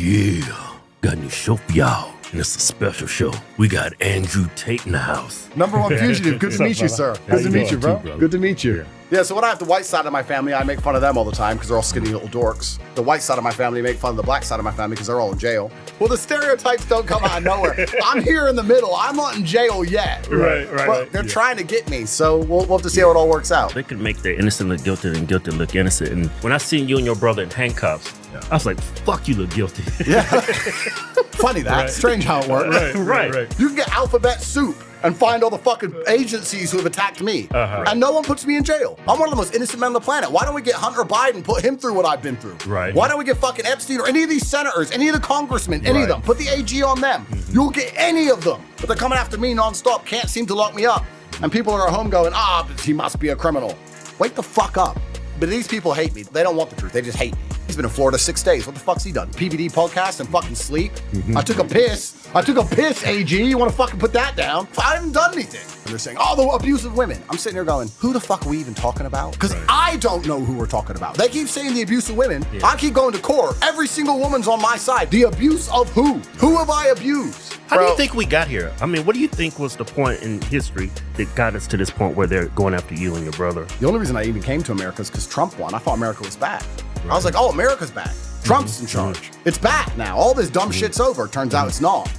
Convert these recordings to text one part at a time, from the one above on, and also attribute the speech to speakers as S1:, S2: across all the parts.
S1: Yeah, got a new show for y'all, and it's a special show. We got Andrew Tate in the house.
S2: Number one fugitive. Good to meet you, sir. Good to meet you, bro. Good to meet you. Yeah, so when I have the white side of my family, I make fun of them all the time because they're all skinny little dorks. The white side of my family make fun of the black side of my family because they're all in jail. Well, the stereotypes don't come out of nowhere. I'm here in the middle. I'm not in jail yet.
S3: Right.
S2: But they're trying to get me, so we'll have to see how it all works out.
S1: They can make the innocent look guilty and guilty look innocent. And when I seen you and your brother in handcuffs, I was like, fuck, you look guilty.
S2: Yeah. Funny that. Right. Strange how it works.
S1: Right.
S2: You can get alphabet soup and find all the fucking agencies who have attacked me. And no one puts me in jail. I'm one of the most innocent men on the planet. Why don't we get Hunter Biden, put him through what I've been through?
S1: Right.
S2: Why don't we get fucking Epstein or any of these senators, any of the congressmen, any of them? Put the AG on them. You'll get any of them. But they're coming after me nonstop, can't seem to lock me up. And people are at home going, he must be a criminal. Wake the fuck up. But these people hate me. They don't want the truth. They just hate me. He's been in Florida 6 days. What the fuck's he done? PVD podcast and fucking sleep? I took a piss, AG. You want to fucking put that down? I haven't done anything. And they're saying, the abusive women. I'm sitting here going, who the fuck are we even talking about? Because I don't know who we're talking about. They keep saying the abuse of women. Yeah. I keep going to court. Every single woman's on my side. The abuse of who? Who have I abused?
S1: How do you think we got here? I mean, what do you think was the point in history that got us to this point where they're going after you and your brother?
S2: The only reason I even came to America is because Trump won. I thought America was back. I was like, America's back. Trump's in charge. It's back now. All this dumb shit's over. Turns out it's not.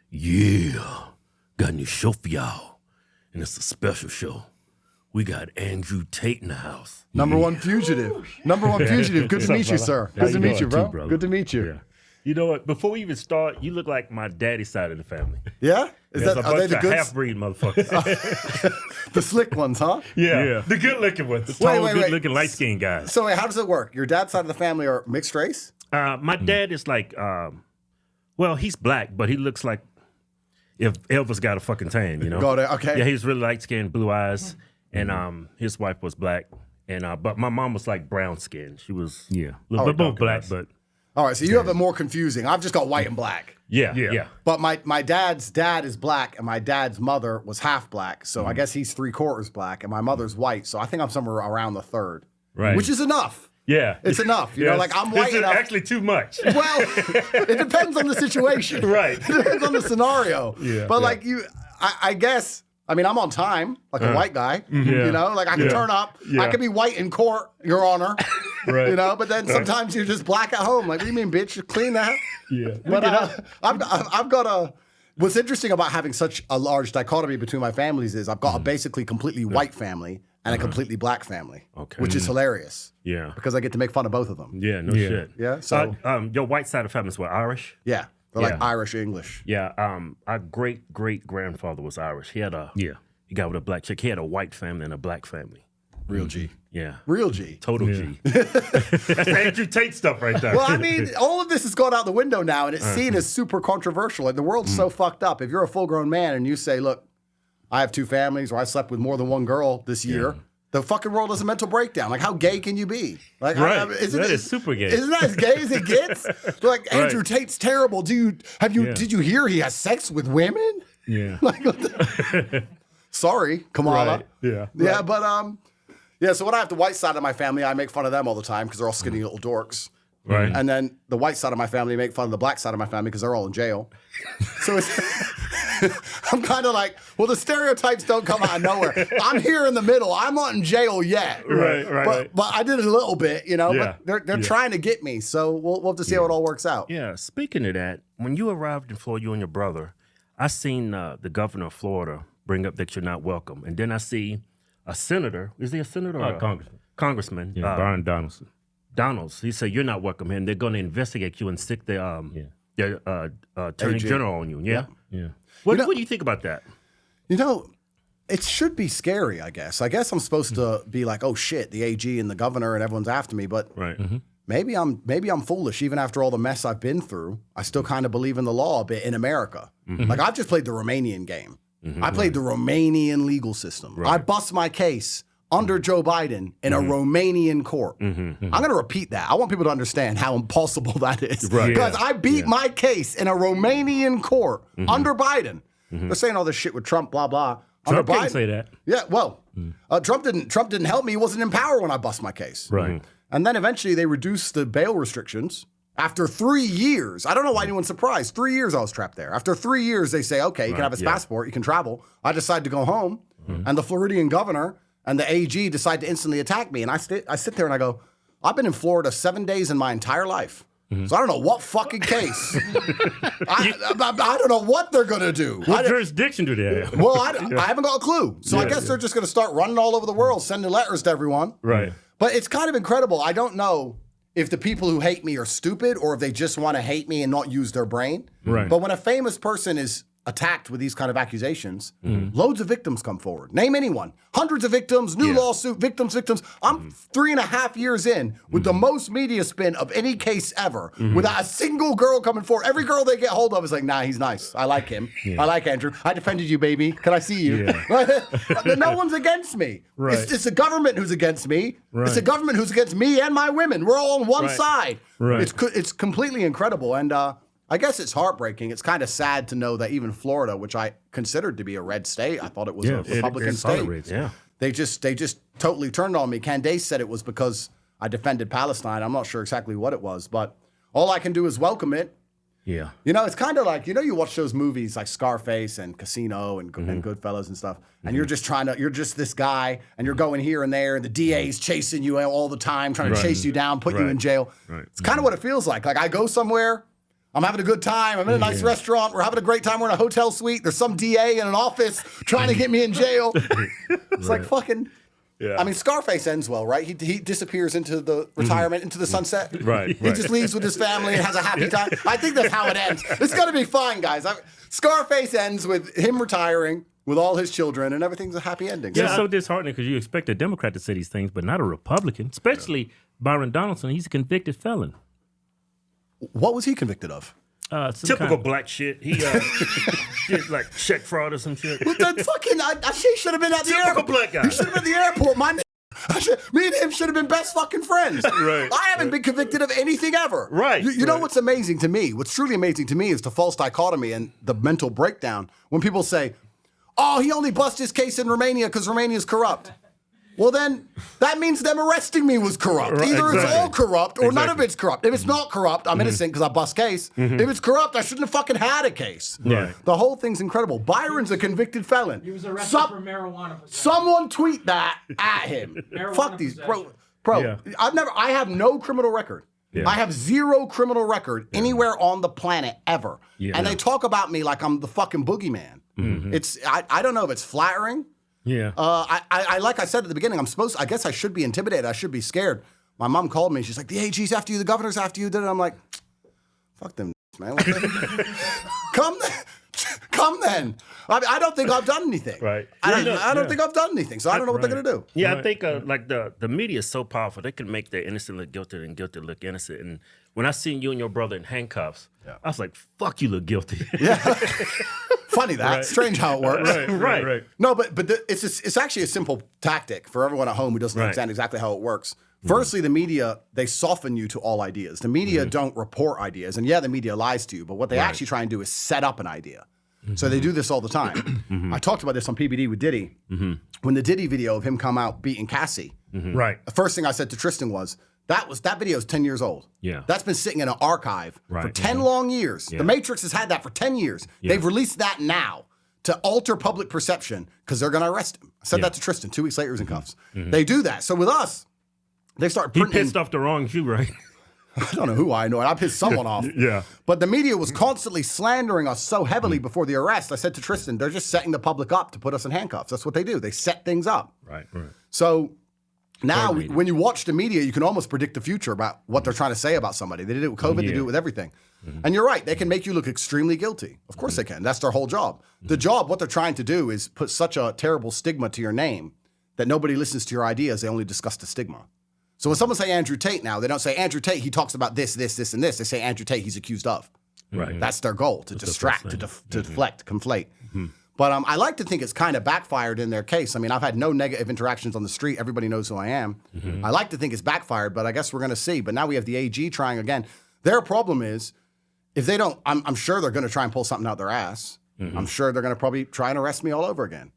S1: Yeah, got a new show for y'all, and it's a special show. We got Andrew Tate in the house.
S2: Number one fugitive. Good to meet you, sir. Good to meet you, bro. Good to meet you.
S1: Yeah. You know what? Before we even start, you look like my daddy's side of the family.
S2: Yeah?
S1: Are they the good half-breed motherfuckers?
S2: The slick ones, huh?
S1: Yeah. The good-looking ones. The tall, good-looking, light-skinned guys.
S2: So wait, how does it work? Your dad's side of the family are mixed race?
S1: My dad is like, he's black, but he looks like if Elvis got a fucking tan, you know?
S2: Got it, okay.
S1: Yeah, he's really light-skinned, blue eyes, and his wife was black, and but my mom was like brown-skinned. She was a little bit more black, but...
S2: All right, so you have it more confusing. I've just got white and black.
S1: Yeah.
S2: But my dad's dad is black, and my dad's mother was half black. So I guess he's 3/4 black, and my mother's white. So I think I'm somewhere around the third.
S1: Right.
S2: Which is enough.
S1: Yeah.
S2: It's enough. You know, like I'm white enough.
S1: It's actually too much.
S2: Well, it depends on the situation.
S1: Right.
S2: It depends on the scenario.
S1: Yeah.
S2: But like I guess, I mean, I'm on time, like a white guy. You know, like I can turn up. I can be white in court, Your Honor.
S1: Right.
S2: You know, but then sometimes you're just black at home. Like, what do you mean, bitch? Clean that.
S1: Yeah.
S2: But I've got a. What's interesting about having such a large dichotomy between my families is I've got a basically completely white family and a completely black family, which is hilarious.
S1: Yeah.
S2: Because I get to make fun of both of them.
S1: Yeah. No shit.
S2: Yeah. So
S1: your white side of family is what, Irish?
S2: Yeah. They're like Irish English.
S1: Yeah. Our great grandfather was Irish. He had he got with a black chick. He had a white family and a black family.
S2: Real G.
S1: Yeah.
S2: Real G.
S1: Total G. That's Andrew Tate stuff right there.
S2: Well, I mean, all of this has gone out the window now, and it's seen as super controversial. Like, the world's so fucked up. If you're a full-grown man and you say, look, I have 2 families, or I slept with more than one girl this year, the fucking world is a mental breakdown. Like, how gay can you be? Like,
S1: that is super gay.
S2: Isn't that as gay as it gets? They're like, Andrew Tate's terrible. Did you hear he has sex with women?
S1: Yeah.
S2: Like, sorry, Kamala.
S1: Right. Yeah.
S2: Yeah, but so when I have the white side of my family, I make fun of them all the time because they're all skinny little dorks.
S1: Right.
S2: And then the white side of my family make fun of the black side of my family because they're all in jail. So I'm kind of like, well, the stereotypes don't come out of nowhere. I'm here in the middle. I'm not in jail yet.
S1: Right.
S2: But I did it a little bit, you know.
S1: Yeah.
S2: But they're trying to get me. So we'll have to see how it all works out.
S1: Yeah. Speaking of that, when you arrived in Florida, you and your brother, I seen the governor of Florida bring up that you're not welcome. And then I see a senator. Is he a senator or
S3: congressman?
S1: Congressman.
S3: Yeah, Brian Donaldson.
S1: Donalds. He said you're not welcome here, and they're going to investigate you and stick their attorney general on you. Yeah.
S3: Yeah.
S1: What do you think about that?
S2: You know, it should be scary, I guess. I guess I'm supposed to be like, oh shit, the AG and the governor and everyone's after me, but maybe I'm foolish. Even after all the mess I've been through, I still kind of believe in the law a bit in America. Like, I've just played the Romanian game. I played the Romanian legal system. I bust my case under Joe Biden in a Romanian court. I'm going to repeat that. I want people to understand how impossible that is. Because I beat my case in a Romanian court under Biden. They're saying all this shit with Trump, blah, blah.
S3: Trump can't say that.
S2: Yeah, well, Trump didn't help me. He wasn't in power when I bust my case.
S3: Right.
S2: And then eventually they reduced the bail restrictions. After 3 years, I don't know why anyone's surprised. 3 years I was trapped there. After 3 years, they say, okay, you can have his passport, you can travel. I decide to go home, and the Floridian governor and the AG decide to instantly attack me. And I sit there and I go, I've been in Florida 7 days in my entire life. So I don't know what fucking case. I don't know what they're going to do.
S1: What jurisdiction do they have?
S2: Well, I haven't got a clue. So I guess they're just going to start running all over the world, sending letters to everyone.
S1: Right.
S2: But it's kind of incredible. I don't know if the people who hate me are stupid or if they just want to hate me and not use their brain.
S1: Right.
S2: But when a famous person is attacked with these kind of accusations, loads of victims come forward. Name anyone. Hundreds of victims, new lawsuit, victims. I'm 3.5 years in with the most media spin of any case ever without a single girl coming forward. Every girl they get hold of is like, nah, he's nice. I like him. I like Andrew. I defended you, baby. Can I see you? No one's against me.
S1: Right.
S2: It's the government who's against me.
S1: Right.
S2: It's the government who's against me and my women. We're all on one side.
S1: Right.
S2: It's completely incredible. And I guess it's heartbreaking. It's kind of sad to know that even Florida, which I considered to be a red state, I thought it was a Republican state. They just totally turned on me. Candace said it was because I defended Palestine. I'm not sure exactly what it was, but all I can do is welcome it.
S1: Yeah.
S2: You know, it's kind of like, you watch those movies like Scarface and Casino and Goodfellas and stuff, and you're just this guy, and you're going here and there, and the DA's chasing you all the time, trying to chase you down, put you in jail. Right. It's kind of what it feels like. Like I go somewhere, I'm having a good time. I'm in a nice restaurant. We're having a great time. We're in a hotel suite. There's some DA in an office trying to get me in jail. It's like fucking. Yeah. I mean, Scarface ends well, right? He disappears into the retirement, into the sunset.
S1: Right.
S2: He just leaves with his family and has a happy time. I think that's how it ends. It's going to be fine, guys. Scarface ends with him retiring with all his children, and everything's a happy ending.
S1: Yeah, it's so disheartening because you expect a Democrat to say these things, but not a Republican, especially Byron Donaldson. He's a convicted felon.
S2: What was he convicted of?
S1: Typical black shit. He did like check fraud or some shit.
S2: Well, that fucking, he should have been at the airport.
S1: Typical black guy.
S2: He should have been at the airport. Me and him should have been best fucking friends.
S1: Right.
S2: I haven't been convicted of anything ever.
S1: Right.
S2: You know what's amazing to me? What's truly amazing to me is the false dichotomy and the mental breakdown when people say, oh, he only busted his case in Romania because Romania's corrupt. Well, then that means them arresting me was corrupt.
S1: Right,
S2: Either it's all corrupt or none of
S1: Exactly.
S2: it's corrupt. If it's not corrupt, I'm innocent because I bust case. If it's corrupt, I shouldn't have fucking had a case.
S1: Right.
S2: The whole thing's incredible. Byron's a convicted felon.
S3: He was arrested for marijuana possession.
S2: Someone tweet that at him. Fuck these, bro.
S1: Yeah.
S2: I have no criminal record.
S1: Yeah.
S2: I have zero criminal record anywhere on the planet ever.
S1: Yeah.
S2: And they talk about me like I'm the fucking boogeyman. It's I don't know if it's flattering.
S1: Yeah.
S2: I like I said at the beginning, I guess I should be intimidated. I should be scared. My mom called me. She's like, the AG's after you, the governor's after you. And I'm like, fuck them, man. Come then. I don't think I've done anything.
S1: Right.
S2: I don't think I've done anything, so I don't know what they're going to do.
S1: Yeah, I think like the media is so powerful. They can make the innocent look guilty and guilty look innocent. And when I seen you and your brother in handcuffs, I was like, fuck, you look guilty.
S2: Yeah. Funny that. Right. Strange how it works.
S1: Right.
S2: No, but it's actually a simple tactic for everyone at home who doesn't understand exactly how it works. Firstly, the media, they soften you to all ideas. The media don't report ideas. And yeah, the media lies to you, but what they actually try and do is set up an idea. So they do this all the time. I talked about this on PBD with Diddy. When the Diddy video of him come out beating Cassie,
S1: Right.
S2: the first thing I said to Tristan was, that video is 10 years old.
S1: Yeah.
S2: That's been sitting in an archive for 10 long years. The Matrix has had that for 10 years. They've released that now to alter public perception because they're going to arrest him. I said that to Tristan 2 weeks later, he was in cuffs. They do that. So with us, they start
S1: He
S2: printing.
S1: pissed off the wrong shoe, right?
S2: I don't know who I know. I pissed someone off.
S1: Yeah.
S2: But the media was constantly slandering us so heavily before the arrest. I said to Tristan, they're just setting the public up to put us in handcuffs. That's what they do. They set things up.
S1: Right.
S2: So now when you watch the media, you can almost predict the future about what they're trying to say about somebody. They did it with COVID. They do it with everything. And you're right. They can make you look extremely guilty. Of course they can. That's their whole job. The job, what they're trying to do is put such a terrible stigma to your name that nobody listens to your ideas. They only discuss the stigma. So when someone say Andrew Tate now, they don't say Andrew Tate, he talks about this, this, this, and this. They say Andrew Tate, he's accused of.
S1: Right.
S2: That's their goal, to distract, to deflect, conflate. But I like to think it's kind of backfired in their case. I mean, I've had no negative interactions on the street. Everybody knows who I am. I like to think it's backfired, but I guess we're going to see. But now we have the AG trying again. Their problem is, if they don't, I'm sure they're going to try and pull something out their ass. I'm sure they're going to probably try and arrest me all over again.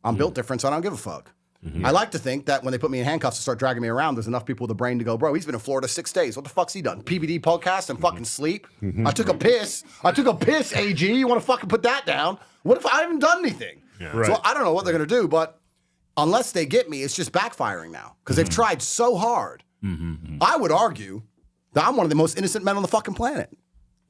S2: I'm built different, so I don't give a fuck. I like to think that when they put me in handcuffs and start dragging me around, there's enough people with a brain to go, bro, he's been in Florida 6 days. What the fuck's he done? PBD podcast and fucking sleep? I took a piss. AG. You want to fucking put that down? What if I haven't done anything?
S1: Yeah.
S2: Right. So I don't know what they're going to do, but unless they get me, it's just backfiring now because they've tried so hard. I would argue that I'm one of the most innocent men on the fucking planet.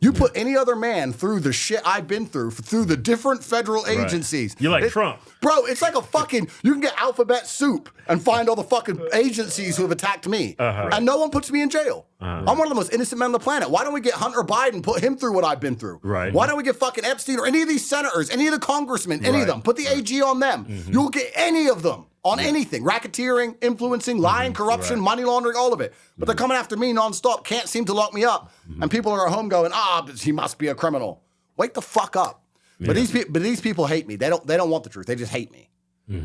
S2: You put any other man through the shit I've been through the different federal agencies.
S1: You're like Trump.
S2: Bro, it's like a fucking, you can get alphabet soup and find all the fucking agencies who have attacked me. And no one puts me in jail. I'm one of the most innocent men on the planet. Why don't we get Hunter Biden, put him through what I've been through?
S1: Right.
S2: Why don't we get fucking Epstein or any of these senators, any of the congressmen, any of them, put the AG on them. You'll get any of them on anything. Racketeering, influencing, lying, corruption, money laundering, all of it. But they're coming after me nonstop, can't seem to lock me up. And people are at home going, he must be a criminal. Wake the fuck up. But these people hate me. They don't want the truth. They just hate me.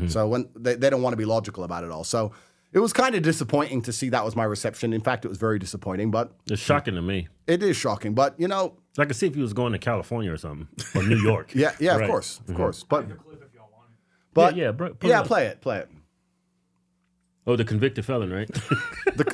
S2: So when they don't want to be logical about it all. So it was kind of disappointing to see that was my reception. In fact, it was very disappointing, but
S1: it's shocking to me.
S2: It is shocking, but you know,
S1: I could see if he was going to California or something, or New York.
S2: yeah, right. Of course. But play it.
S1: Oh, the convicted felon, right?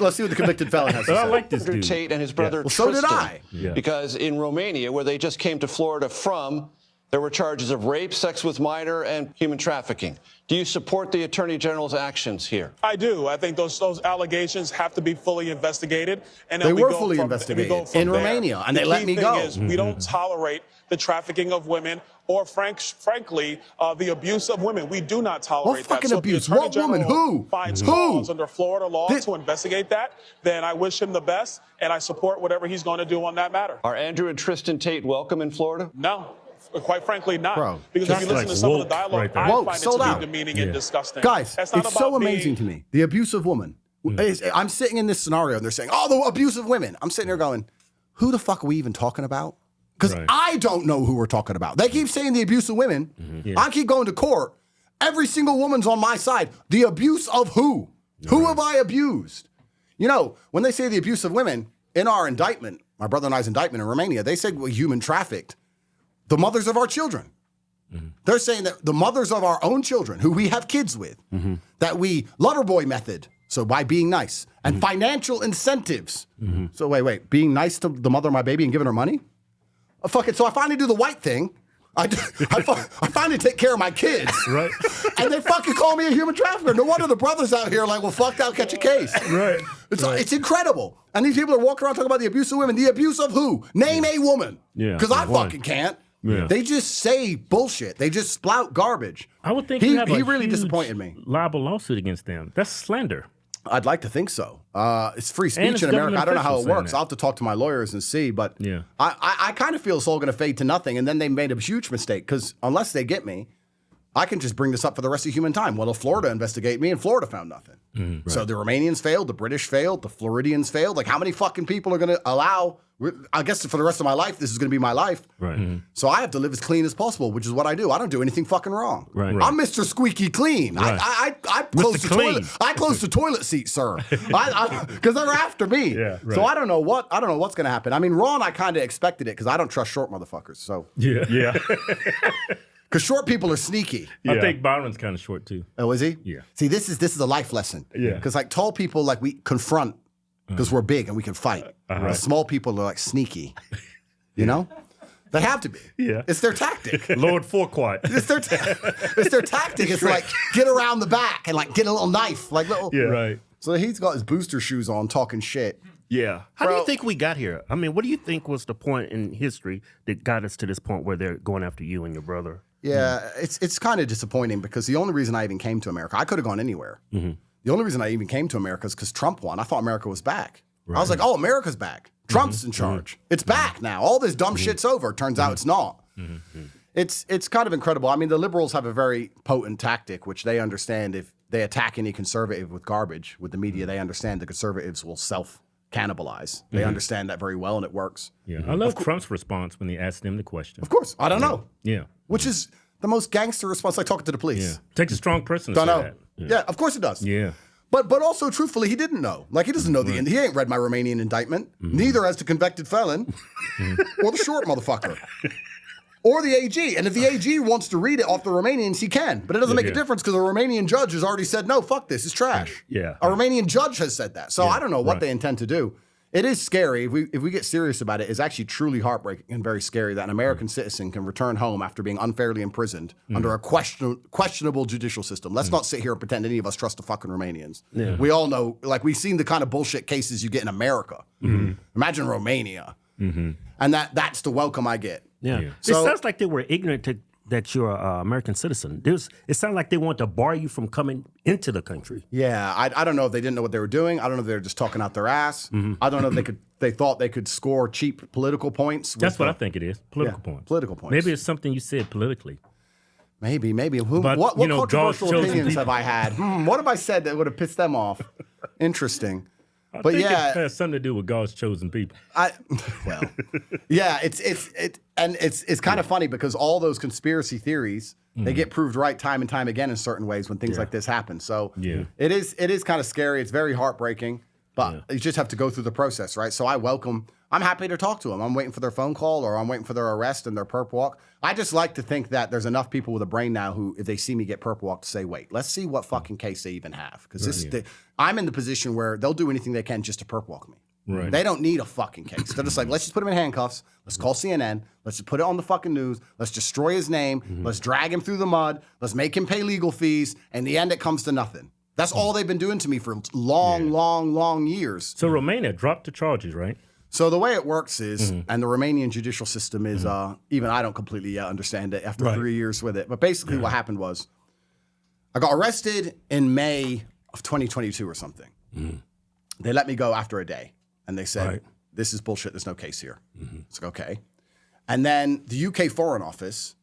S2: Let's see what the convicted felon has to say.
S1: I like this
S3: Andrew
S1: dude.
S3: Tate and his brother
S2: Well, so did I.
S3: Because in Romania, where they just came to Florida from, there were charges of rape, sex with minor, and human trafficking. Do you support the Attorney General's actions here?
S4: I do. I think those allegations have to be fully investigated. And
S2: they were fully investigated in Romania, and they let me go.
S4: We don't tolerate the trafficking of women or, frankly, the abuse of women. We do not tolerate that.
S2: Fucking abuse? What woman? Who?
S4: Finds cause under Florida law to investigate that, then I wish him the best, and I support whatever he's going to do on that matter.
S3: Are Andrew and Tristan Tate welcome in Florida?
S4: No. Quite frankly, not.
S2: Bro,
S4: because if you listen to some of the dialogue, I find it to be demeaning and disgusting.
S2: Guys, it's so amazing to me. The abusive woman. I'm sitting in this scenario, and they're saying, the abusive women. I'm sitting there going, who the fuck are we even talking about? Because I don't know who we're talking about. They keep saying the abuse of women. I keep going to court. Every single woman's on my side. The abuse of who? Who have I abused? You know, when they say the abuse of women, in our indictment, my brother and I's indictment in Romania, they said we're human trafficked. The mothers of our children. They're saying that the mothers of our own children, who we have kids with, that we lover boy method, so by being nice, and financial incentives. So wait, being nice to the mother of my baby and giving her money? So I finally do the white thing. I finally take care of my kids.
S1: Right.
S2: And they fucking call me a human trafficker. No wonder the brothers out here are like, well, fuck that, I'll catch a case.
S1: Right.
S2: It's incredible. And these people are walking around talking about the abuse of women. The abuse of who? Name a woman.
S1: Yeah.
S2: Because I fucking can't.
S1: Yeah.
S2: They just say bullshit. They just spout garbage.
S1: I would think
S2: he
S1: have a
S2: really
S1: huge
S2: disappointed me.
S1: Libel lawsuit against them. That's slander.
S2: I'd like to think so. It's free
S1: And
S2: speech
S1: it's
S2: in America. I don't know how it
S1: government
S2: works.
S1: officials saying
S2: I'll have to talk to my lawyers and see. But
S1: Yeah.
S2: I kind of feel it's all going to fade to nothing. And then they made a huge mistake because unless they get me, I can just bring this up for the rest of human time. Well, if Florida investigate me, and Florida found nothing. So the Romanians failed, the British failed, the Floridians failed. Like, how many fucking people are going to allow? I guess for the rest of my life, this is going to be my life.
S1: Right.
S2: So I have to live as clean as possible, which is what I do. I don't do anything fucking wrong.
S1: Right.
S2: I'm Mr. Squeaky Clean.
S1: Right.
S2: I close the
S1: Clean.
S2: toilet. I close the toilet seat, sir. Because they're after me.
S1: Yeah, right.
S2: So I don't know what's going to happen. I mean, Ron, I kind of expected it because I don't trust short motherfuckers. So
S1: Yeah.
S2: because short people are sneaky.
S1: I think Byron's kind of short too.
S2: Oh, is he?
S1: Yeah.
S2: See, this is a life lesson.
S1: Yeah.
S2: Because like tall people, like we confront because we're big and we can fight.
S1: Right.
S2: Small people are like sneaky. You know? They have to be.
S1: Yeah.
S2: It's their tactic.
S1: Lord Fourquart.
S2: It's their tactic. It's like get around the back and like get a little knife, like little.
S1: Yeah. Right.
S2: So he's got his booster shoes on, talking shit.
S1: Yeah. How do
S2: Bro.
S1: you think we got here? I mean, what do you think was the point in history that got us to this point where they're going after you and your brother?
S2: Yeah, it's kind of disappointing because the only reason I even came to America, I could have gone anywhere. The only reason I even came to America is because Trump won. I thought America was back. I was like, oh, America's back. Trump's in charge. It's back now. All this dumb shit's over. Turns out it's not. It's kind of incredible. I mean, the liberals have a very potent tactic, which they understand if they attack any conservative with garbage, with the media, they understand the conservatives will self-cannibalize. They understand that very well, and it works.
S1: Yeah. I love Trump's response when he asked them the question.
S2: Of course. I don't know.
S1: Yeah.
S2: Which is the most gangster response, like talking to the police.
S1: Yeah. Takes a strong person to
S2: Don't
S1: say
S2: know.
S1: that.
S2: Yeah, of course it does.
S1: Yeah.
S2: But also, truthfully, he didn't know. Like, he doesn't know he ain't read my Romanian indictment. Neither has the convicted felon or the short motherfucker. Or the AG. And if the AG wants to read it off the Romanians, he can. But it doesn't make a difference because a Romanian judge has already said, no, fuck this, it's trash.
S1: Yeah.
S2: A Romanian judge has said that. So I don't know what they intend to do. It is scary. If we get serious about it, it's actually truly heartbreaking and very scary that an American citizen can return home after being unfairly imprisoned under a questionable judicial system. Let's not sit here and pretend any of us trust the fucking Romanians. Yeah. We all know, like, we've seen the kind of bullshit cases you get in America. Imagine Romania. And that's the welcome I get.
S1: Yeah.
S2: So,
S1: it sounds like they were ignorant that you're an American citizen. It sounds like they want to bar you from coming into the country.
S2: Yeah, I don't know if they didn't know what they were doing. I don't know if they were just talking out their ass. I don't know if they thought they could score cheap political points.
S1: That's what I think it is. Political points.
S2: Political points.
S1: Maybe it's something you said politically.
S2: Maybe.
S1: But,
S2: what controversial
S1: God's
S2: opinions have I had? What have I said that would have pissed them off? Interesting.
S1: I think it has something to do with God's chosen people.
S2: It's kind of funny because all those conspiracy theories, they get proved right time and time again in certain ways when things like this happen. So it is kind of scary. It's very heartbreaking, but you just have to go through the process, right? So I'm happy to talk to them. I'm waiting for their phone call or I'm waiting for their arrest and their perp walk. I just like to think that there's enough people with a brain now who, if they see me get perp walked, say, wait, let's see what fucking case they even have. Because I'm in the position where they'll do anything they can just to perp walk me.
S1: Right.
S2: They don't need a fucking case. They're just like, let's just put him in handcuffs. Let's call CNN. Let's just put it on the fucking news. Let's destroy his name. Let's drag him through the mud. Let's make him pay legal fees. In the end, it comes to nothing. That's all they've been doing to me for long years.
S1: So Romania dropped the charges, right?
S2: So the way it works is, and the Romanian judicial system is, even I don't completely understand it after 3 years with it. But basically what happened was, I got arrested in May of 2022 or something. They let me go after a day. And they said, this is bullshit, there's no case here. It's like, okay. And then the UK Foreign Office,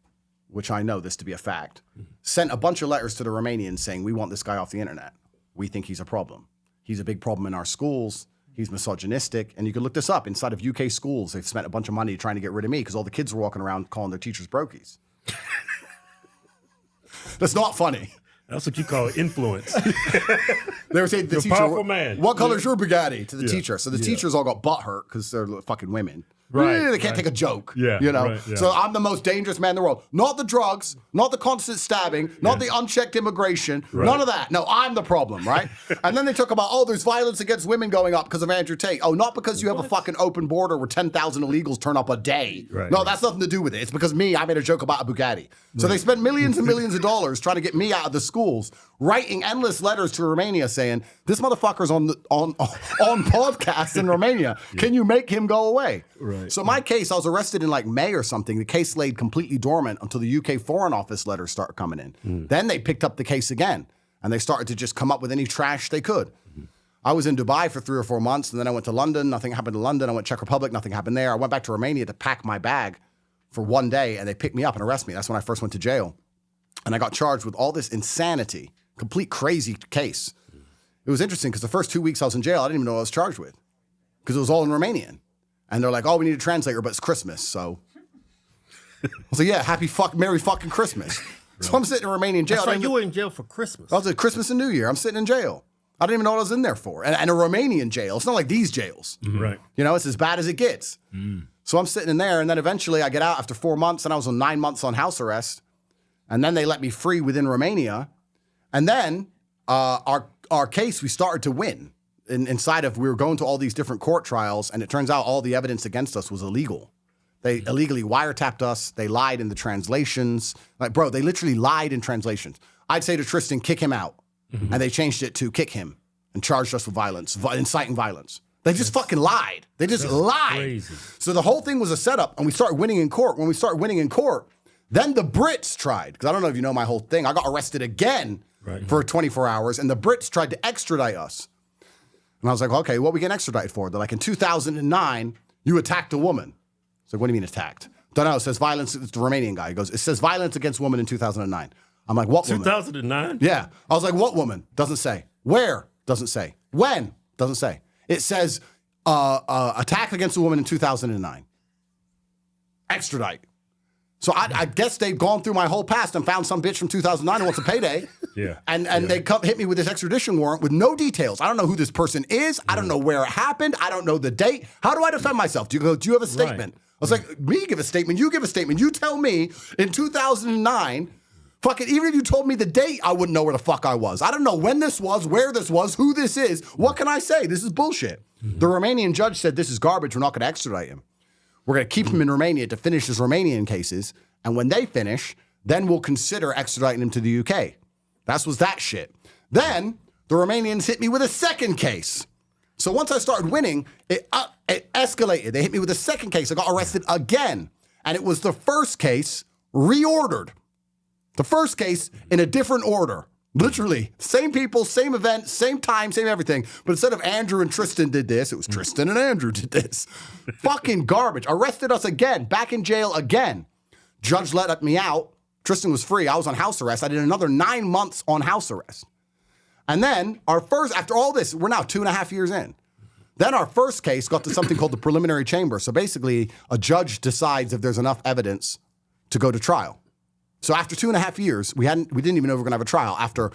S2: which I know this to be a fact, sent a bunch of letters to the Romanians saying, we want this guy off the internet. We think he's a problem. He's a big problem in our schools. He's misogynistic. And you can look this up. Inside of UK schools, they've spent a bunch of money trying to get rid of me because all the kids were walking around calling their teachers brokies. That's not funny.
S1: That's what you call influence.
S2: They were saying to the teacher,
S1: powerful man.
S2: What color's your Bugatti? To the teacher. So the teachers all got butthurt because they're fucking women.
S1: Right.
S2: They can't take a joke.
S1: Yeah.
S2: You know?
S1: Right, yeah.
S2: So I'm the most dangerous man in the world. Not the drugs, not the constant stabbing, not the unchecked immigration, none of that. No, I'm the problem, right? And then they talk about, there's violence against women going up because of Andrew Tate. Oh, not because you have a fucking open border where 10,000 illegals turn up a day.
S1: Right,
S2: no, that's nothing to do with it. It's because I made a joke about a Bugatti. So they spent millions and millions of dollars trying to get me out of the schools, writing endless letters to Romania saying, this motherfucker's on podcasts in Romania. Can you make him go away?
S1: Right.
S2: So my case, I was arrested in like May or something. The case laid completely dormant until the UK Foreign Office letters started coming in. Then they picked up the case again and they started to just come up with any trash they could. I was in Dubai for 3 or 4 months and then I went to London. Nothing happened in London. I went to Czech Republic. Nothing happened there. I went back to Romania to pack my bag for one day and they picked me up and arrested me. That's when I first went to jail. And I got charged with all this insanity, complete crazy case. It was interesting because the first 2 weeks I was in jail, I didn't even know what I was charged with because it was all in Romanian. And they're like, we need a translator, but it's Christmas. So I was like, yeah, Merry fucking Christmas. So I'm sitting in Romanian jail.
S1: That's right, you were in jail for Christmas.
S2: I was at Christmas and New Year. I'm sitting in jail. I didn't even know what I was in there for. And a Romanian jail. It's not like these jails.
S1: Right.
S2: You know, it's as bad as it gets. So I'm sitting in there, and then eventually I get out after 4 months, and I was on 9 months on house arrest. And then they let me free within Romania. And then our case, we started to win. We were going to all these different court trials, and it turns out all the evidence against us was illegal. They illegally wiretapped us. They lied in the translations. Like, bro, they literally lied in translations. I'd say to Tristan, kick him out. And they changed it to kick him and charged us with violence, inciting violence. They just fucking lied. They just lied.
S1: Crazy.
S2: So the whole thing was a setup, and we started winning in court. When we started winning in court, then the Brits tried, because I don't know if you know my whole thing. I got arrested again for 24 hours, and the Brits tried to extradite us. And I was like, okay, what are we getting extradited for? They're like, in 2009, you attacked a woman. It's like, what do you mean attacked? Don't know. It says violence. It's the Romanian guy. He goes, it says violence against women in 2009. I'm like, what woman?
S1: 2009?
S2: Yeah. I was like, what woman? Doesn't say. Where? Doesn't say. When? Doesn't say. It says attack against a woman in 2009. Extradite. So I guess they've gone through my whole past and found some bitch from 2009 who wants a payday. And they hit me with this extradition warrant with no details. I don't know who this person is. I don't know where it happened. I don't know the date. How do I defend myself? Do you have a statement? was like, me give a statement, you give a statement. You tell me in 2009, fucking, even if you told me the date, I wouldn't know where the fuck I was. I don't know when this was, where this was, who this is. What can I say? This is bullshit. The Romanian judge said, this is garbage. We're not going to extradite him. We're going to keep him in Romania to finish his Romanian cases. And when they finish, then we'll consider extraditing him to the UK. That was that shit. Then the Romanians hit me with a second case. So once I started winning, it escalated. They hit me with a second case. I got arrested again. And it was the first case reordered. The first case in a different order. Literally. Same people, same event, same time, same everything. But instead of Andrew and Tristan did this, it was Tristan and Andrew did this. Fucking garbage. Arrested us again. Back in jail again. Judge let me out. Tristan was free. I was on house arrest. I did another 9 months on house arrest. And then after all this, we're now 2.5 years in. Then our first case got to something called the preliminary chamber. So basically, a judge decides if there's enough evidence to go to trial. So after 2.5 years, we didn't even know we were going to have a trial. After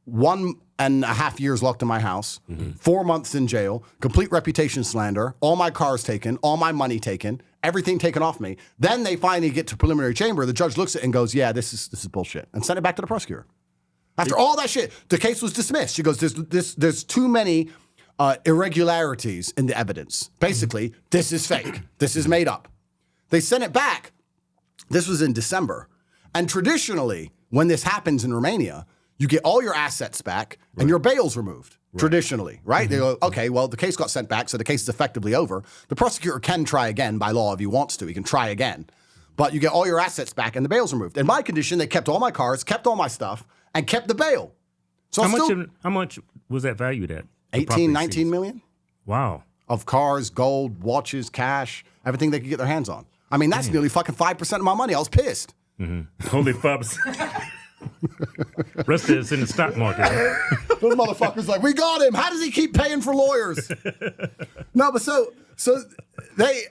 S2: 1.5 years locked in my house, 4 months in jail, complete reputation slander, all my cars taken, all my money taken, everything taken off me. Then they finally get to preliminary chamber. The judge looks at it and goes, yeah, this is bullshit, and sent it back to the prosecutor. After all that shit, the case was dismissed. She goes, there's too many irregularities in the evidence. Basically, this is fake. This is made up. They sent it back. This was in December. And traditionally, when this happens in Romania, you get all your assets back and your bail's removed. Traditionally, right? They go, okay, well, the case got sent back, so the case is effectively over. The prosecutor can try again by law if he wants to. He can try again. But you get all your assets back and the bail's removed. In my condition, they kept all my cars, kept all my stuff, and kept the bail. So
S1: how much was that valued at?
S2: 18, 19 million?
S1: Wow.
S2: Of cars, gold, watches, cash, everything they could get their hands on. I mean, that's nearly fucking 5% of my money. I was pissed.
S1: Only 5%. Rest of it's in the stock market. Right?
S2: Those motherfuckers like, we got him. How does he keep paying for lawyers? No, but so they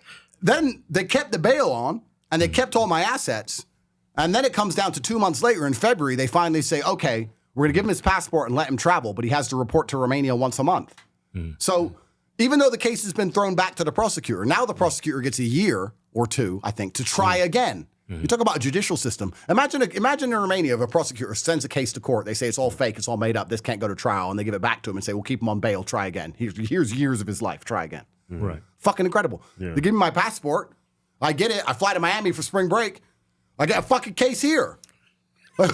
S2: kept the bail on and they kept all my assets. And then it comes down to 2 months later in February, they finally say, okay, we're going to give him his passport and let him travel, but he has to report to Romania once a month. So even though the case has been thrown back to the prosecutor, now the prosecutor gets a year or two, I think, to try again. You talk about a judicial system. Imagine in Romania if a prosecutor sends a case to court, they say it's all fake, it's all made up, this can't go to trial, and they give it back to him and say, we'll keep him on bail, try again. Here's years of his life, try again.
S1: Right.
S2: Fucking incredible. Yeah. They give me my passport, I get it, I fly to Miami for spring break, I get a fucking case here. Can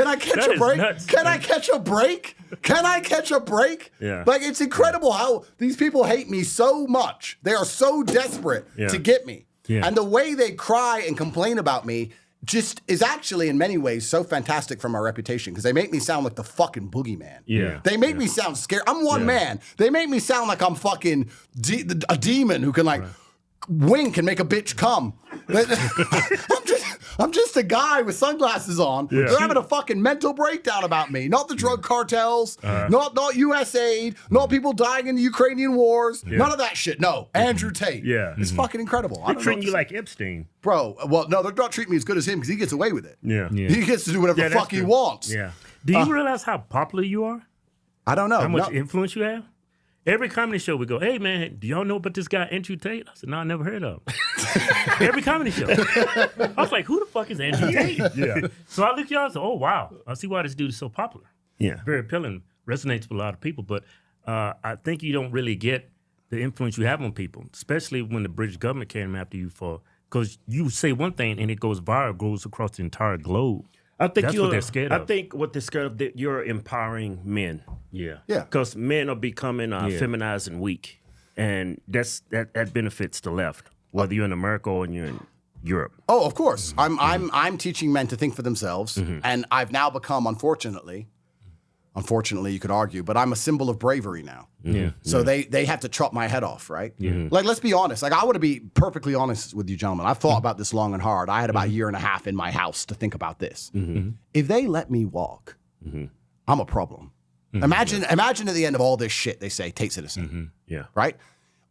S2: I catch a break?
S1: Nuts,
S2: Can I catch a break? Can I catch a break?
S1: Yeah.
S2: Like, it's incredible how these people hate me so much. They are so desperate to get me. Yeah. And the way they cry and complain about me just is actually in many ways so fantastic for my reputation because they make me sound like the fucking boogeyman.
S1: Yeah.
S2: They make me sound scared. I'm one man. They make me sound like I'm fucking a demon who can wink and make a bitch come. I'm just a guy with sunglasses on. Yeah. They're having a fucking mental breakdown about me. Not the drug cartels, not USAID, not people dying in the Ukrainian wars, none of that shit. No, Andrew Tate. Yeah. It's fucking incredible.
S1: They're treating you like Epstein.
S2: Bro, well, no, they're not treating me as good as him because he gets away with it.
S1: Yeah.
S2: He gets to do whatever the fuck he wants.
S1: Yeah. Do you realize how popular you are?
S2: I don't know.
S1: How much influence you have? Every comedy show we go, hey man, do y'all know about this guy Andrew Tate? I said, no, I never heard of him. Every comedy show. I was like, who the fuck is Andrew Tate? Yeah. So I looked y'all and said, oh wow, I see why this dude is so popular. Yeah. Very appealing, resonates with a lot of people. But I think you don't really get the influence you have on people, especially when the British government came after you because you say one thing and it goes viral, goes across the entire globe. I think that's what they're scared of. I think what they're scared of, that you're empowering men. Yeah. Yeah. Because men are becoming feminized and weak. And that benefits the left, whether you're in America or you're in Europe.
S2: Oh, of course. I'm teaching men to think for themselves. And I've now become, unfortunately, you could argue, but I'm a symbol of bravery now. Yeah. So they have to chop my head off, right? Yeah. Like, let's be honest. Like, I want to be perfectly honest with you, gentlemen. I've thought about this long and hard. I had about a year and a half in my house to think about this. If they let me walk, I'm a problem. Imagine at the end of all this shit, they say, Tate's innocent. Yeah. Right?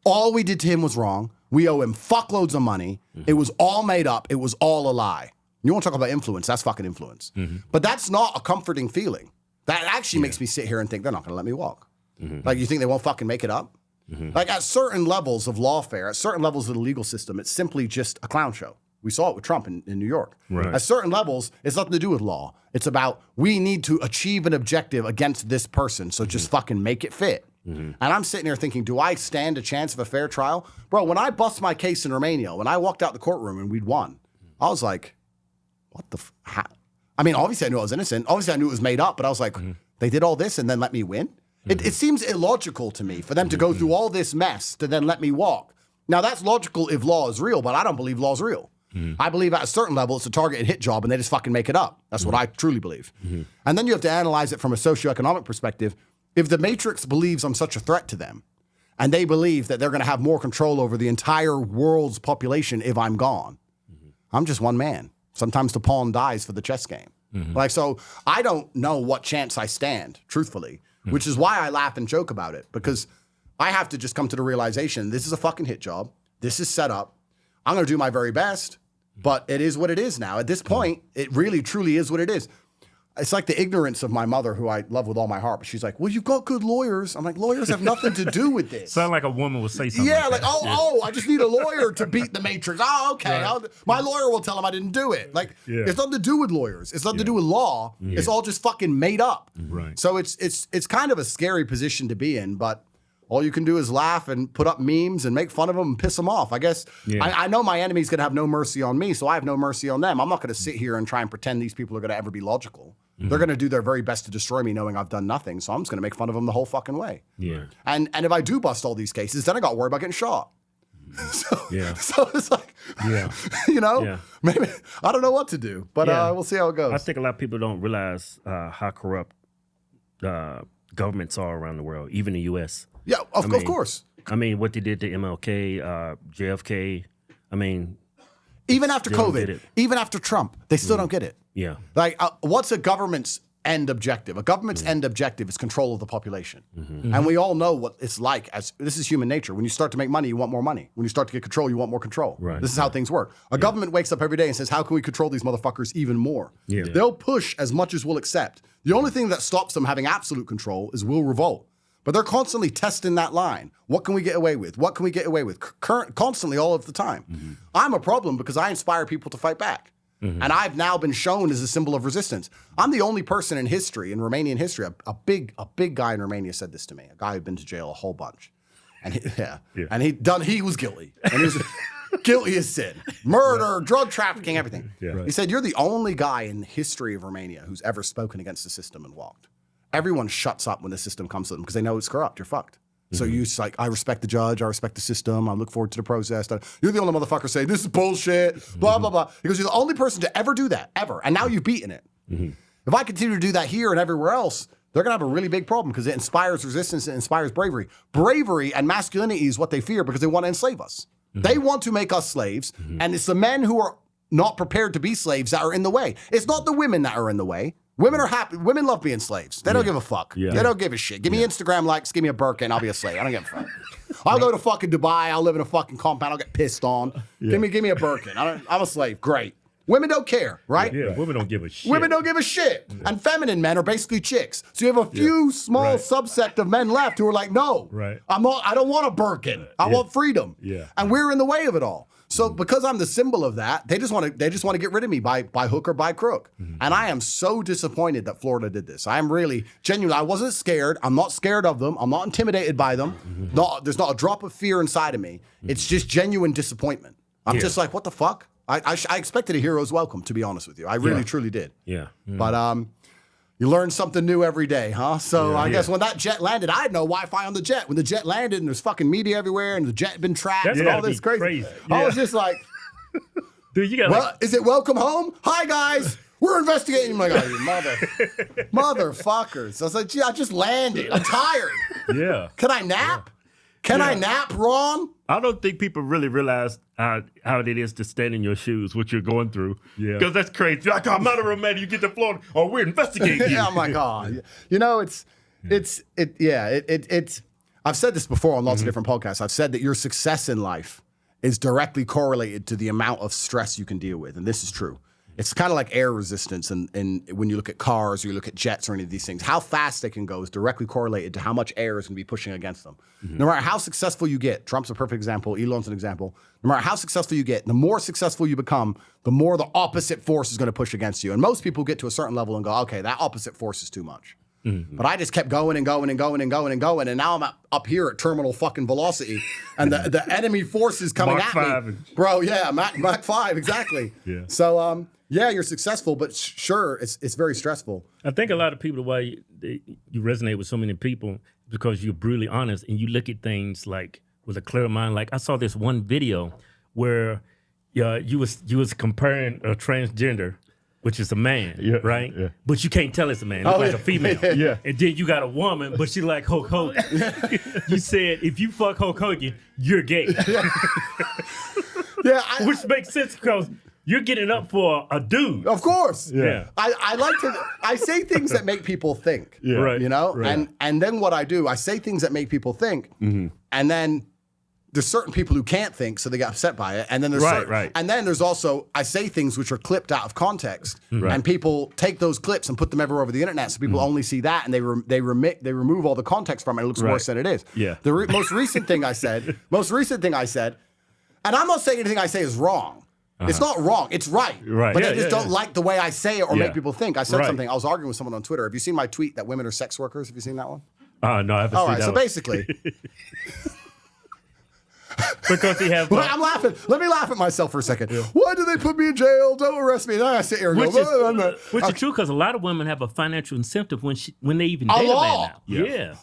S2: All we did to him was wrong. We owe him fuckloads of money. It was all made up. It was all a lie. You want to talk about influence? That's fucking influence. But that's not a comforting feeling. That actually makes me sit here and think they're not going to let me walk. Like, you think they won't fucking make it up? Like at certain levels of lawfare, at certain levels of the legal system, it's simply just a clown show. We saw it with Trump in New York.
S1: Right.
S2: At certain levels, it's nothing to do with law. It's about we need to achieve an objective against this person, so just fucking make it fit. And I'm sitting here thinking, do I stand a chance of a fair trial? Bro, when I bust my case in Romania, when I walked out the courtroom and we'd won, I was like, what the how? I mean, obviously I knew I was innocent. Obviously I knew it was made up, but I was like, they did all this and then let me win? It seems illogical to me for them to go through all this mess to then let me walk. Now that's logical if law is real, but I don't believe law is real. I believe at a certain level it's a target and hit job and they just fucking make it up. That's what I truly believe. And then you have to analyze it from a socioeconomic perspective. If the Matrix believes I'm such a threat to them and they believe that they're going to have more control over the entire world's population if I'm gone, I'm just one man. Sometimes the pawn dies for the chess game. Like, so I don't know what chance I stand, truthfully, which is why I laugh and joke about it, because I have to just come to the realization this is a fucking hit job. This is set up. I'm going to do my very best, but it is what it is now. At this point, it really, truly is what it is. It's like the ignorance of my mother, who I love with all my heart, but she's like, well, you've got good lawyers. I'm like, lawyers have nothing to do with this.
S1: Sound like a woman would say something.
S2: Yeah,
S1: like
S2: that. I just need a lawyer to beat the Matrix. Oh, okay. Right. My lawyer will tell him I didn't do it. Like, it's nothing to do with lawyers. It's nothing to do with law. It's all just fucking made up.
S1: Right.
S2: So it's kind of a scary position to be in, but all you can do is laugh and put up memes and make fun of them and piss them off. I guess I know my enemy's going to have no mercy on me, so I have no mercy on them. I'm not going to sit here and try and pretend these people are going to ever be logical. They're going to do their very best to destroy me knowing I've done nothing, so I'm just going to make fun of them the whole fucking way.
S1: Yeah.
S2: And if I do bust all these cases, then I got to worry about getting shot. So it's like, maybe I don't know what to do, but we'll see how it goes.
S1: I think a lot of people don't realize how corrupt governments are around the world, even the U.S.
S2: Yeah, of course.
S1: I mean, what they did to MLK, JFK, I mean...
S2: Even after COVID, even after Trump, they still don't get it.
S1: Yeah.
S2: Like, what's a government's end objective? A government's end objective is control of the population. And we all know what it's like. This is human nature. When you start to make money, you want more money. When you start to get control, you want more control.
S1: Right.
S2: This is how things work. A government wakes up every day and says, how can we control these motherfuckers even more? Yeah. They'll push as much as we'll accept. The only thing that stops them having absolute control is we'll revolt. But they're constantly testing that line. What can we get away with? What can we get away with? Constantly, all of the time. I'm a problem because I inspire people to fight back. And I've now been shown as a symbol of resistance. I'm the only person in history, in Romanian history, a big guy in Romania said this to me, a guy who'd been to jail a whole bunch. And he was guilty. And he was guilty as sin. Murder, drug trafficking, everything. He said, you're the only guy in the history of Romania who's ever spoken against the system and walked. Everyone shuts up when the system comes to them because they know it's corrupt. You're fucked. So you just like, I respect the judge. I respect the system. I look forward to the process. You're the only motherfucker saying this is bullshit, blah, blah, blah. Because you're the only person to ever do that, ever. And now you've beaten it. If I continue to do that here and everywhere else, they're going to have a really big problem because it inspires resistance. It inspires bravery. Bravery and masculinity is what they fear because they want to enslave us. They want to make us slaves. And it's the men who are not prepared to be slaves that are in the way. It's not the women that are in the way. Women are happy. Women love being slaves. They don't give a fuck. They don't give a shit. Give me Instagram likes. Give me a Birkin. I'll be a slave. I don't give a fuck. I'll go to fucking Dubai. I'll live in a fucking compound. I'll get pissed on. Give me a Birkin. I'm a slave. Great. Women don't care, right?
S1: Yeah, women don't give a shit.
S2: Women don't give a shit. And feminine men are basically chicks. So you have a few small subsect of men left who are like, no, I don't want a Birkin. I want freedom. And we're in the way of it all. So because I'm the symbol of that, they just want to get rid of me by hook or by crook. And I am so disappointed that Florida did this. I am really genuinely. I wasn't scared. I'm not scared of them. I'm not intimidated by them. There's not a drop of fear inside of me. It's just genuine disappointment. I'm just like, what the fuck? I expected a hero's welcome, to be honest with you. I really truly did. But you learn something new every day, huh? So I guess when that jet landed, I had no Wi-Fi on the jet. When the jet landed and there's fucking media everywhere and the jet had been tracked and all this crazy. I was just like,
S1: dude, you got
S2: is it welcome home? Hi, guys. We're investigating. I'm like, oh, you motherfuckers. I was like, gee, I just landed. I'm tired.
S1: Yeah.
S2: Can I nap? Can I nap, Ron?
S1: I don't think people really realize how it is to stand in your shoes, what you're going through. Yeah. Because that's crazy. Like, I'm not a romantic. You get to Florida, or we're investigating you.
S2: Yeah, I'm like, oh. You know, it's I've said this before on lots of different podcasts. I've said that your success in life is directly correlated to the amount of stress you can deal with. And this is true. It's kind of like air resistance, and when you look at cars or you look at jets or any of these things, how fast they can go is directly correlated to how much air is going to be pushing against them. No matter how successful you get, Trump's a perfect example, Elon's an example, no matter how successful you get, the more successful you become, the more the opposite force is going to push against you. And most people get to a certain level and go, okay, that opposite force is too much. But I just kept going and going and going and going and going, and now I'm up here at terminal fucking velocity, and the enemy force is coming
S1: Mach
S2: at
S1: 5.
S2: me. Bro, yeah, Mach 5, exactly.
S1: Yeah.
S2: So, yeah, you're successful, but sure, it's very stressful.
S1: I think a lot of people, the way you resonate with so many people, because you're brutally honest and you look at things like with a clear mind. Like I saw this one video where you was comparing a transgender, which is a man, right? Yeah. But you can't tell it's a man. It's like a female.
S2: Yeah.
S1: And then you got a woman, but she like Hulk Hogan. You said, if you fuck Hulk Hogan, you're gay. Which makes sense because you're getting up for a dude.
S2: Of course.
S1: Yeah.
S2: I say things that make people think.
S1: Yeah. Right.
S2: You know?
S1: Right.
S2: And then what I do, I say things that make people think, and then there's certain people who can't think, so they get upset by it. And then there's and then there's also, I say things which are clipped out of context, and people take those clips and put them everywhere over the internet, so people only see that, and they remove all the context from it. It looks worse than it is.
S1: Yeah.
S2: The most recent thing I said, and I'm not saying anything I say is wrong. It's not wrong. It's right. But they just don't like the way I say it or make people think. I said something. I was arguing with someone on Twitter. Have you seen my tweet that women are sex workers? Have you seen that one?
S1: No, I haven't seen that
S2: so
S1: one.
S2: basically.
S1: Because he has.
S2: I'm laughing. Let me laugh at myself for a second. Yeah. Why do they put me in jail? Don't arrest me. And then I sit here and go.
S1: Which is true, because a lot of women have a financial incentive when they even date a man now. Yeah.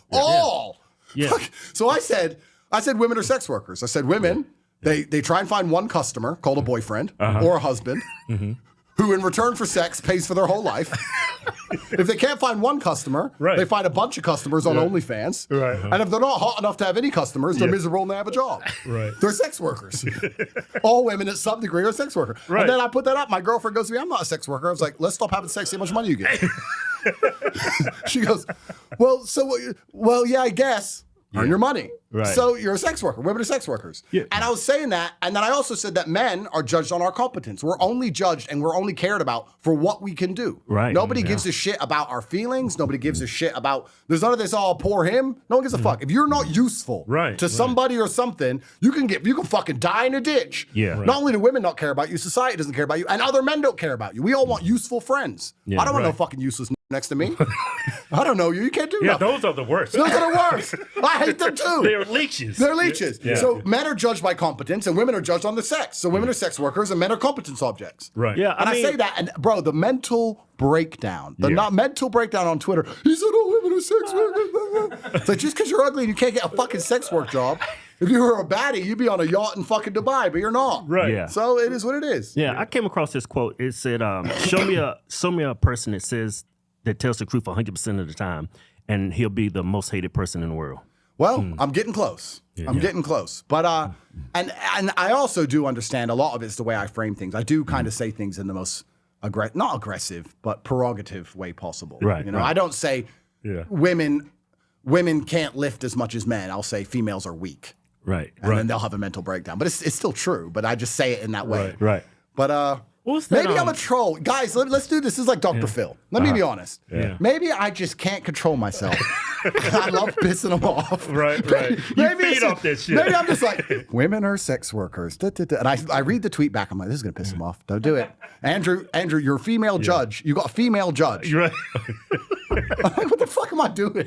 S2: So I said women are sex workers. I said women. They try and find one customer called a boyfriend or a husband who in return for sex pays for their whole life. If they can't find one customer, they find a bunch of customers on OnlyFans. And if they're not hot enough to have any customers, they're miserable and they have a job. They're sex workers. All women at some degree are sex workers. And then I put that up. My girlfriend goes to me, I'm not a sex worker. I was like, let's stop having sex. See how much money you get. She goes, well, yeah, I guess. Earn your money. So you're a sex worker. Women are sex workers. And I was saying that, and then I also said that men are judged on our competence. We're only judged and we're only cared about for what we can do. Nobody gives a shit about our feelings. Nobody gives a shit about, there's none of this, poor him. No one gives a fuck. If you're not useful to somebody or something, you can fucking die in a ditch. Not only do women not care about you, society doesn't care about you, and other men don't care about you. We all want useful friends. I don't want no fucking useless next to me. I don't know you. You can't do nothing.
S1: Those are the worst.
S2: Those are the worst. I hate them too.
S1: They're leeches.
S2: They're leeches. So men are judged by competence and women are judged on the sex. So women are sex workers and men are competence objects.
S1: Yeah.
S2: And I say that, and bro, the mental breakdown, mental breakdown on Twitter. He said, oh, women are sex workers. It's like, just because you're ugly and you can't get a fucking sex work job, if you were a baddie, you'd be on a yacht in fucking Dubai, but you're not. So it is what it is.
S5: I came across this quote. It said, show me a person that tells the truth 100% of the time, and he'll be the most hated person in the world.
S2: Well, I'm getting close. I'm getting close. But and I also do understand a lot of it's the way I frame things. I do kind of say things in the most not aggressive, but prerogative way possible. I don't say women can't lift as much as men. I'll say females are weak. And then they'll have a mental breakdown. But it's still true, but I just say it in that way. But maybe I'm a troll. Guys, let's do this. This is like Dr. Phil. Let me be honest. Maybe I just can't control myself. I love pissing them off.
S1: Maybe you feed off that shit.
S2: Maybe I'm just like, women are sex workers. And I read the tweet back. I'm like, this is going to piss them off. Don't do it. Andrew, you're a female judge. You got a female judge. I'm like, what the fuck am I doing?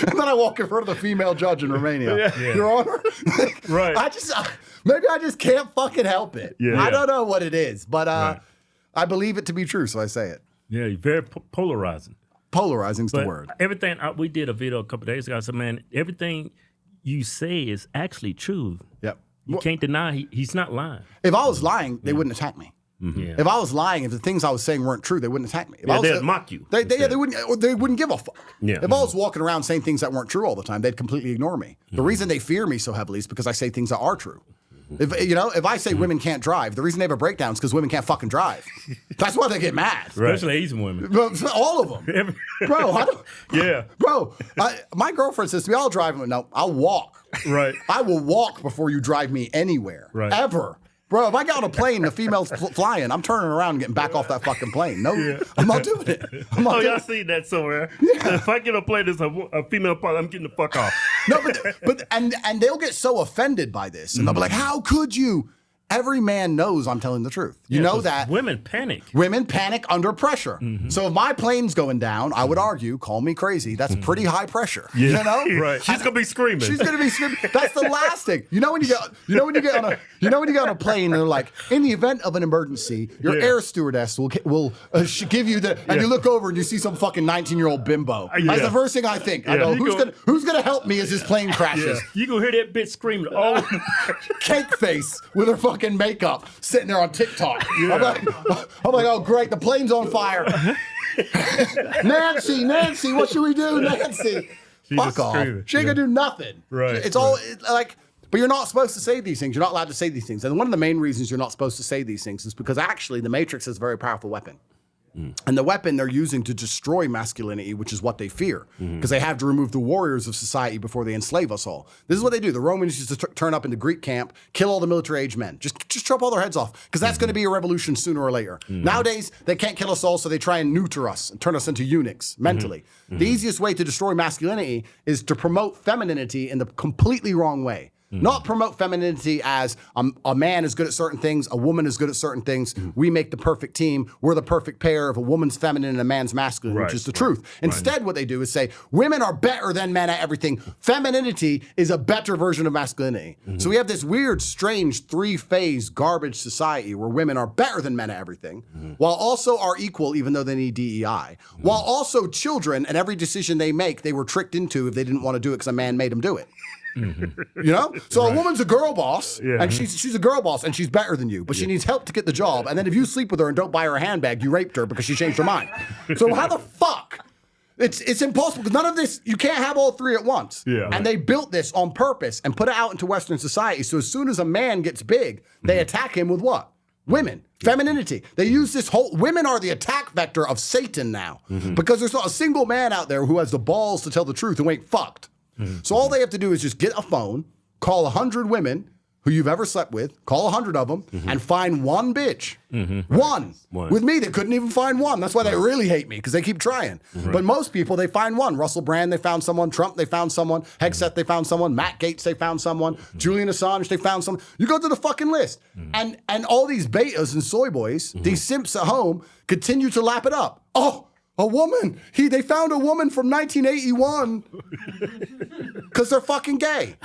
S2: And then I walk in front of the female judge in Romania. Your Honor. Maybe I just can't fucking help it. I don't know what it is, but I believe it to be true, so I say it.
S1: You're very polarizing.
S2: Polarizing's the word.
S1: Everything, we did a video a couple of days ago. I said, man, everything you say is actually true. You can't deny he's not lying.
S2: If I was lying, they wouldn't attack me. If I was lying, if the things I was saying weren't true, they wouldn't attack me.
S1: They'd mock you.
S2: They wouldn't give a fuck. If I was walking around saying things that weren't true all the time, they'd completely ignore me. The reason they fear me so heavily is because I say things that are true. If I say women can't drive, the reason they have a breakdown is because women can't fucking drive. That's why they get mad.
S1: Especially Asian women.
S2: All of them. Bro, my girlfriend says to me, I'll drive. No, I'll walk. I will walk before you drive me anywhere. Ever. Bro, if I get on a plane, the female's flying, I'm turning around and getting back off that fucking plane. No, I'm not doing it.
S5: Y'all seen that somewhere? Yeah. If I get a plane, there's a female pilot, I'm getting the fuck off.
S2: No, but they'll get so offended by this, and they'll be like, "How could you?" Every man knows I'm telling the truth. You know that.
S1: Women panic.
S2: Women panic under pressure. So if my plane's going down, I would argue, call me crazy, that's pretty high pressure. You know?
S5: Right. She's gonna be screaming.
S2: She's gonna be screaming. That's the last thing. You know when you get on a plane and they're like, in the event of an emergency, your air stewardess will give you the, and you look over and you see some fucking 19-year-old bimbo. That's the first thing I think. I go, who's gonna help me as this plane crashes?
S1: You gonna hear that bitch screaming,
S2: cake face with her fucking makeup sitting there on TikTok. I'm like, oh great, the plane's on fire. Nancy, what should we do, Nancy? Fuck off. She ain't gonna do nothing.
S5: Right.
S2: It's all like, but you're not supposed to say these things. You're not allowed to say these things. And one of the main reasons you're not supposed to say these things is because actually the Matrix is a very powerful weapon. And the weapon they're using to destroy masculinity, which is what they fear, because they have to remove the warriors of society before they enslave us all. This is what they do. The Romans used to turn up into Greek camp, kill all the military-age men, just chop all their heads off, because that's going to be a revolution sooner or later. Nowadays, they can't kill us all, so they try and neuter us and turn us into eunuchs mentally. The easiest way to destroy masculinity is to promote femininity in the completely wrong way. Not promote femininity as a man is good at certain things, a woman is good at certain things. We make the perfect team. We're the perfect pair of a woman's feminine and a man's masculine, which is the truth. Instead, what they do is say, women are better than men at everything. Femininity is a better version of masculinity. So we have this weird, strange, three-phase garbage society where women are better than men at everything, while also are equal even though they need DEI, while also children and every decision they make, they were tricked into if they didn't want to do it because a man made them do it. You know? So a woman's a girl boss, and she's a girl boss, and she's better than you, but she needs help to get the job. And then if you sleep with her and don't buy her a handbag, you raped her because she changed her mind. So how the fuck? It's impossible, because none of this, you can't have all three at once. And they built this on purpose and put it out into Western society. So as soon as a man gets big, they attack him with what? Women. Femininity. They use this whole, women are the attack vector of Satan now, because there's not a single man out there who has the balls to tell the truth who ain't fucked. So all they have to do is just get a phone, call 100 women who you've ever slept with, call 100 of them, and find one bitch. One. With me, they couldn't even find one. That's why they really hate me, because they keep trying. But most people, they find one. Russell Brand, they found someone. Trump, they found someone. Hegseth, they found someone. Matt Gaetz, they found someone. Julian Assange, they found someone. You go to the fucking list. And all these betas and soy boys, these simps at home, continue to lap it up. Oh, a woman. They found a woman from 1981 because they're fucking gay.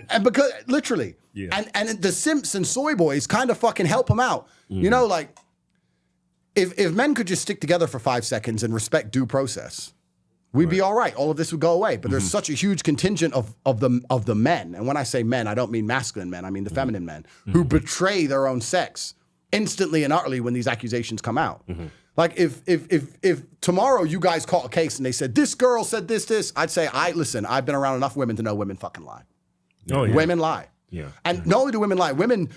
S2: And because, literally. And the simps and soy boys kind of fucking help them out. You know, like, if men could just stick together for 5 seconds and respect due process, we'd be all right. All of this would go away. But there's such a huge contingent of the men. And when I say men, I don't mean masculine men. I mean the feminine men who betray their own sex instantly and utterly when these accusations come out. Like if tomorrow you guys caught a case and they said, this girl said this, I'd say, listen, I've been around enough women to know women fucking lie. Women lie. And not only do women lie, women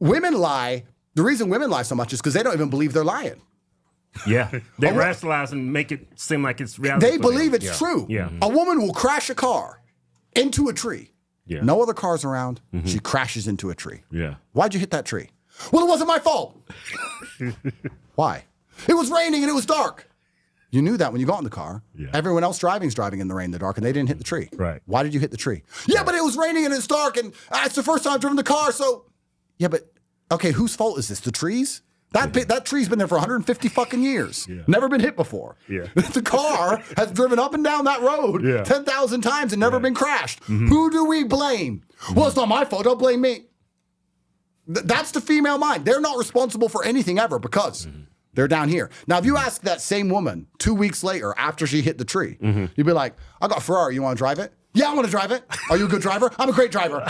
S2: lie. The reason women lie so much is because they don't even believe they're lying.
S5: They rationalize and make it seem like it's reality.
S2: They believe it's true. A woman will crash a car into a tree. No other cars around. She crashes into a tree. Why'd you hit that tree? Well, it wasn't my fault. Why? It was raining and it was dark. You knew that when you got in the car. Everyone else driving in the rain, in the dark, and they didn't hit the tree. Why did you hit the tree? But it was raining and it's dark, and it's the first time I've driven the car, so... but, okay, whose fault is this? The trees? That tree's been there for 150 fucking years. Never been hit before. The car has driven up and down that road 10,000 times and never been crashed. Who do we blame? Well, it's not my fault. Don't blame me. That's the female mind. They're not responsible for anything ever because... they're down here. Now, if you ask that same woman 2 weeks later after she hit the tree, you'd be like, I got a Ferrari. You want to drive it? Yeah, I want to drive it. Are you a good driver? I'm a great driver.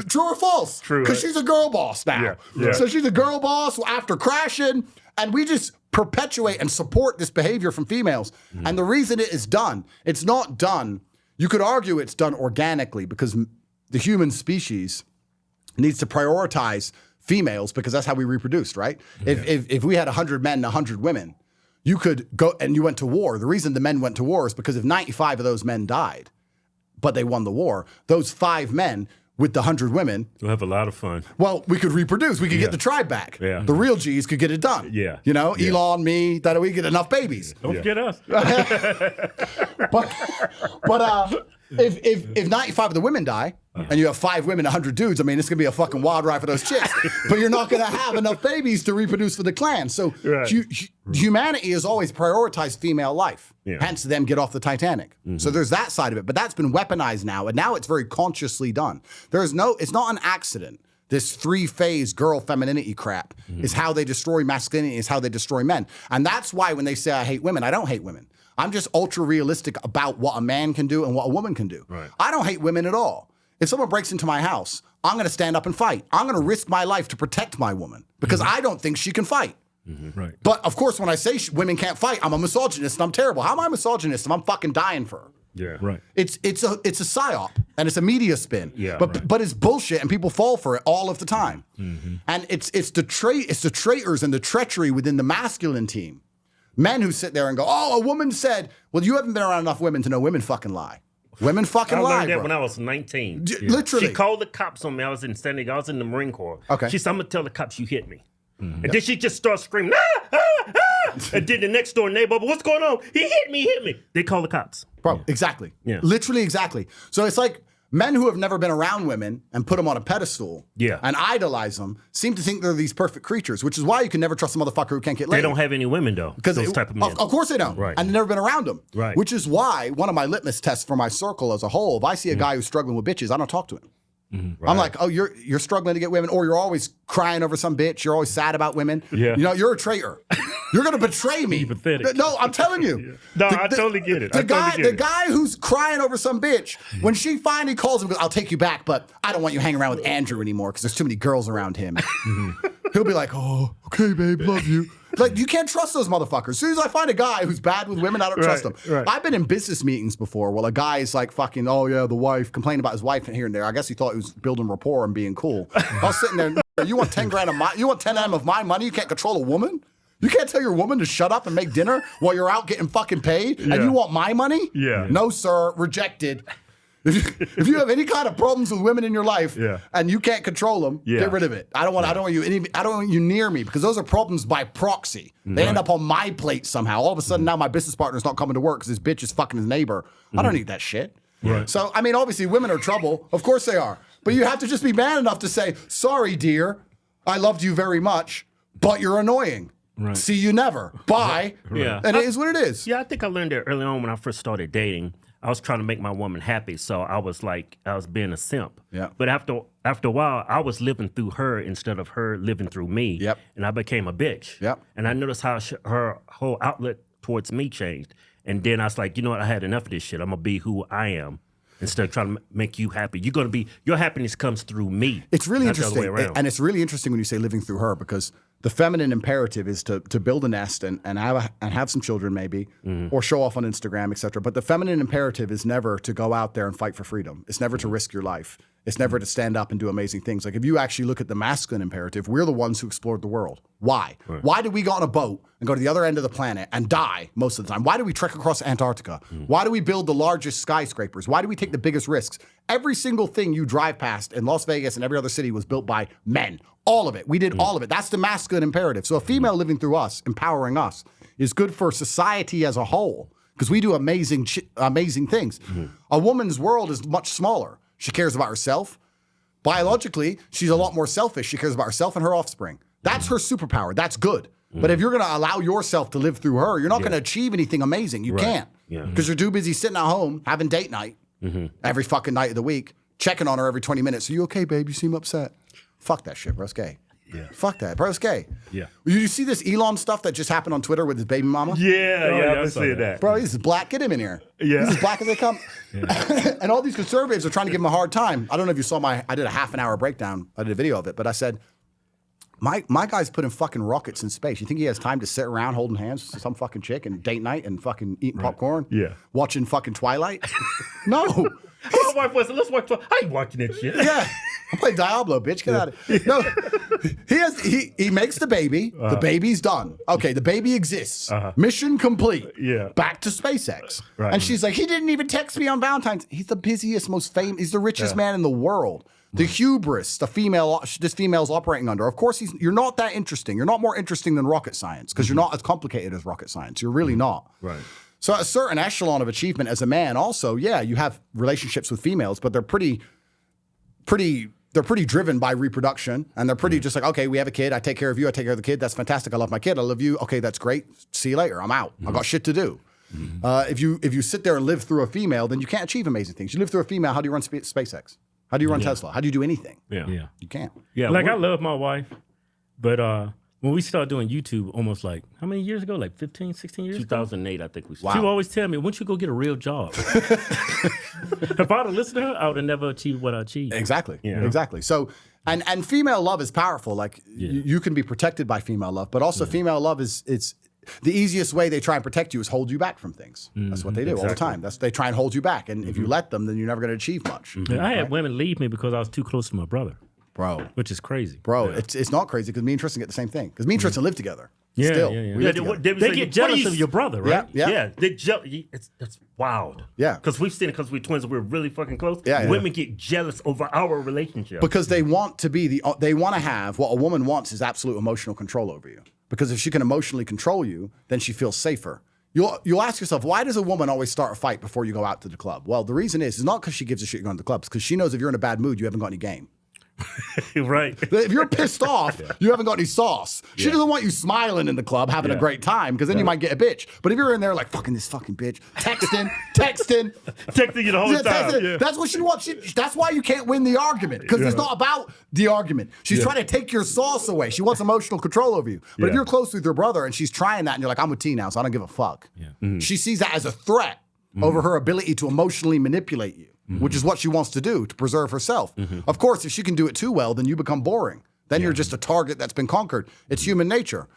S2: True or false?
S5: True.
S2: Because she's a girl boss now. So she's a girl boss after crashing, and we just perpetuate and support this behavior from females. And the reason it is done, it's not done. You could argue it's done organically because the human species needs to prioritize females because that's how we reproduced, right? If we had 100 men and 100 women, you could go and you went to war. The reason the men went to war is because if 95 of those men died, but they won the war, those 5 men with the 100 women.
S1: We'll have a lot of fun.
S2: Well, we could reproduce. We could get the tribe back.
S1: Yeah.
S2: The real G's could get it done.
S1: Yeah.
S2: You know,
S1: Yeah.
S2: Elon, me, that we get enough babies.
S1: Don't forget us.
S2: But if 95 of the women die, and you have 5 women, 100 dudes, I mean, it's going to be a fucking wild ride for those chicks. But you're not going to have enough babies to reproduce for the clan. So humanity has always prioritized female life.
S1: Yeah.
S2: Hence them get off the Titanic. So there's that side of it. But that's been weaponized now. And now it's very consciously done. It's not an accident. This 3-phase girl femininity crap is how they destroy masculinity, is how they destroy men. And that's why when they say I hate women, I don't hate women. I'm just ultra realistic about what a man can do and what a woman can do.
S1: Right.
S2: I don't hate women at all. If someone breaks into my house, I'm going to stand up and fight. I'm going to risk my life to protect my woman because I don't think she can fight.
S1: Right.
S2: But of course, when I say women can't fight, I'm a misogynist and I'm terrible. How am I a misogynist if I'm fucking dying for her?
S1: Yeah. Right.
S2: It's a psyop and it's a media spin.
S1: Yeah,
S2: but it's bullshit and people fall for it all of the time. And it's the traitors and the treachery within the masculine team. Men who sit there and go, oh, a woman said, well, you haven't been around enough women to know women fucking lie. Women fucking
S1: I
S2: lie,
S1: learned that
S2: bro.
S1: when I was 19.
S2: Literally.
S1: She called the cops on me. I was in San Diego. I was in the Marine Corps.
S2: Okay.
S1: She said, I'm going to tell the cops you hit me. And then she just starts screaming, ah, ah, ah. And then the next door neighbor, what's going on? He hit me. They call the cops.
S2: Bro, exactly.
S1: Yeah.
S2: Literally exactly. So it's like men who have never been around women and put them on a pedestal and idolize them seem to think they're these perfect creatures, which is why you can never trust a motherfucker who can't get laid.
S1: They don't have any women, though, those type of men.
S2: Of course they don't.
S1: Right.
S2: And they've never been around them.
S1: Right.
S2: Which is why one of my litmus tests for my circle as a whole, if I see a guy who's struggling with bitches, I don't talk to him. I'm like, oh, you're struggling to get women, or you're always crying over some bitch. You're always sad about women.
S1: Yeah.
S2: You know, you're a traitor. You're gonna betray me.
S1: Pathetic.
S2: No, I'm telling you.
S1: No, I totally get it.
S2: The guy who's crying over some bitch, when she finally calls him, goes, I'll take you back, but I don't want you hanging around with Andrew anymore because there's too many girls around him. He'll be like, oh, okay, babe, love you. Like, you can't trust those motherfuckers. As soon as I find a guy who's bad with women, I don't trust him.
S1: Right.
S2: I've been in business meetings before where a guy is like fucking, oh yeah, the wife, complaining about his wife here and there. I guess he thought he was building rapport and being cool. I was sitting there, you want 10 grand of my, you want 10 M of my money? You can't control a woman? You can't tell your woman to shut up and make dinner while you're out getting fucking paid? And you want my money?
S1: Yeah.
S2: No, sir, rejected. If you have any kind of problems with women in your life and you can't control them, get rid of it. I don't want you near me because those are problems by proxy. They end up on my plate somehow. All of a sudden now my business partner's not coming to work because his bitch is fucking his neighbor. I don't need that shit.
S1: Right.
S2: So, I mean, obviously women are trouble. Of course they are. But you have to just be man enough to say, sorry, dear, I loved you very much, but you're annoying. Right. See you never. Bye.
S1: Yeah.
S2: And it is what it is.
S1: Yeah, I think I learned that early on when I first started dating. I was trying to make my woman happy, so I was being a simp.
S2: Yeah.
S1: But after a while, I was living through her instead of her living through me.
S2: Yep.
S1: And I became a bitch.
S2: Yep.
S1: And I noticed how her whole outlet towards me changed. And then I was like, you know what? I had enough of this shit. I'm gonna be who I am instead of trying to make you happy. Your happiness comes through me.
S2: It's really
S1: not the other
S2: interesting.
S1: way around.
S2: And it's really interesting when you say living through her because the feminine imperative is to build a nest and have some children maybe, or show off on Instagram, etc. But the feminine imperative is never to go out there and fight for freedom. It's never to risk your life. It's never to stand up and do amazing things. Like if you actually look at the masculine imperative, we're the ones who explored the world. Why? Right. Why did we go on a boat and go to the other end of the planet and die most of the time? Why do we trek across Antarctica? Why do we build the largest skyscrapers? Why do we take the biggest risks? Every single thing you drive past in Las Vegas and every other city was built by men. All of it. We did all of it. That's the masculine imperative. So a female living through us, empowering us, is good for society as a whole because we do amazing things. A woman's world is much smaller. She cares about herself. Biologically, she's a lot more selfish. She cares about herself and her offspring. That's her superpower. That's good. But if you're going to allow yourself to live through her, you're not going to achieve anything amazing. You can't. Because you're too busy sitting at home having date night every fucking night of the week, checking on her every 20 minutes. Are you okay, babe? You seem upset. Fuck that shit, bro. It's gay. Yeah. Fuck that, bro. It's gay. Yeah. You see this Elon stuff that just happened on Twitter with his baby mama?
S1: Yeah, I've seen that.
S2: Bro, he's black. Get him in here. Yeah. He's as black as they come. And all these conservatives are trying to give him a hard time. I don't know if you saw I did a half an hour breakdown. I did a video of it, but I said, my guy's putting fucking rockets in space. You think he has time to sit around holding hands with some fucking chick and date night and fucking eating popcorn? Yeah. Watching fucking Twilight? No.
S1: My wife was, let's watch Twilight. I ain't watching that shit.
S2: Yeah. I'm playing Diablo, bitch. Get out of here. No, he makes the baby. The baby's done. Okay, the baby exists. Mission complete. Yeah. Back to SpaceX. Right. And she's like, he didn't even text me on Valentine's. He's the busiest, most famous. He's the richest man in the world. the hubris this female's operating under. Of course, you're not that interesting. You're not more interesting than rocket science because you're not as complicated as rocket science. You're really not.
S5: Right.
S2: So a certain echelon of achievement as a man also, yeah, you have relationships with females, but they're pretty driven by reproduction, and they're pretty just like, okay, we have a kid, I take care of you, I take care of the kid, that's fantastic, I love my kid, I love you, okay, that's great, see you later, I'm out, I got shit to do. If you sit there and live through a female, then you can't achieve amazing things. You live through a female, how do you run SpaceX? How do you run Tesla? How do you do anything?
S1: Yeah.
S2: You can't.
S1: Yeah. Like, I love my wife, but when we started doing YouTube almost like, how many years ago? Like 15, 16 years
S5: 2008,
S1: ago?
S5: I think we
S1: Wow. She would always tell me, why don't you go get a real job? If I'd have listened to her, I would have never achieved what I achieved.
S2: Exactly. Yeah. Exactly. So, and female love is powerful. Like, you can be protected by female love, but also female love it's the easiest way they try and protect you is hold you back from things. That's what they do all the time. They try and hold you back. And if you let them, then you're never going to achieve much.
S1: I had women leave me because I was too close to my brother.
S2: Bro.
S1: Which is crazy.
S2: Bro, it's not crazy because me and Tristan get the same thing. Because me and Tristan live together.
S1: Yeah,
S2: Still.
S1: They get jealous of your brother, right?
S2: Yeah.
S5: That's wild.
S2: Yeah.
S5: Because we've seen it because we're twins and we're really fucking close.
S2: Yeah.
S5: Women get jealous over our relationship.
S2: Because they want to have what a woman wants is absolute emotional control over you. Because if she can emotionally control you, then she feels safer. You'll ask yourself, why does a woman always start a fight before you go out to the club? Well, the reason is not because she gives a shit you're going to the club. It's because she knows if you're in a bad mood, you haven't got any game.
S1: Right.
S2: If you're pissed off, you haven't got any sauce. She doesn't want you smiling in the club, having a great time, because then you might get a bitch. But if you're in there like, fucking this fucking bitch, texting.
S5: Texting you the whole time.
S2: Yeah. That's what she wants. That's why you can't win the argument, because it's not about the argument. She's trying to take your sauce away. She wants emotional control over you. But if you're close with your brother and she's trying that and you're like, I'm with T now, so I don't give a fuck. Yeah. She sees that as a threat over her ability to emotionally manipulate you. Which is what she wants to do to preserve herself. Of course, if she can do it too well, then you become boring. Then you're just a target that's been conquered. It's human nature.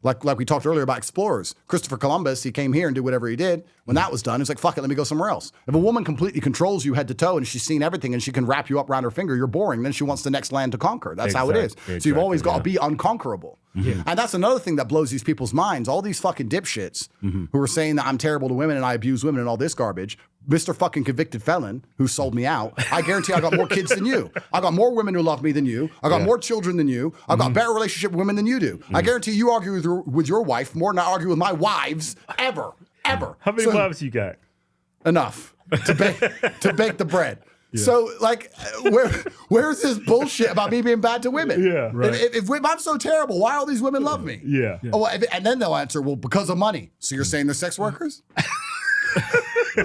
S2: Like we talked earlier about explorers. Christopher Columbus, he came here and did whatever he did. When that was done, he's like, fuck it, let me go somewhere else. If a woman completely controls you head to toe and she's seen everything and she can wrap you up around her finger, you're boring. Then she wants the next land to conquer. That's how it is. So you've always got to be unconquerable. And that's another thing that blows these people's minds. All these fucking dipshits who are saying that I'm terrible to women and I abuse women and all this garbage. Mr. fucking convicted felon who sold me out, I guarantee I got more kids than you. I got more women who love me than you. I got more children than you. I got a better relationship with women than you do. I guarantee you argue with your wife more than I argue with my wives ever.
S1: How many wives you got?
S2: Enough to bake the bread. Yeah. So, like, where's this bullshit about me being bad to women?
S1: Yeah, right.
S2: If I'm so terrible, why all these women love me?
S1: Yeah.
S2: Oh, and then they'll answer, well, because of money. So you're saying they're sex workers?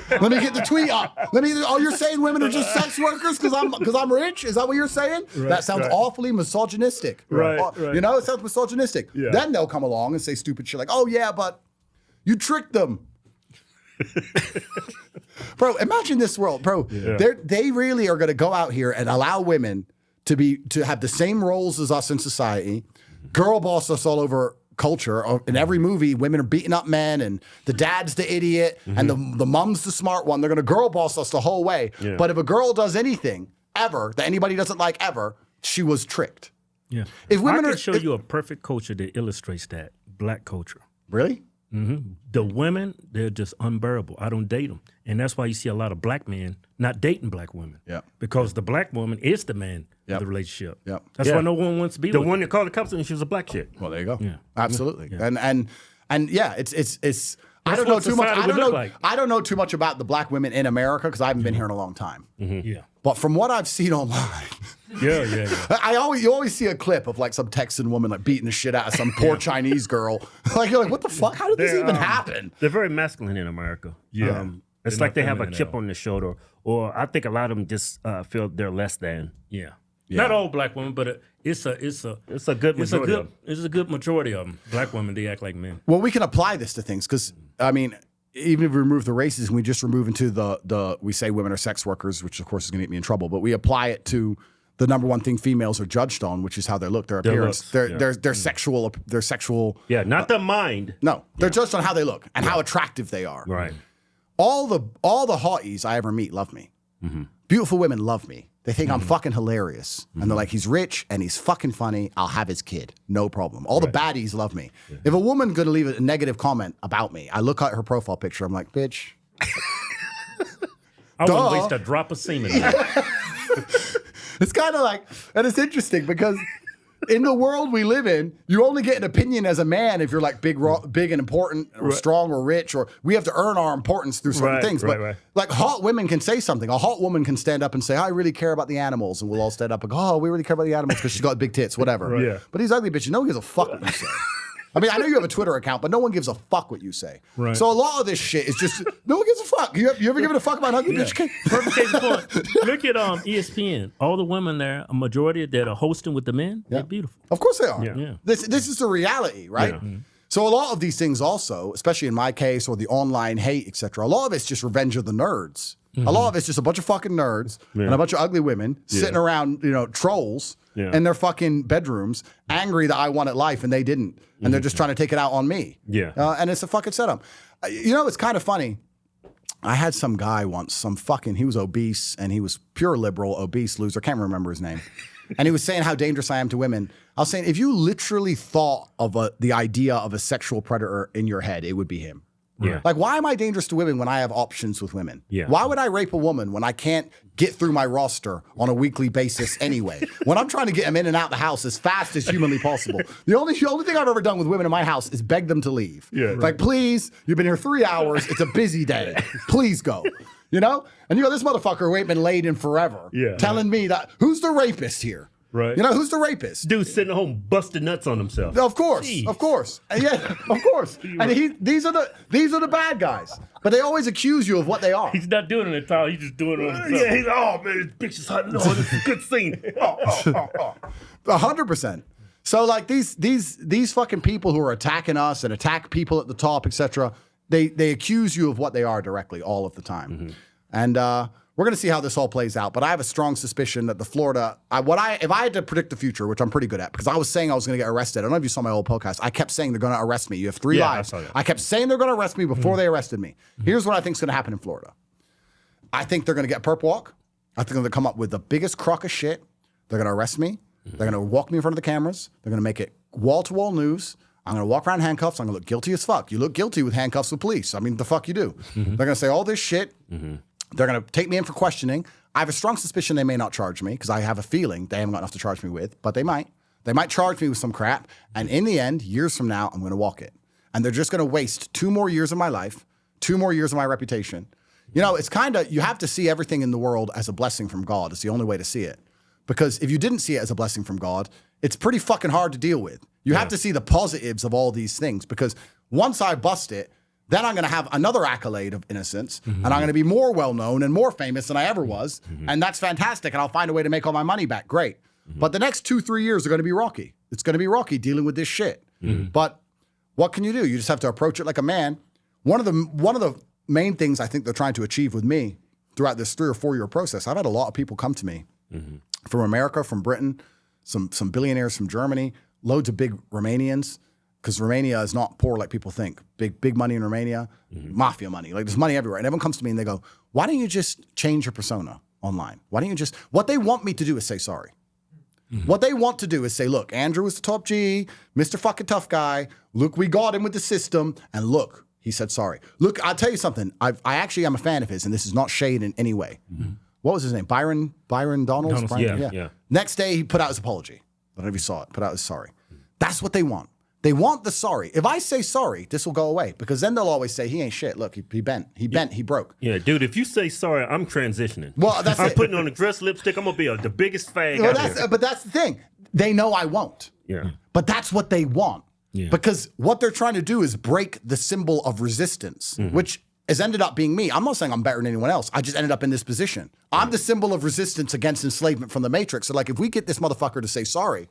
S2: Let me get the tweet up. You're saying women are just sex workers because I'm rich? Is that what you're saying? Right, that sounds awfully misogynistic.
S1: Right.
S2: You know, it sounds misogynistic. Yeah. Then they'll come along and say stupid shit like, oh yeah, but you tricked them. Bro, imagine this world, bro. Yeah. They really are going to go out here and allow women to have the same roles as us in society, girl boss us all over culture. In every movie, women are beating up men, and the dad's the idiot, and the mom's the smart one. They're going to girl boss us the whole way. Yeah. But if a girl does anything ever that anybody doesn't like ever, she was tricked.
S1: Yeah. If women I can show you a perfect culture that illustrates that. Black culture.
S2: Really?
S1: The women, they're just unbearable. I don't date them. And that's why you see a lot of black men not dating black women.
S2: Yeah.
S1: Because the black woman is the man of the relationship.
S2: Yep.
S1: That's why no one wants to be
S5: the
S1: with
S5: one that called the cops and she was a black chick.
S2: Well, there you go.
S1: Yeah.
S2: Absolutely. Yeah. And yeah, it's
S1: I don't know too much.
S2: I don't know too much about the black women in America because I haven't been here in a long time.
S1: Yeah.
S2: But from what I've seen online, you always see a clip of like some Texan woman like beating the shit out of some poor Chinese girl. Like you're like, what the fuck? How did this even happen?
S5: They're very masculine in America.
S1: Yeah.
S5: It's like they have a chip on their shoulder, or I think a lot of them just feel they're less than.
S1: Yeah. Not all black women, but it's a
S5: good majority.
S1: It's a good majority of them. Black women, they act like men.
S2: Well, we can apply this to things because I mean, even if we remove the races and we just remove into the we say women are sex workers, which of course is going to get me in trouble, but we apply it to the number one thing females are judged on, which is how they look, their appearance, their sexual.
S5: Yeah, not the mind.
S2: No, they're judged on how they look and how attractive they are.
S1: Right.
S2: All the hotties I ever meet love me. Beautiful women love me. They think I'm fucking hilarious. And they're like, he's rich and he's fucking funny. I'll have his kid. No problem. All the baddies love me. Yeah. If a woman's going to leave a negative comment about me, I look at her profile picture. I'm like, bitch.
S1: I wouldn't waste a drop of semen.
S2: It's kind of like, and it's interesting because in the world we live in, you only get an opinion as a man if you're like big and important or strong or rich, or we have to earn our importance through certain things. But like hot women can say something. A hot woman can stand up and say, I really care about the animals. And we'll all stand up and go, oh, we really care about the animals because she's got big tits, whatever. But these ugly bitches, no one gives a fuck what you say. I mean, I know you have a Twitter account, but no one gives a fuck what you say. Right. So a lot of this shit is just, no one gives a fuck. You ever given a fuck about ugly bitch?
S1: Perfect case in point. Look at ESPN. All the women there, a majority that are hosting with the men, they're beautiful.
S2: Of course they are. Yeah. This is the reality, right? Yeah. So a lot of these things also, especially in my case or the online hate, etc., a lot of it's just revenge of the nerds. A lot of it's just a bunch of fucking nerds and a bunch of ugly women sitting around, trolls in their fucking bedrooms, angry that I wanted life and they didn't. And they're just trying to take it out on me. And it's a fucking setup. It's kind of funny. I had some guy once, he was obese and he was pure liberal, obese loser. Can't remember his name. And he was saying how dangerous I am to women. I was saying, if you literally thought of the idea of a sexual predator in your head, it would be him. Yeah. Like, why am I dangerous to women when I have options with women? Yeah. Why would I rape a woman when I can't get through my roster on a weekly basis anyway? When I'm trying to get them in and out the house as fast as humanly possible. The only thing I've ever done with women in my house is beg them to leave. Like, please, you've been here 3 hours. It's a busy day. Please go. And this motherfucker who ain't been laid in forever telling me that, who's the rapist here? Right. Who's the rapist?
S1: Dude sitting at home busting nuts on himself.
S2: Of course. Jeez. Of course. Yeah, of course. And these are the bad guys. But they always accuse you of what they are.
S1: He's not doing it at all. He's just doing it on himself.
S5: Yeah, he's oh man, this bitch is hot. No, this is a good scene.
S2: 100%. So like these fucking people who are attacking us and attack people at the top, etc., they accuse you of what they are directly all of the time. And we're going to see how this all plays out, but I have a strong suspicion that the Florida, if I had to predict the future, which I'm pretty good at, because I was saying I was going to get arrested. I don't know if you saw my old podcast. I kept saying they're going to arrest me. You have 3 lives. I kept saying they're going to arrest me before they arrested me. Here's what I think is going to happen in Florida. I think they're going to get perp walk. I think they're going to come up with the biggest crock of shit. They're going to arrest me. They're going to walk me in front of the cameras. They're going to make it wall-to-wall news. I'm going to walk around handcuffs. I'm going to look guilty as fuck. You look guilty with handcuffs with police. I mean, the fuck you do. They're going to say all this shit. They're going to take me in for questioning. I have a strong suspicion they may not charge me because I have a feeling they haven't got enough to charge me with, but they might. They might charge me with some crap. And in the end, years from now, I'm going to walk it. And they're just going to waste 2 more years of my life, 2 more years of my reputation. It's kind of, you have to see everything in the world as a blessing from God. It's the only way to see it. Because if you didn't see it as a blessing from God, it's pretty fucking hard to deal with. You have to see the positives of all these things because once I bust it, then I'm going to have another accolade of innocence, and I'm going to be more well-known and more famous than I ever was, and that's fantastic, and I'll find a way to make all my money back. Great. But the next 2-3 years are going to be rocky. It's going to be rocky dealing with this shit. But what can you do? You just have to approach it like a man. One of the main things I think they're trying to achieve with me throughout this 3 or 4 year process, I've had a lot of people come to me from America, from Britain, some billionaires from Germany, loads of big Romanians, because Romania is not poor like people think. Big money in Romania, mafia money. Like there's money everywhere. And everyone comes to me and they go, why don't you just change your persona online? Why don't you just, what they want me to do is say sorry. What they want to do is say, look, Andrew is the top G, Mr. fucking tough guy. Look, we got him with the system. And look, he said sorry. Look, I'll tell you something. I actually am a fan of his, and this is not shade in any way. What was his name? Byron Donalds? Yeah. Next day, he put out his apology. I don't know if you saw it. Put out his sorry. That's what they want. They want the sorry. If I say sorry, this will go away because then they'll always say he ain't shit. Look, he bent. He broke.
S5: Yeah, dude. If you say sorry, I'm transitioning.
S2: Well, that's
S5: I'm putting on a dress lipstick. I'm gonna be the biggest fag.
S2: Well, but that's the thing. They know I won't.
S5: Yeah.
S2: But that's what they want. Yeah. Because what they're trying to do is break the symbol of resistance, which has ended up being me. I'm not saying I'm better than anyone else. I just ended up in this position. I'm the symbol of resistance against enslavement from the Matrix. So like, if we get this motherfucker to say sorry,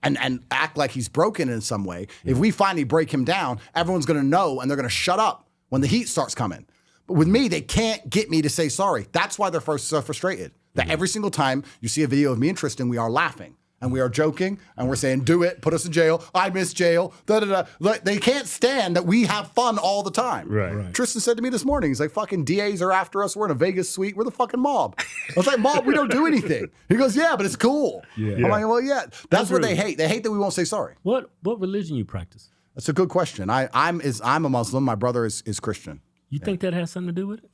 S2: and act like he's broken in some way, if we finally break him down, everyone's going to know and they're going to shut up when the heat starts coming. But with me, they can't get me to say sorry. That's why they're so frustrated. That every single time you see a video of me and Tristan, we are laughing and we are joking and we're saying, do it, put us in jail. I miss jail. Like, they can't stand that we have fun all the time. Right. Tristan said to me this morning, he's like, fucking DAs are after us. We're in a Vegas suite. We're the fucking mob. I was like, mob, we don't do anything. He goes, yeah, but it's cool. I'm like, well, yeah. That's what they hate. They hate that we won't say sorry.
S1: What religion you practice?
S2: That's a good question. I'm a Muslim. My brother is Christian.
S1: You think that has something to do with it?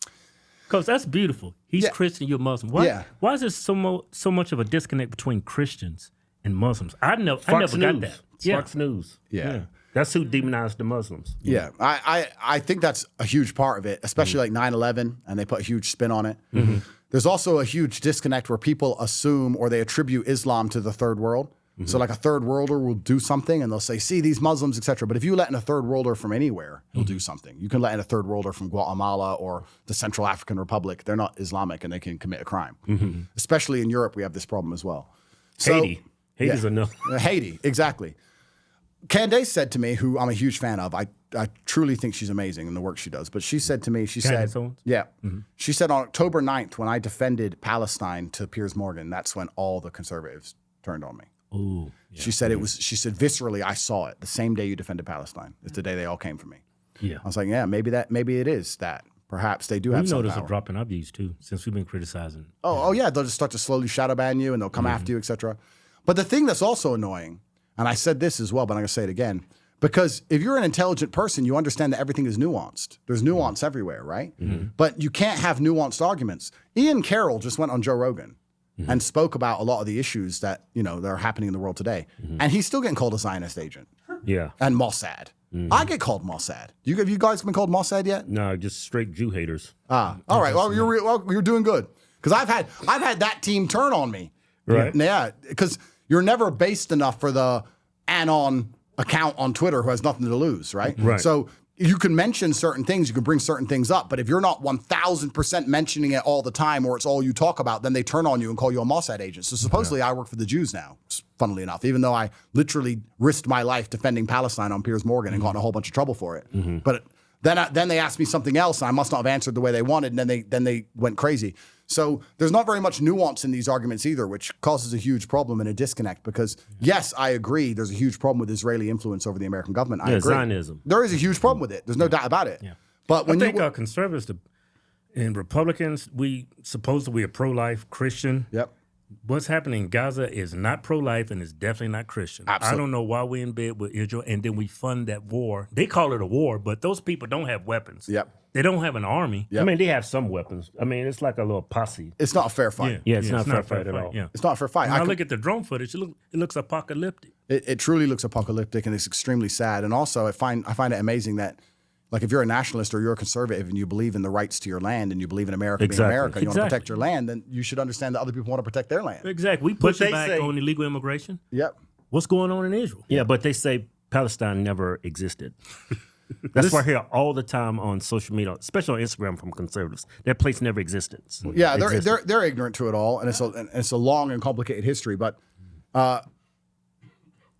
S1: Because that's beautiful. He's
S2: Yeah.
S1: Christian, you're Muslim. Why is there so much of a disconnect between Christians and Muslims? I never got that.
S5: Fox News.
S2: Yeah.
S5: That's who demonized the Muslims.
S2: Yeah, I think that's a huge part of it, especially like 9/11, and they put a huge spin on it. There's also a huge disconnect where people assume or they attribute Islam to the third world. So like a third worlder will do something and they'll say, see, these Muslims, etc. But if you let in a third worlder from anywhere, he'll do something. You can let in a third worlder from Guatemala or the Central African Republic. They're not Islamic and they can commit a crime. Especially in Europe, we have this problem as well. So,
S5: Haiti. Haiti's enough.
S2: Haiti, exactly. Candace said to me, who I'm a huge fan of, I truly think she's amazing in the work she does, but she said to me, she said, she said on October 9th, when I defended Palestine to Piers Morgan, that's when all the conservatives turned on me.
S5: Ooh,
S2: She said she said viscerally, I saw it the same day you defended Palestine. It's the day they all came for me.
S5: Yeah.
S2: I was like, yeah, maybe it is that. Perhaps they do have some
S1: there's
S2: power.
S1: a drop in our views too, since we've been criticizing.
S2: Oh yeah, they'll just start to slowly shadow ban you and they'll come after you, etc. But the thing that's also annoying, and I said this as well, but I'm gonna say it again, because if you're an intelligent person, you understand that everything is nuanced. There's nuance everywhere, right? But you can't have nuanced arguments. Ian Carroll just went on Joe Rogan and spoke about a lot of the issues that, that are happening in the world today. And he's still getting called a Zionist agent.
S5: Yeah.
S2: And Mossad. I get called Mossad. Have you guys been called Mossad yet?
S5: No, just straight Jew haters.
S2: All right. Well, you're doing good. Because I've had that team turn on me.
S5: Right.
S2: Yeah. Because you're never based enough for the Anon account on Twitter who has nothing to lose, right?
S5: Right.
S2: So you can mention certain things, you can bring certain things up, but if you're not 1,000% mentioning it all the time or it's all you talk about, then they turn on you and call you a Mossad agent. So supposedly I work for the Jews now, funnily enough, even though I literally risked my life defending Palestine on Piers Morgan and got in a whole bunch of trouble for it. But then they asked me something else and I must not have answered the way they wanted, and then they went crazy. So there's not very much nuance in these arguments either, which causes a huge problem and a disconnect because, yes, I agree there's a huge problem with Israeli influence over the American government. I agree.
S5: Zionism.
S2: There is a huge problem with it. There's no doubt about it.
S1: Yeah.
S2: But when
S1: I think conservatives and Republicans, we are pro-life Christian.
S2: Yep.
S1: What's happening in Gaza is not pro-life and it's definitely not Christian.
S2: Absolutely.
S1: I don't know why we're in bed with Israel and then we fund that war. They call it a war, but those people don't have weapons.
S2: Yep.
S1: They don't have an army.
S2: Yep.
S5: I mean, they have some weapons. I mean, it's like a little posse.
S2: It's not a fair fight.
S5: Yeah, it's not a fair fight at all.
S1: Yeah.
S2: It's not a fair fight.
S1: When I look at the drone footage, it looks apocalyptic.
S2: It truly looks apocalyptic and it's extremely sad. And also I find it amazing that, like, if you're a nationalist or you're a conservative and you believe in the rights to your land and you believe in America being America, and you want to protect your land, then you should understand that other people want to protect their land.
S1: Exactly. We push back on illegal immigration.
S2: Yep.
S1: What's going on in Israel?
S5: Yeah, but they say Palestine never existed. That's why I hear all the time on social media, especially on Instagram from conservatives. That place never existed.
S2: Yeah, they're ignorant to it all, and it's a long and complicated history. But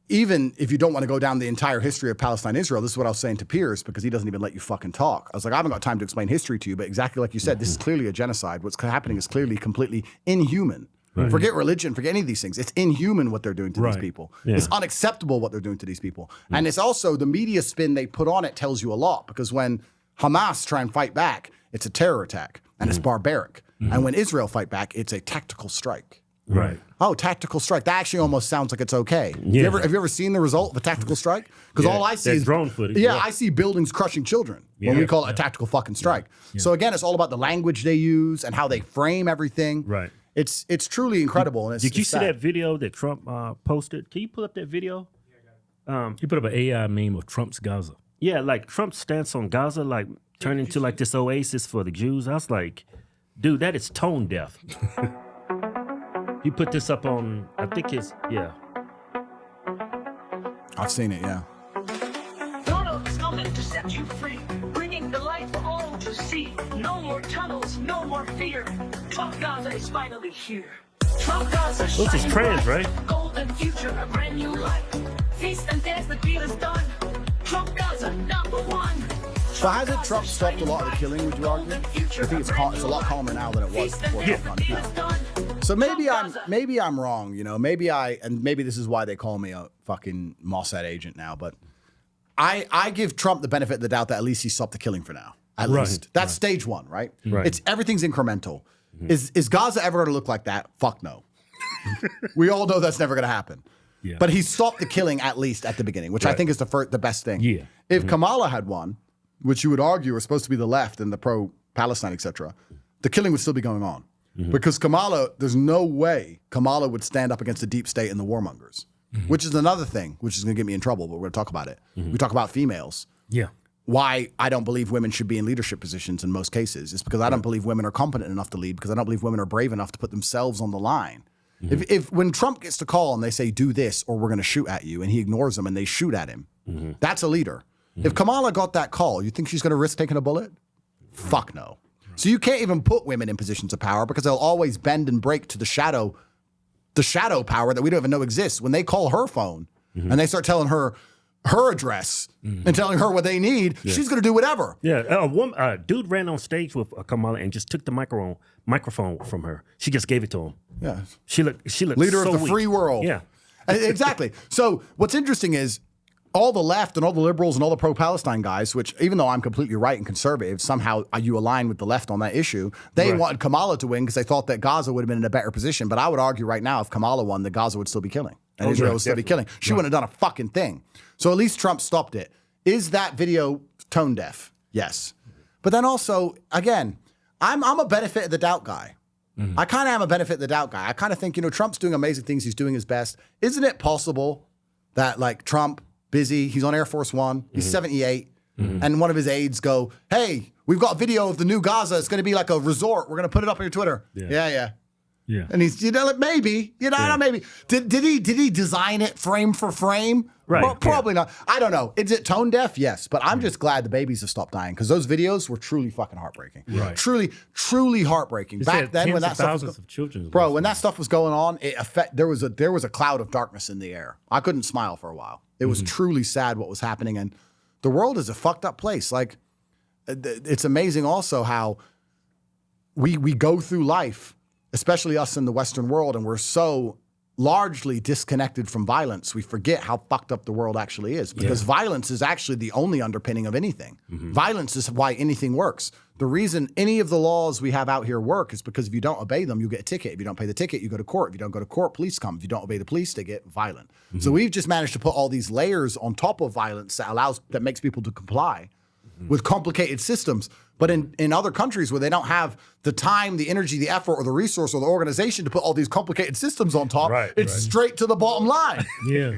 S2: even if you don't want to go down the entire history of Palestine, Israel, this is what I was saying to Piers because he doesn't even let you fucking talk. I was like, I haven't got time to explain history to you, but exactly like you said, this is clearly a genocide. What's happening is clearly completely inhuman. Right. Forget religion, forget any of these things. It's inhuman what they're doing to these people. Yeah. It's unacceptable what they're doing to these people. And it's also the media spin they put on it tells you a lot because when Hamas try and fight back, it's a terror attack and it's barbaric. And when Israel fight back, it's a tactical strike.
S5: Right.
S2: Oh, tactical strike. That actually almost sounds like it's okay.
S5: Yeah.
S2: Have you ever seen the result of a tactical strike? Because all I see is
S5: drone footage.
S2: Yeah, I see buildings crushing children when we call it a tactical fucking strike. So again, it's all about the language they use and how they frame everything.
S5: Right.
S2: It's truly incredible. And
S5: Did you see
S2: sad.
S5: that video that Trump posted? Can you pull up that video?
S1: He put up an AI meme of Trump's Gaza.
S5: Yeah, like Trump's stance on Gaza, like turned into like this oasis for the Jews. I was like, dude, that is tone deaf. He put this up on, I think
S2: I've seen it, yeah.
S6: Donald is coming to set you free, bringing the light for all to see. No more tunnels, no more fear. Trump Gaza is finally here. Trump Gaza
S5: This is trans, right?
S6: Golden future, a brand new life. Feast and dance, the deal is done. Trump Gaza, #1.
S2: But hasn't Trump stopped a lot of the killing, would you argue? I think it's a lot calmer now than it was before Trump got in. So maybe I'm wrong, maybe this is why they call me a fucking Mossad agent now, but I give Trump the benefit of the doubt that at least he stopped the killing for now. At least. That's stage one, right?
S5: Right.
S2: Everything's incremental. Is Gaza ever going to look like that? Fuck no. We all know that's never going to happen.
S1: Yeah.
S2: But he stopped the killing at least at the beginning, which I think is the best thing.
S1: Yeah.
S2: If Kamala had won, which you would argue are supposed to be the left and the pro-Palestine, etc., the killing would still be going on. Because Kamala, there's no way Kamala would stand up against the deep state and the warmongers, which is another thing, which is going to get me in trouble, but we're going to talk about it. We talk about females.
S5: Yeah.
S2: Why I don't believe women should be in leadership positions in most cases is because I don't believe women are competent enough to lead, because I don't believe women are brave enough to put themselves on the line. If when Trump gets the call and they say, do this or we're going to shoot at you, and he ignores them and they shoot at him, that's a leader. If Kamala got that call, you think she's going to risk taking a bullet? Fuck no. So you can't even put women in positions of power because they'll always bend and break to the shadow power that we don't even know exists. When they call her phone and they start telling her address and telling her what they need, she's going to do whatever.
S5: Yeah, a dude ran on stage with Kamala and just took the microphone from her. She just gave it to him.
S2: Yeah,
S5: she looked
S2: leader
S5: so
S2: of the
S5: weak.
S2: free world.
S5: Yeah,
S2: exactly. So what's interesting is all the left and all the liberals and all the pro-Palestine guys, which even though I'm completely right and conservative, somehow you align with the left on that issue. They wanted Kamala to win because they thought that Gaza would have been in a better position. But I would argue right now, if Kamala won, that Gaza would still be killing. And Israel would still be killing. She wouldn't have done a fucking thing. So at least Trump stopped it. Is that video tone deaf? Yes. But then also, again, I'm a benefit of the doubt guy. I kind of am a benefit of the doubt guy. I kind of think, Trump's doing amazing things. He's doing his best. Isn't it possible that like Trump, busy, he's on Air Force One, he's 78, and one of his aides go, hey, we've got a video of the new Gaza. It's going to be like a resort. We're going to put it up on your Twitter. Yeah. And he's, like, maybe, maybe. Did he design it frame for frame?
S5: Right.
S2: Well, probably not. I don't know. Is it tone deaf? Yes. But I'm just glad the babies have stopped dying because those videos were truly fucking heartbreaking.
S5: Right.
S2: Truly heartbreaking. Back then when that stuff
S5: thousands of children.
S2: Bro, when that stuff was going on, there was a cloud of darkness in the air. I couldn't smile for a while. It was truly sad what was happening. And the world is a fucked up place. Like, it's amazing also how we go through life, especially us in the Western world, and we're so largely disconnected from violence. We forget how fucked up the world actually is because violence is actually the only underpinning of anything. Violence is why anything works. The reason any of the laws we have out here work is because if you don't obey them, you get a ticket. If you don't pay the ticket, you go to court. If you don't go to court, police come. If you don't obey the police, they get violent. So we've just managed to put all these layers on top of violence that makes people to comply with complicated systems. But in other countries where they don't have the time, the energy, the effort, or the resource, or the organization to put all these complicated systems on top, it's straight to the bottom line,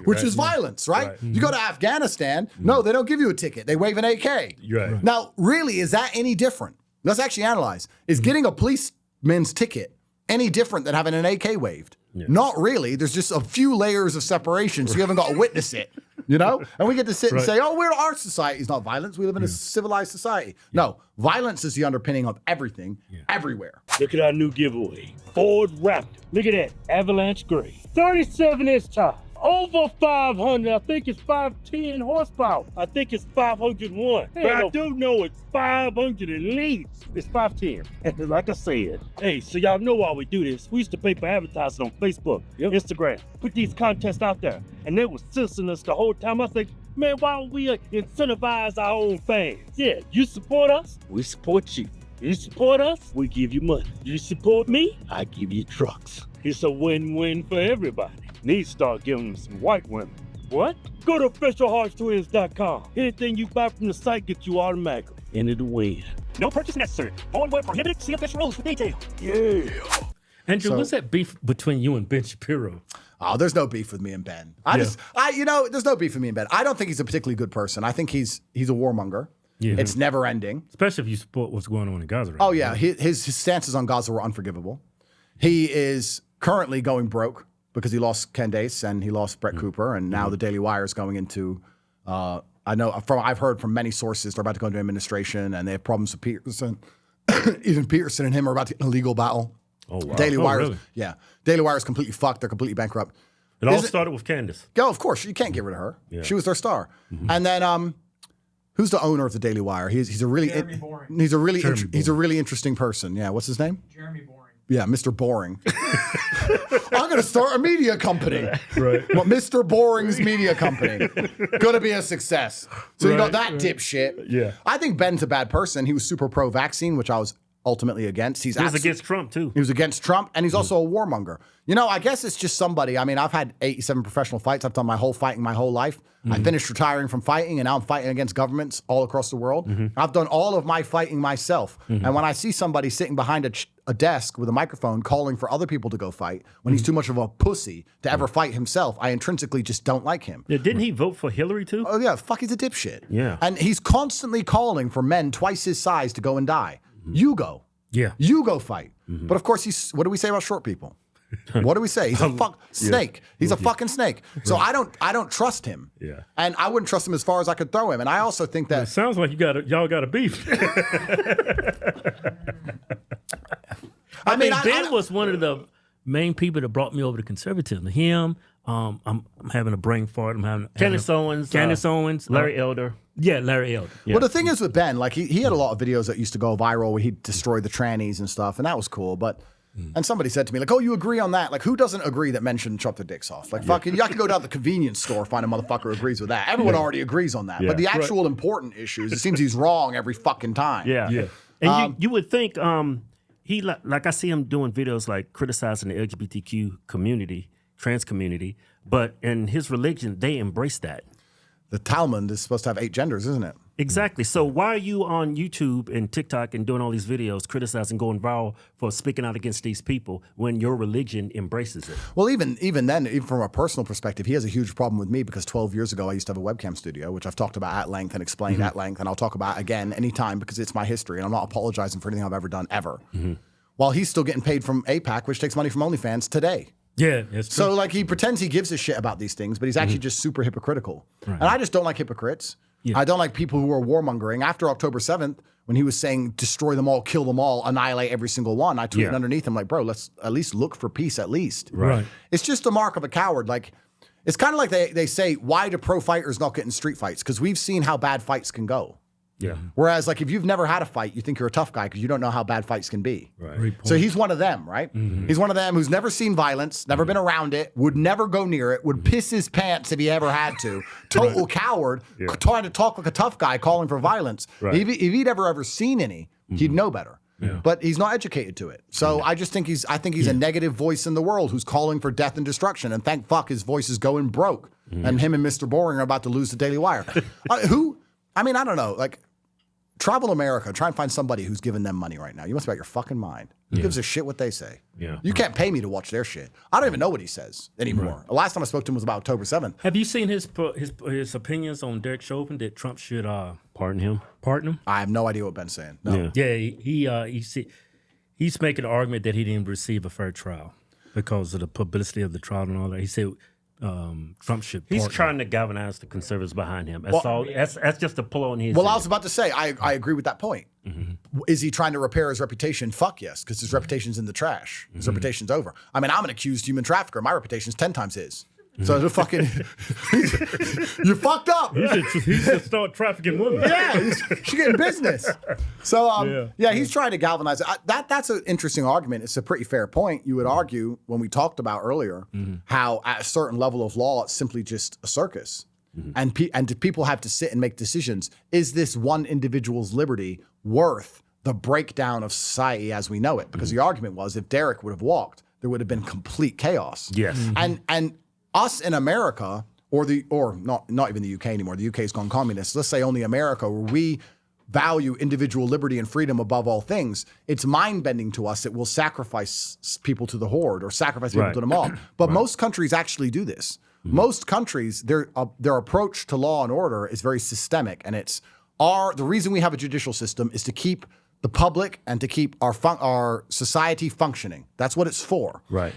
S2: which is violence, right? You go to Afghanistan, no, they don't give you a ticket. They wave an AK. Now, really, is that any different? Let's actually analyze. Is getting a policeman's ticket any different than having an AK waved? Not really. There's just a few layers of separation, so you haven't got to witness it. And we get to sit and say, oh, our society is not violence. We live in a civilized society. No, violence is the underpinning of everything, everywhere.
S7: Look at our new giveaway. Ford Raptor. Look at that. Avalanche Gray. 37-inch tires. Over 500. I think it's 510 horsepower. I think it's 501. But I do know it's 500 at least. It's 510. And like I said, hey, so y'all know why we do this. We used to pay for advertising on Facebook, Instagram, put these contests out there. And they were censoring us the whole time. I think, man, why don't we incentivize our own fans? Yeah, you support us, we support you. You support us, we give you money. You support me, I give you trucks. It's a win-win for everybody. Need to start giving them some white women. What? Go to officialhodgetwins.com. Anything you buy from the site gets you automatically into the win. No purchase necessary. All where prohibited. See official rules for details. Yeah.
S1: Andrew, what's that beef between you and Ben Shapiro?
S2: Oh, there's no beef with me and Ben. There's no beef with me and Ben. I don't think he's a particularly good person. I think he's a warmonger. It's never ending.
S1: Especially if you support what's going on in Gaza right
S2: now. Oh, yeah. His stances on Gaza were unforgivable. He is currently going broke because he lost Candace and he lost Brett Cooper, and now the Daily Wire is going into. I've heard from many sources they're about to go into administration, and they have problems with Peterson. Even Peterson and him are about to get in a legal battle.
S5: Oh wow!
S2: Daily Wire,
S1: really?
S2: Daily Wire is completely fucked. They're completely bankrupt.
S1: It all started with Candace.
S2: Yeah, of course you can't get rid of her. Yeah. She was their star. And then who's the owner of the Daily Wire? He's a really he's a really interesting person. Yeah, what's his name?
S8: Jeremy Boring.
S2: Yeah, Mr. Boring. I'm going to start a media company.
S1: Right.
S2: Well, Mr. Boring's media company. Going to be a success. So you got that dipshit.
S1: Yeah.
S2: I think Ben's a bad person. He was super pro-vaccine, which I was ultimately against.
S5: He was against Trump, too.
S2: He was against Trump, and he's also a warmonger. You know, I guess it's just somebody. I mean, I've had 87 professional fights. I've done my whole fighting my whole life. I finished retiring from fighting, and now I'm fighting against governments all across the world. I've done all of my fighting myself. And when I see somebody sitting behind a desk with a microphone calling for other people to go fight, when he's too much of a pussy to ever fight himself, I intrinsically just don't like him.
S5: Yeah, didn't he vote for Hillary, too?
S2: Oh, yeah, fuck, he's a dipshit.
S5: Yeah.
S2: And he's constantly calling for men twice his size to go and die. You go.
S5: Yeah.
S2: You go fight. But of course, what do we say about short people? What do we say? He's a snake. He's a fucking snake. So I don't trust him.
S1: Yeah.
S2: And I wouldn't trust him as far as I could throw him. And I also think that
S1: It sounds like y'all got a beef.
S2: I mean,
S1: Ben was one of the main people that brought me over to conservatism. Him, I'm having a brain fart.
S5: Candace Owens, Larry Elder.
S1: Yeah, Larry Elder.
S2: Well, the thing is with Ben, like he had a lot of videos that used to go viral where he'd destroy the trannies and stuff, and that was cool. But and somebody said to me, like, "Oh, you agree on that? Like, who doesn't agree that men shouldn't chop their dicks off? Like, fucking, I can go down to the convenience store, find a motherfucker who agrees with that. Everyone already agrees on that. But the actual important issues, it seems he's wrong every fucking time.
S5: Yeah. And you would think he like I see him doing videos like criticizing the LGBTQ community, trans community, but in his religion they embrace that.
S2: The Talmud is supposed to have 8 genders, isn't it?
S5: Exactly. So why are you on YouTube and TikTok and doing all these videos criticizing, going viral for speaking out against these people when your religion embraces it?
S2: Well, even then, even from a personal perspective, he has a huge problem with me because 12 years ago I used to have a webcam studio, which I've talked about at length and explained at length, and I'll talk about again anytime because it's my history, and I'm not apologizing for anything I've ever done ever. While he's still getting paid from AIPAC, which takes money from OnlyFans today.
S1: Yeah, that's true.
S2: So like he pretends he gives a shit about these things, but he's actually just super hypocritical. And I just don't like hypocrites. I don't like people who are warmongering. After October 7th, when he was saying destroy them all, kill them all, annihilate every single one, I tweeted underneath him like, bro, let's at least look for peace at least.
S1: Right.
S2: It's just a mark of a coward. Like it's kind of like they say, why do pro fighters not get in street fights? Because we've seen how bad fights can go.
S5: Yeah.
S2: Whereas, like, if you've never had a fight, you think you're a tough guy because you don't know how bad fights can be.
S1: Right.
S2: So he's one of them, right? He's one of them who's never seen violence, never been around it, would never go near it, would piss his pants if he ever had to. Total coward, trying to talk like a tough guy, calling for violence. If he'd ever seen any, he'd know better. But he's not educated to it. So I just think he's a negative voice in the world who's calling for death and destruction. And thank fuck his voice is going broke. And him and Mr. Boring are about to lose the Daily Wire. I mean, I don't know. Like, travel America, try and find somebody who's giving them money right now. You must be out your fucking mind. Who gives a shit what they say?
S5: Yeah.
S2: You can't pay me to watch their shit. I don't even know what he says anymore. The last time I spoke to him was about October 7th.
S1: Have you seen his opinions on Derek Chauvin that Trump should
S5: Pardon him.
S2: I have no idea what Ben's saying. No.
S1: Yeah, he's making an argument that he didn't receive a fair trial because of the publicity of the trial and all that. He said Trump should.
S5: He's trying to galvanize the conservatives behind him. That's just a pull on his.
S2: Well, I was about to say I agree with that point. Is he trying to repair his reputation? Fuck yes, because his reputation's in the trash. His reputation's over. I mean, I'm an accused human trafficker. My reputation's 10 times his. So the fucking you fucked up.
S1: He should start trafficking women.
S2: Yeah, she's getting business. So he's trying to galvanize it. That's an interesting argument. It's a pretty fair point. You would argue when we talked about earlier how at a certain level of law it's simply just a circus, and people have to sit and make decisions. Is this one individual's liberty worth the breakdown of society as we know it? Because the argument was if Derek would have walked, there would have been complete chaos.
S5: Yes,
S2: and us in America, or not even the UK anymore. The UK's gone communist. Let's say only America, where we value individual liberty and freedom above all things. It's mind-bending to us. It will sacrifice people to the horde or sacrifice people to the mob. But most countries actually do this. Most countries, their approach to law and order is very systemic, and the reason we have a judicial system is to keep the public and to keep our society functioning. That's what it's for.
S5: Right.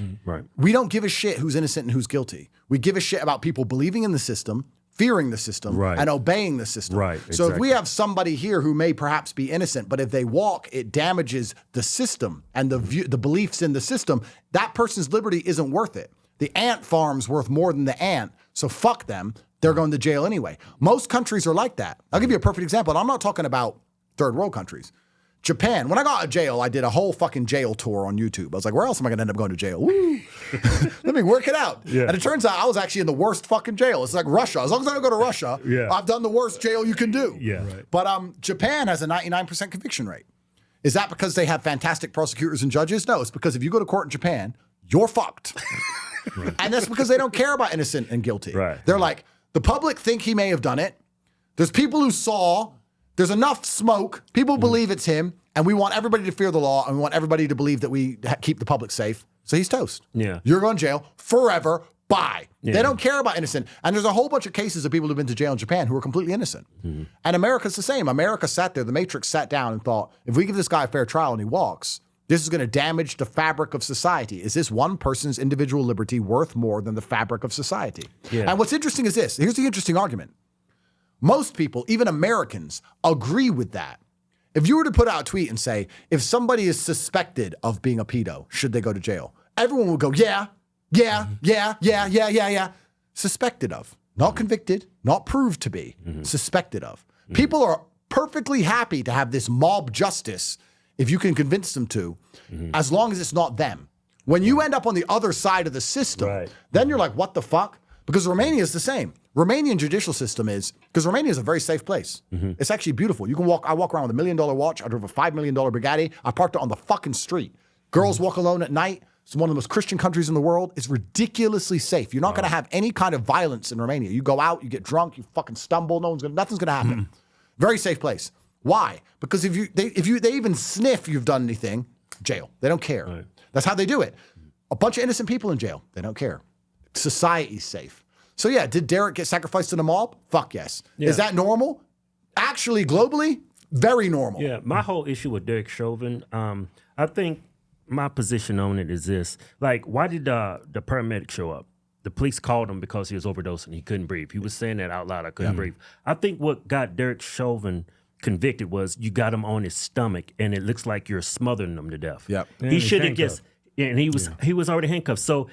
S2: We don't give a shit who's innocent and who's guilty. We give a shit about people believing in the system, fearing the system, and obeying the system.
S5: Right.
S2: So if we have somebody here who may perhaps be innocent, but if they walk, it damages the system and the beliefs in the system, that person's liberty isn't worth it. The ant farm's worth more than the ant, so fuck them. They're going to jail anyway. Most countries are like that. I'll give you a perfect example, and I'm not talking about third world countries. Japan, when I got out of jail, I did a whole fucking jail tour on YouTube. I was like, where else am I going to end up going to jail? Woo! Let me work it out. Yeah. And it turns out I was actually in the worst fucking jail. It's like Russia. As long as I don't go to Russia, I've done the worst jail you can do.
S1: Yeah. Right.
S2: But Japan has a 99% conviction rate. Is that because they have fantastic prosecutors and judges? No, it's because if you go to court in Japan, you're fucked. And that's because they don't care about innocent and guilty.
S5: Right.
S2: They're like, the public think he may have done it. There's people who saw, there's enough smoke, people believe it's him, and we want everybody to fear the law, and we want everybody to believe that we keep the public safe. So he's toast.
S5: Yeah.
S2: You're going to jail forever. Bye.
S5: Yeah.
S2: They don't care about innocent. And there's a whole bunch of cases of people who've been to jail in Japan who are completely innocent. And America's the same. America sat there, the Matrix sat down and thought, if we give this guy a fair trial and he walks, this is going to damage the fabric of society. Is this one person's individual liberty worth more than the fabric of society?
S5: Yeah.
S2: And what's interesting is this. Here's the interesting argument. Most people, even Americans, agree with that. If you were to put out a tweet and say, if somebody is suspected of being a pedo, should they go to jail? Everyone would go, yeah. Suspected of, not convicted, not proved to be, suspected of. People are perfectly happy to have this mob justice if you can convince them to, as long as it's not them. When you end up on the other side of the system, then you're like, what the fuck? Because Romania is the same. Romanian judicial system is, because Romania is a very safe place. It's actually beautiful. You can walk, I walk around with $1 million watch. I drove a $5 million Bugatti. I parked it on the fucking street. Girls walk alone at night. It's one of the most Christian countries in the world. It's ridiculously safe. You're not going to have any kind of violence in Romania. You go out, you get drunk, you fucking stumble. Nothing's going to happen. Very safe place. Why? Because if they even sniff you've done anything, jail. They don't care. Right. That's how they do it. A bunch of innocent people in jail. They don't care. Society's safe. So yeah, did Derek get sacrificed in a mob? Fuck yes. Yeah. Is that normal? Actually, globally, very normal.
S5: Yeah. My whole issue with Derek Chauvin, I think. My position on it is this. Like, why did the paramedic show up? The police called him because he was overdosing. He couldn't breathe. He was saying that out loud. I couldn't breathe. I think what got Derek Chauvin convicted was you got him on his stomach, and it looks like you're smothering him to death.
S2: Yep.
S5: He should have just, and he was already handcuffed. So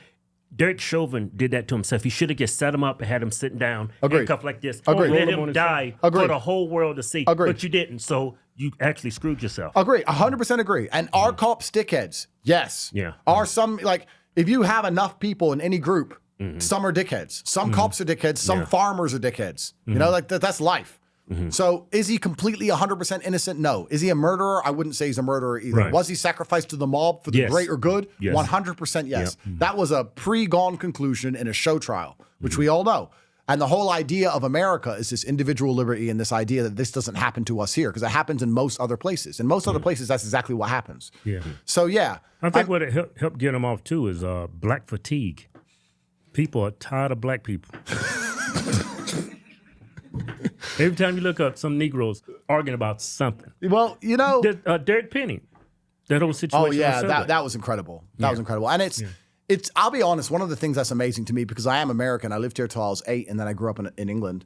S5: Derek Chauvin did that to himself. He should have just set him up and had him sitting down, handcuffed like this, let him die for the whole world to see. But you didn't. So you actually screwed yourself.
S2: Agree. 100% agree. And are cops dickheads? Yes.
S5: Yeah.
S2: Are some, like, if you have enough people in any group, some are dickheads. Some cops are dickheads. Some farmers are dickheads. You know, like that's life. So is he completely 100% innocent? No. Is he a murderer? I wouldn't say he's a murderer either. Right. Was he sacrificed to the mob for the greater good? 100% yes. Yep. That was a pre-gone conclusion in a show trial, which we all know. And the whole idea of America is this individual liberty and this idea that this doesn't happen to us here, because it happens in most other places. In most other places, that's exactly what happens. Yeah. So yeah.
S1: I think what it helped get him off too is black fatigue. People are tired of black people. Every time you look up, some Negroes arguing about something.
S2: Well, you know,
S1: Derek Penny, that whole situation.
S2: Oh yeah, that was incredible. That was incredible, and it's. I'll be honest. One of the things that's amazing to me, because I am American. I lived here till I was 8, and then I grew up in England,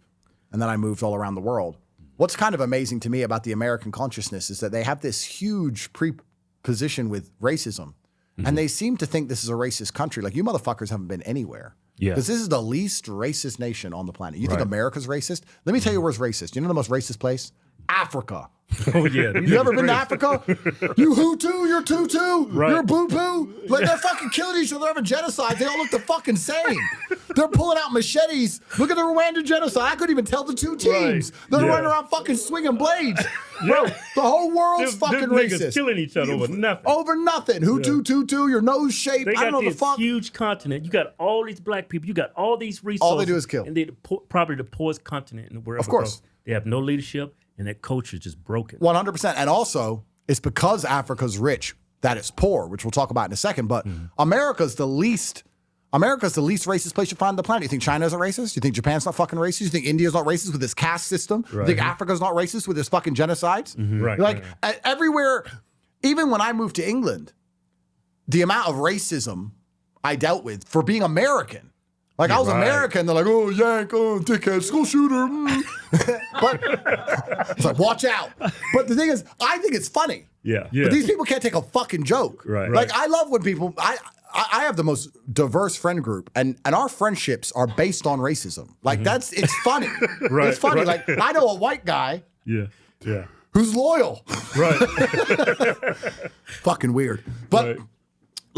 S2: and then I moved all around the world. What's kind of amazing to me about the American consciousness is that they have this huge preposition with racism, and they seem to think this is a racist country. Like, you motherfuckers haven't been anywhere. Yeah. Because this is the least racist nation on the planet. You think America's racist? Let me tell you where's racist. You know the most racist place? Africa.
S1: Oh, yeah.
S2: You ever been to Africa? You Hutu, you're Tutu, you're Boo-Boo. Like, they're fucking killing each other, having genocide. They all look the fucking same. They're pulling out machetes. Look at the Rwandan genocide. I couldn't even tell the two teams. They're running around fucking swinging blades. Bro, the whole world's fucking racist.
S1: Killing each other over nothing.
S2: Over nothing. Hutu, Tutu, your nose shape. I don't know the fuck.
S1: Huge continent. You got all these black people. You got all these resources.
S2: All they do is kill.
S1: And they're probably the poorest continent in the world.
S2: Of course.
S1: They have no leadership. And that culture is just broken.
S2: 100%. And also, it's because Africa's rich that it's poor, which we'll talk about in a second. But America's the least racist place you find on the planet. You think China's not racist? You think Japan's not fucking racist? You think India's not racist with its caste system? You think Africa's not racist with its fucking genocides? Everywhere, even when I moved to England, the amount of racism I dealt with for being American. Like, I was American, they're like, oh, yank, oh, dickhead, school shooter. But it's like, watch out. But the thing is, I think it's funny.
S1: Yeah.
S2: But these people can't take a fucking joke. Like, I love when people, I have the most diverse friend group, and our friendships are based on racism. Like, it's funny. It's funny. Like, I know a white guy. Who's loyal. Fucking weird. But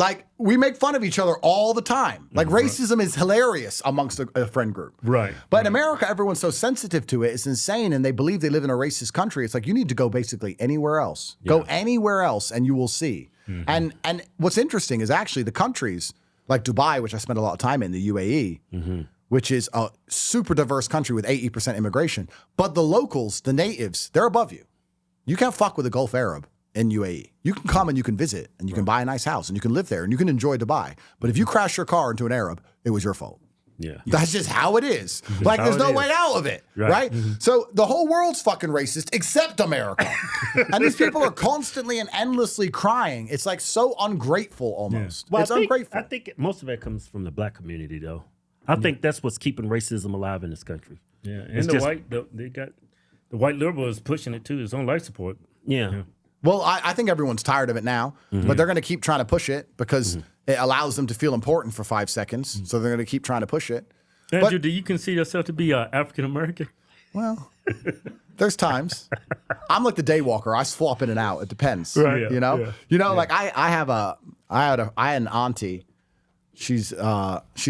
S2: like, we make fun of each other all the time. Like, racism is hilarious amongst a friend group.
S1: Right.
S2: But in America, everyone's so sensitive to it. It's insane. And they believe they live in a racist country. It's like, you need to go basically anywhere else. Yeah. Go anywhere else and you will see. And what's interesting is actually the countries like Dubai, which I spent a lot of time in, the UAE, which is a super diverse country with 80% immigration. But the locals, the natives, they're above you. You can't fuck with a Gulf Arab in UAE. You can come and you can visit and you can buy a nice house and you can live there and you can enjoy Dubai. But if you crash your car into an Arab, it was your fault.
S1: Yeah.
S2: That's just how it is. Like, there's no way out of it, right? So the whole world's fucking racist except America. And these people are constantly and endlessly crying. It's like so ungrateful almost.
S5: Well,
S2: it's ungrateful.
S5: I think most of it comes from the black community, though. I think that's what's keeping racism alive in this country.
S1: Yeah, and the white liberals pushing it too. It's on life support.
S5: Yeah.
S2: Well, I think everyone's tired of it now, but they're going to keep trying to push it because it allows them to feel important for 5 seconds. So they're going to keep trying to push it.
S1: Andrew, do you consider yourself to be African American?
S2: Well, there's times. I'm like the day walker. I swap in and out. It depends.
S1: Right.
S2: You know. Like I had an auntie. She's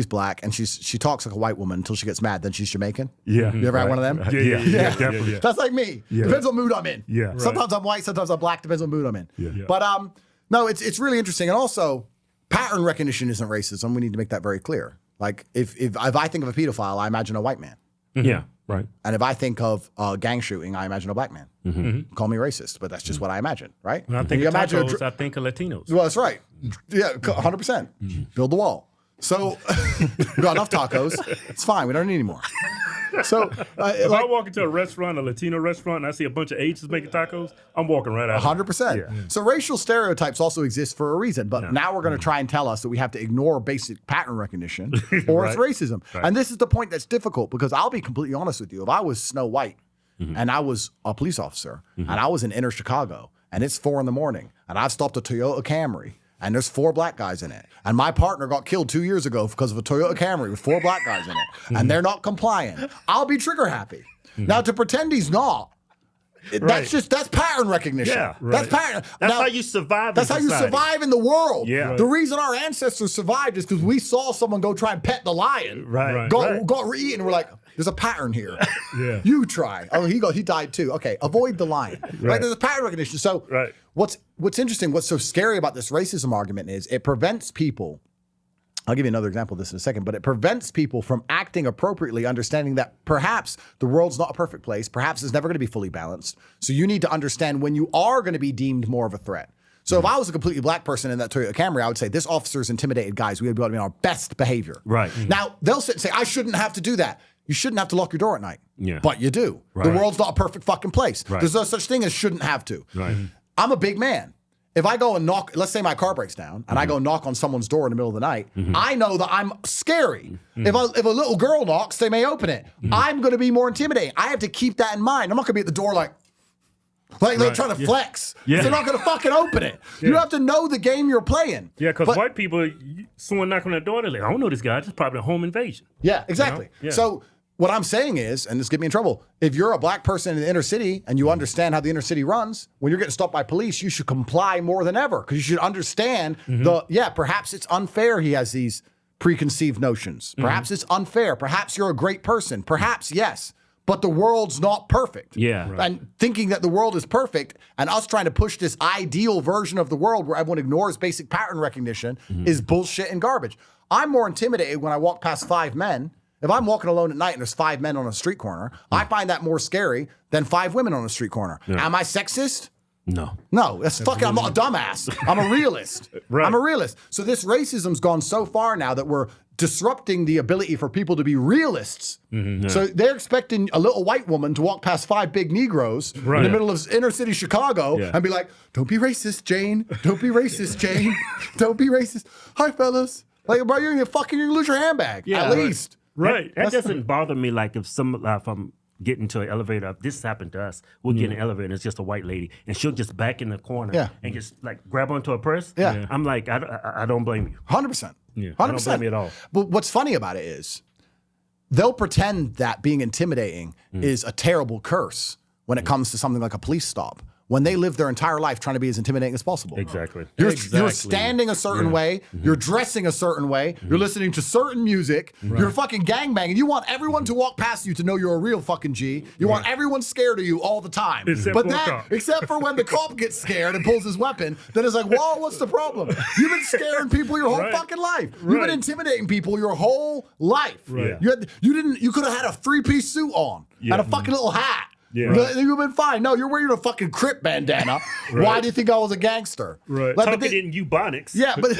S2: black and she talks like a white woman until she gets mad. Then she's Jamaican.
S1: Yeah.
S2: You ever had one of them?
S1: Yeah, definitely.
S2: That's like me. Depends what mood I'm in.
S1: Yeah.
S2: Sometimes I'm white. Sometimes I'm black. Depends what mood I'm in.
S1: Yeah.
S2: But no, it's really interesting. And also, pattern recognition isn't racism. We need to make that very clear. Like if I think of a pedophile, I imagine a white man.
S1: Yeah. Right.
S2: And if I think of gang shooting, I imagine a black man. Call me racist, but that's just what I imagine, right?
S1: When I think of tacos, I think of Latinos.
S2: Well, that's right. Yeah, 100%. Build the wall. So we got enough tacos. It's fine. We don't need any more. So
S1: if I walk into a restaurant, a Latino restaurant, and I see a bunch of Asians making tacos, I'm walking right out.
S2: 100%.
S1: Yeah.
S2: So racial stereotypes also exist for a reason, but now we're going to try and tell us that we have to ignore basic pattern recognition or it's racism. Right. And this is the point that's difficult because I'll be completely honest with you. If I was Snow White and I was a police officer and I was in inner Chicago and it's 4 a.m. and I've stopped a Toyota Camry and there's 4 black guys in it. And my partner got killed 2 years ago because of a Toyota Camry with 4 black guys in it. And they're not compliant. I'll be trigger happy. Now, to pretend he's not, that's pattern recognition.
S1: Yeah,
S2: That's pattern.
S5: That's how you survive.
S2: That's how you survive in the world.
S1: Yeah.
S2: The reason our ancestors survived is because we saw someone go try and pet the lion. Got eaten. We're like, there's a pattern here. You try. Oh, he died too. Okay, avoid the lion. Right. There's a pattern recognition. So what's interesting, what's so scary about this racism argument is it prevents people. I'll give you another example of this in a second, but it prevents people from acting appropriately, understanding that perhaps the world's not a perfect place. Perhaps it's never going to be fully balanced. So you need to understand when you are going to be deemed more of a threat. So if I was a completely black person in that Toyota Camry, I would say, this officer's intimidated guys. We would be on our best behavior.
S1: Right.
S2: Now, they'll sit and say, I shouldn't have to do that. You shouldn't have to lock your door at night.
S1: Yeah.
S2: But you do.
S1: Right.
S2: The world's not a perfect fucking place.
S1: Right.
S2: There's no such thing as shouldn't have to.
S1: Right.
S2: I'm a big man. If I go and knock, let's say my car breaks down, and I go knock on someone's door in the middle of the night, I know that I'm scary. If a little girl knocks, they may open it. I'm going to be more intimidating. I have to keep that in mind. I'm not going to be at the door like they're trying to flex.
S1: Yeah.
S2: They're not going to fucking open it. You have to know the game you're playing.
S1: Yeah, because white people, someone knock on their door, they're like, I don't know this guy. It's probably a home invasion.
S2: Yeah, exactly.
S1: You know? Yeah.
S2: So what I'm saying is, and this get me in trouble, if you're a black person in the inner city and you understand how the inner city runs, when you're getting stopped by police, you should comply more than ever because you should understand perhaps it's unfair he has these preconceived notions. Perhaps it's unfair. Perhaps you're a great person. Perhaps, yes. But the world's not perfect.
S5: Yeah.
S1: Right.
S2: And thinking that the world is perfect and us trying to push this ideal version of the world where everyone ignores basic pattern recognition is bullshit and garbage. I'm more intimidated when I walk past 5 men. If I'm walking alone at night and there's 5 men on a street corner, I find that more scary than 5 women on a street corner. Yeah. Am I sexist?
S5: No.
S2: No, that's fucking, I'm not a dumbass. I'm a realist.
S1: Right.
S2: I'm a realist. So this racism's gone so far now that we're disrupting the ability for people to be realists. So they're expecting a little white woman to walk past 5 big Negroes in the middle of inner city Chicago and be like, don't be racist, Jane. Don't be racist, Jane. Don't be racist. Hi, fellas. Like, bro, you're gonna lose your handbag, at least.
S1: Right.
S5: That doesn't bother me. Like if I'm getting to an elevator, this happened to us. We'll get in an elevator and it's just a white lady and she'll just back in the corner and just like grab onto her purse.
S2: Yeah.
S5: I'm like, I don't blame you.
S2: 100%.
S1: Yeah.
S2: 100%.
S5: I don't blame you at all.
S2: But what's funny about it is they'll pretend that being intimidating is a terrible curse when it comes to something like a police stop. when they live their entire life trying to be as intimidating as possible.
S5: Exactly.
S2: You're standing a certain way. You're dressing a certain way. You're listening to certain music. You're fucking gangbanging. You want everyone to walk past you to know you're a real fucking G. You want everyone scared of you all the time. Except for when the cop gets scared and pulls his weapon, then it's like, whoa, what's the problem? You've been scaring people your whole fucking life. You've been intimidating people your whole life. You could have had a 3-piece suit on and a fucking little hat. Yeah. You've been fine. No, you're wearing a fucking Crip bandana. Why do you think I was a gangster?
S5: Like, talking in Ebonics.
S2: Yeah, but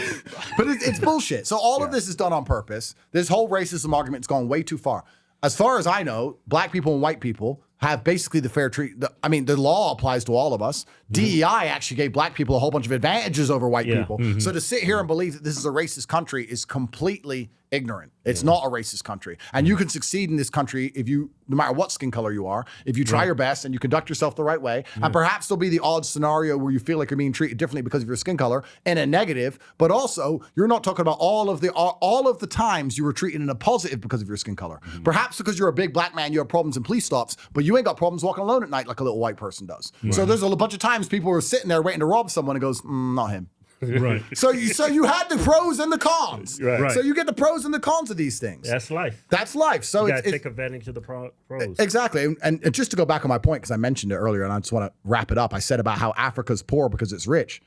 S2: it's bullshit. So all of this is done on purpose. This whole racism argument's gone way too far. As far as I know, black people and white people have basically the fair treatment. I mean, the law applies to all of us. DEI actually gave black people a whole bunch of advantages over white people. So to sit here and believe that this is a racist country is completely ignorant. It's not a racist country. And you can succeed in this country if you, no matter what skin color you are, if you try your best and you conduct yourself the right way. And perhaps there'll be the odd scenario where you feel like you're being treated differently because of your skin color in a negative, but also you're not talking about all of the times you were treated in a positive because of your skin color. Perhaps because you're a big black man, you have problems in police stops, but you ain't got problems walking alone at night like a little white person does. So there's a bunch of times people were sitting there waiting to rob someone and goes, not him.
S5: Right.
S2: So you had the pros and the cons.
S5: Right.
S2: So you get the pros and the cons of these things.
S5: That's life.
S2: That's life. So
S5: you gotta take advantage of the pros.
S2: Exactly. And just to go back on my point, because I mentioned it earlier, and I just want to wrap it up. I said about how Africa's poor because it's rich.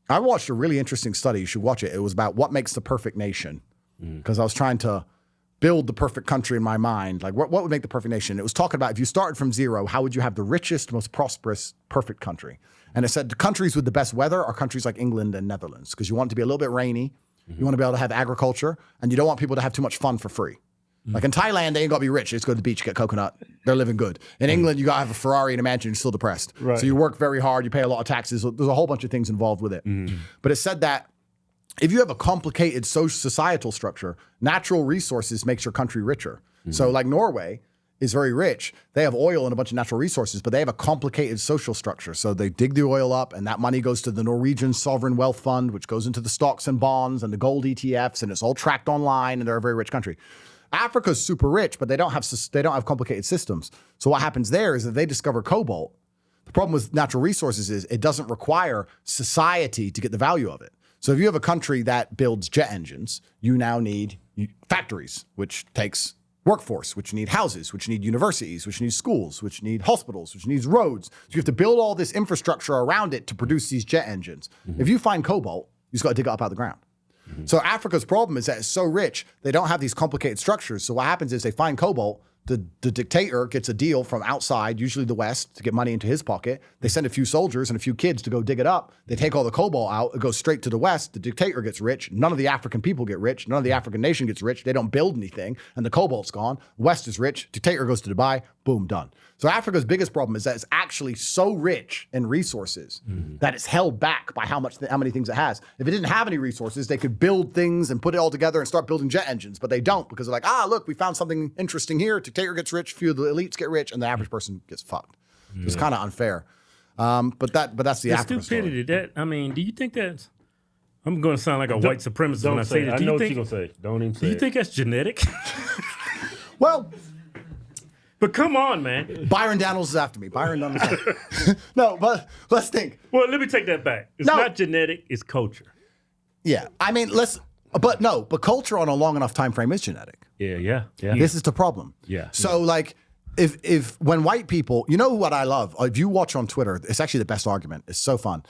S2: I watched a really interesting study. You should watch it. It was about what makes the perfect nation. Because I was trying to build the perfect country in my mind. Like what would make the perfect nation? It was talking about if you started from zero, how would you have the richest, most prosperous, perfect country? And it said the countries with the best weather are countries like England and Netherlands, because you want it to be a little bit rainy. You want to be able to have agriculture, and you don't want people to have too much fun for free. Like in Thailand, they ain't got to be rich. They just go to the beach, get coconut. They're living good. In England, you got to have a Ferrari and a mansion. You're still depressed. So you work very hard. You pay a lot of taxes. There's a whole bunch of things involved with it. But it said that if you have a complicated societal structure, natural resources makes your country richer. So like Norway is very rich. They have oil and a bunch of natural resources, but they have a complicated social structure. So they dig the oil up, and that money goes to the Norwegian Sovereign Wealth Fund, which goes into the stocks and bonds and the gold ETFs, and it's all tracked online, and they're a very rich country. Africa's super rich, but they don't have complicated systems. So what happens there is that they discover cobalt. The problem with natural resources is it doesn't require society to get the value of it. So if you have a country that builds jet engines, you now need factories, which takes workforce, which need houses, which need universities, which need schools, which need hospitals, which needs roads. So you have to build all this infrastructure around it to produce these jet engines. If you find cobalt, you just got to dig it up out of the ground. So Africa's problem is that it's so rich, they don't have these complicated structures. So what happens is they find cobalt, the dictator gets a deal from outside, usually the West, to get money into his pocket. They send a few soldiers and a few kids to go dig it up. They take all the cobalt out. It goes straight to the West. The dictator gets rich. None of the African people get rich. None of the African nation gets rich. They don't build anything. And the cobalt's gone. West is rich. Dictator goes to Dubai. Boom, done. So Africa's biggest problem is that it's actually so rich in resources that it's held back by how many things it has. If it didn't have any resources, they could build things and put it all together and start building jet engines, but they don't, because they're like, look, we found something interesting here. Dictator gets rich, few of the elites get rich, and the average person gets fucked. So it's kind of unfair. But that's the African
S5: stupidity.
S2: Story.
S5: Do you think that's? I'm going to sound like a white supremacist when I say this.
S7: I know what you're going to say. Don't even say it.
S5: Do you think that's genetic?
S2: Well,
S5: but come on, man.
S2: Byron Daniels is after me. Byron Daniels is after me. No, but let's think.
S5: Well, let me take that back. It's not genetic, it's culture.
S2: Yeah. I mean, but culture on a long enough time frame is genetic.
S5: Yeah.
S2: This is the problem.
S5: Yeah.
S2: So like if when white people, you know what I love? If you watch on Twitter, it's actually the best argument. It's so fun.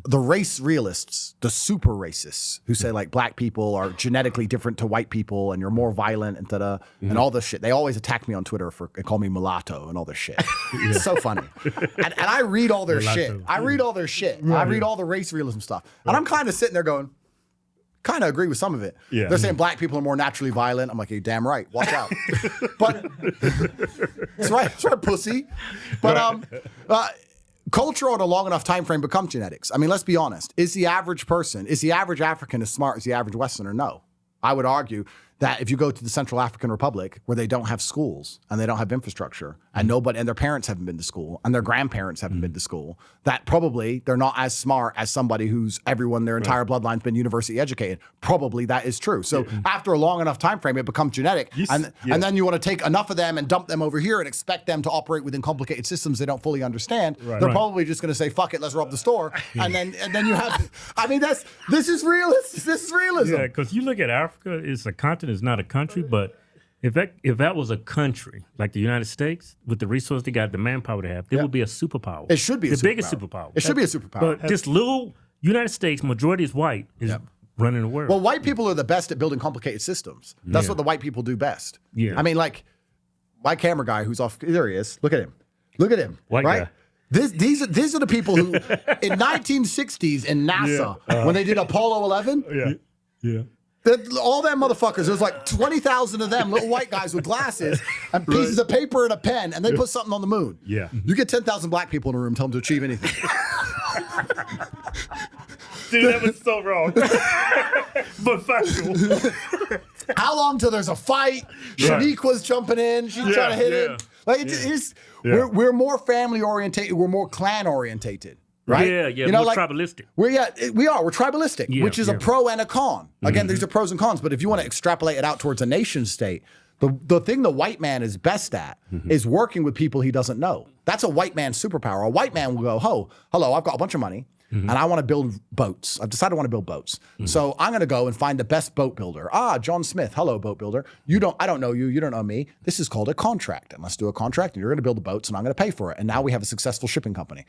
S2: The race realists, the super racists who say like black people are genetically different to white people and you're more violent and all this shit. They always attack me on Twitter and call me mulatto and all this shit. It's so funny. And I read all their shit. I read all their shit. I read all the race realism stuff. And I'm kind of sitting there going, kind of agree with some of it. They're saying black people are more naturally violent. I'm like, you're damn right. Watch out. But that's right, pussy. But culture on a long enough time frame becomes genetics. I mean, let's be honest. Is the average African as smart as the average Westerner? No. I would argue that if you go to the Central African Republic where they don't have schools and they don't have infrastructure and their parents haven't been to school and their grandparents haven't been to school, that probably they're not as smart as somebody who's their entire bloodline's been university educated. Probably that is true. So after a long enough time frame, it becomes genetic. And then you want to take enough of them and dump them over here and expect them to operate within complicated systems they don't fully understand. They're probably just going to say, fuck it, let's rob the store. And then you have, I mean, this is realism.
S1: Yeah, because you look at Africa, it's a continent, it's not a country, but if that was a country like the United States, with the resources they got, the manpower they have, it would be a superpower.
S2: It should be
S1: the biggest superpower.
S2: It should be a superpower.
S1: But this little United States, majority is white, is running the world.
S2: Well, white people are the best at building complicated systems. That's what the white people do best.
S1: Yeah.
S2: I mean, like, my camera guy who's off, there he is. Look at him.
S1: White
S2: right?
S1: guy.
S2: These are the people who, in 1960s in NASA, when they did Apollo 11, all them motherfuckers, there's like 20,000 of them, little white guys with glasses and pieces of paper and a pen, and they put something on the moon.
S1: Yeah.
S2: You get 10,000 black people in a room, tell them to achieve anything.
S1: Dude, that was so wrong. But factual.
S2: How long till there's a fight? Shaniqua's jumping in. She's trying to hit him. Like, we're more family orientated. We're more clan orientated. Right?
S1: Yeah. You know, more tribalistic.
S2: We're tribalistic, which is a pro and a con. Again, these are pros and cons, but if you want to extrapolate it out towards a nation state, the thing the white man is best at is working with people he doesn't know. That's a white man's superpower. A white man will go, hello, I've got a bunch of money. And I want to build boats. I've decided I want to build boats. So I'm going to go and find the best boat builder. John Smith. Hello, boat builder. I don't know you. You don't know me. This is called a contract. I must do a contract, and you're going to build the boats, and I'm going to pay for it. And now we have a successful shipping company.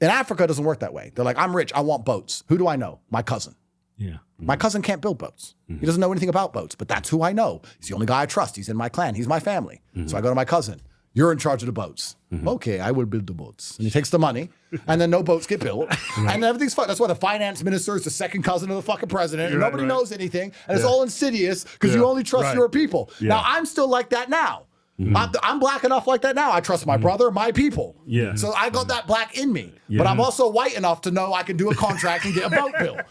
S2: In Africa, it doesn't work that way. They're like, I'm rich. I want boats. Who do I know? My cousin.
S1: Yeah.
S2: My cousin can't build boats. He doesn't know anything about boats, but that's who I know. He's the only guy I trust. He's in my clan. He's my family. So I go to my cousin. You're in charge of the boats. Okay, I will build the boats. And he takes the money, and then no boats get built, and everything's fine. That's why the finance minister is the second cousin of the fucking president, and nobody knows anything, and it's all insidious because you only trust your people. Now, I'm still like that now. I'm black enough like that now. I trust my brother, my people. So I got that black in me. But I'm also white enough to know I can do a contract and get a boat built.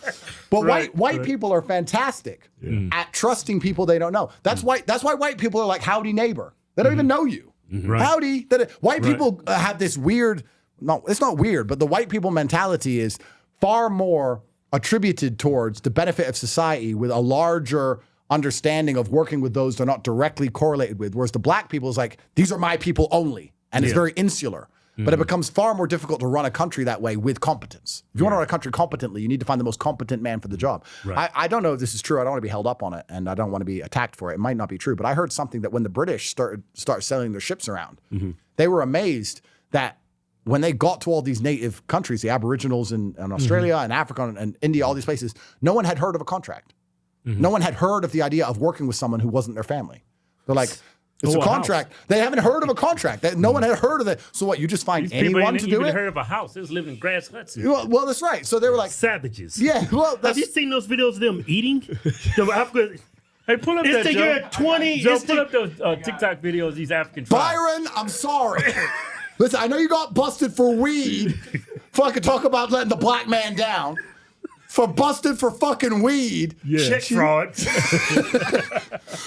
S2: But white people are fantastic at trusting people they don't know. That's why white people are like howdy neighbor. They don't even know you. Howdy. White people have this weird, no, it's not weird, but the white people mentality is far more attributed towards the benefit of society with a larger understanding of working with those they're not directly correlated with. Whereas the black people is like, these are my people only. And it's very insular. But it becomes far more difficult to run a country that way with competence. If you want to run a country competently, you need to find the most competent man for the job. I don't know if this is true. I don't want to be held up on it, and I don't want to be attacked for it. It might not be true, but I heard something that when the British start selling their ships around, they were amazed that when they got to all these native countries, the Aboriginals in Australia and Africa and India, all these places, no one had heard of a contract. No one had heard of the idea of working with someone who wasn't their family. They're like, it's a contract. They haven't heard of a contract. No one had heard of it. So what, you just find anyone to do it?
S1: People heard of a house. They was living in grass huts.
S2: Well, that's right. So they were like...
S1: Savages.
S2: Yeah. Well,
S1: have you seen those videos of them eating? Hey, pull up that, Joe.
S7: 20.
S1: Joe, pull up those TikTok videos of these African tribes.
S2: Byron, I'm sorry. Listen, I know you got busted for weed. Fucking talk about letting the black man down. For busted for fucking weed.
S1: Check fraud.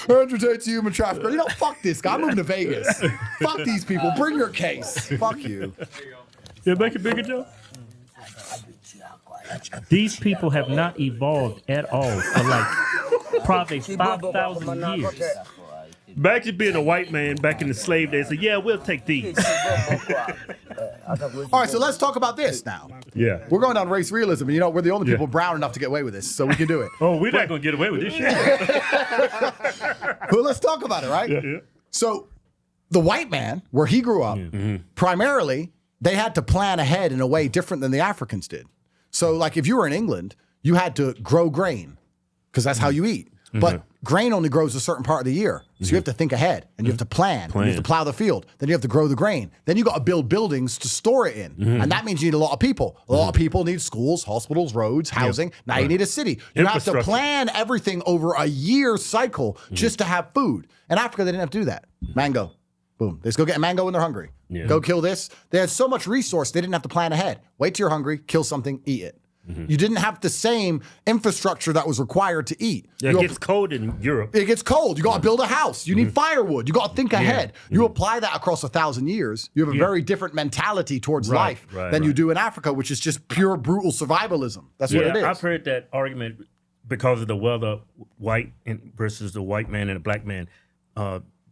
S2: Andrew Tate's a human trafficker. You know, fuck this guy. I'm moving to Vegas. Fuck these people. Bring your case. Fuck you.
S1: Yeah, make it bigger, Joe. These people have not evolved at all for like probably 5,000 years. Back to being a white man back in the slave days, so yeah, we'll take these.
S2: All right, so let's talk about this now.
S1: Yeah.
S2: We're going down race realism, and you know, we're the only people brown enough to get away with this, so we can do it.
S1: Oh, we're not going to get away with this shit.
S2: Well, let's talk about it, right?
S1: Yeah.
S2: So the white man, where he grew up, primarily, they had to plan ahead in a way different than the Africans did. So like if you were in England, you had to grow grain because that's how you eat. But grain only grows a certain part of the year. So you have to think ahead and you have to plan. You have to plow the field. Then you have to grow the grain. Then you got to build buildings to store it in. And that means you need a lot of people. A lot of people need schools, hospitals, roads, housing. Now you need a city. You have to plan everything over a year cycle just to have food. In Africa, they didn't have to do that. Mango. Boom. They just go get a mango when they're hungry. Go kill this. They had so much resource, they didn't have to plan ahead. Wait till you're hungry, kill something, eat it. You didn't have the same infrastructure that was required to eat.
S5: Yeah, it gets cold in Europe.
S2: It gets cold. You got to build a house. You need firewood. You got to think ahead. You apply that across 1,000 years. You have a very different mentality towards life than you do in Africa, which is just pure brutal survivalism. That's what it is.
S5: I've heard that argument because of the weather, white versus the white man and the black man.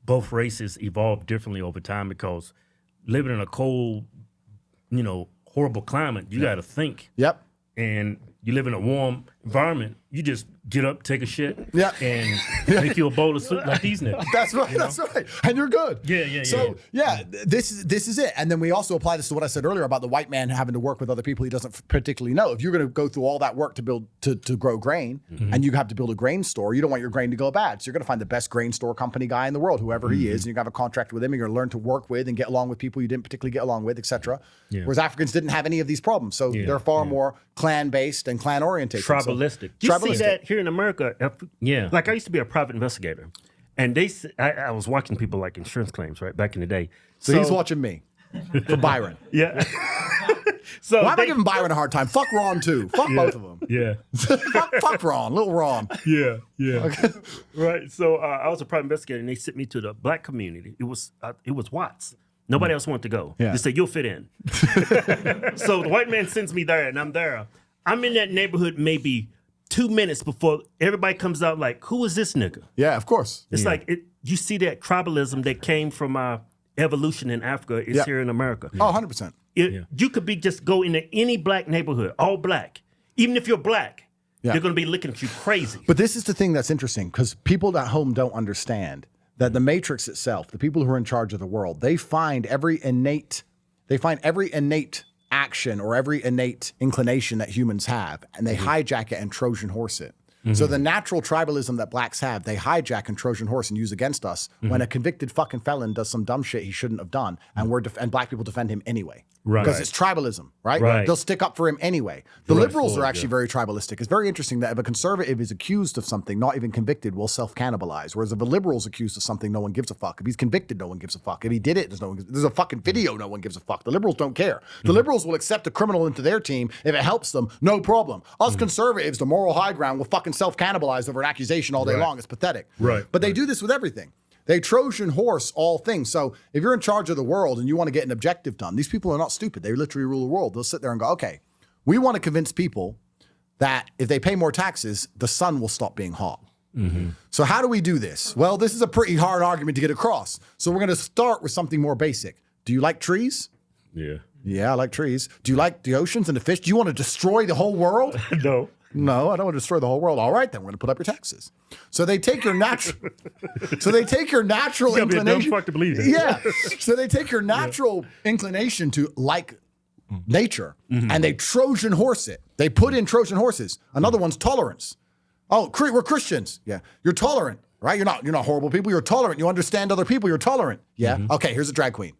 S5: Both races evolved differently over time because living in a cold, horrible climate, you got to think.
S2: Yep.
S5: And you live in a warm environment, you just get up, take a shit, and make you a bowl of soup like these niggas.
S2: That's right. That's right. And you're good.
S5: So
S2: this is it. And then we also apply this to what I said earlier about the white man having to work with other people he doesn't particularly know. If you're going to go through all that work to build to grow grain, and you have to build a grain store, you don't want your grain to go bad. So you're going to find the best grain store company guy in the world, whoever he is, and you're going to have a contract with him. You're going to learn to work with and get along with people you didn't particularly get along with, etc. Whereas Africans didn't have any of these problems, so they're far more clan-based and clan-oriented.
S5: Tribalistic. You see that here in America? Like I used to be a private investigator, and I was watching people like insurance claims back in the day.
S2: So he's watching me for Byron.
S5: So
S2: why am I giving Byron a hard time? Fuck Ron too. Fuck both of them. fuck Ron, little Ron.
S5: Okay. Right. So I was a private investigator, and they sent me to the black community. It was Watts. Nobody else wanted to go. They said, you'll fit in. So the white man sends me there, and I'm there. I'm in that neighborhood maybe 2 minutes before everybody comes out like, who is this nigga?
S2: Yeah, of course.
S5: It's like, you see that tribalism that came from our evolution in Africa is here in America.
S2: Oh, 100%.
S5: You could just go into any black neighborhood, all black. Even if you're black, they're going to be looking at you crazy.
S2: But this is the thing that's interesting, because people at home don't understand that the matrix itself, the people who are in charge of the world, they find every innate action or every innate inclination that humans have, and they hijack it and Trojan horse it. So the natural tribalism that blacks have, they hijack and Trojan horse and use against us when a convicted fucking felon does some dumb shit he shouldn't have done, and and black people defend him anyway. Because it's tribalism, right? They'll stick up for him anyway. The liberals are actually very tribalistic. It's very interesting that if a conservative is accused of something, not even convicted, will self-cannibalize. Whereas if a liberal is accused of something, no one gives a fuck. If he's convicted, no one gives a fuck. If he did it, there's a fucking video, no one gives a fuck. The liberals don't care. The liberals will accept a criminal into their team if it helps them, no problem. Us conservatives, the moral high ground, will fucking self-cannibalize over an accusation all day long. It's pathetic. But they do this with everything. They Trojan horse all things. So if you're in charge of the world and you want to get an objective done, these people are not stupid. They literally rule the world. They'll sit there and go, okay, we want to convince people that if they pay more taxes, the sun will stop being hot. So how do we do this? Well, this is a pretty hard argument to get across. So we're going to start with something more basic. Do you like trees? Yeah, I like trees. Do you like the oceans and the fish? Do you want to destroy the whole world? No, I don't want to destroy the whole world. All right, then we're going to put up your taxes. So they take your natural. So they take your natural inclination.
S5: Be a dumb fuck to believe that.
S2: Yeah. So they take your natural inclination to like nature, and they Trojan horse it. They put in Trojan horses. Another one's tolerance. Oh, we're Christians. Yeah, you're tolerant, right? You're not horrible people. You're tolerant. You understand other people. You're tolerant. Yeah. Okay. Here's a drag queen.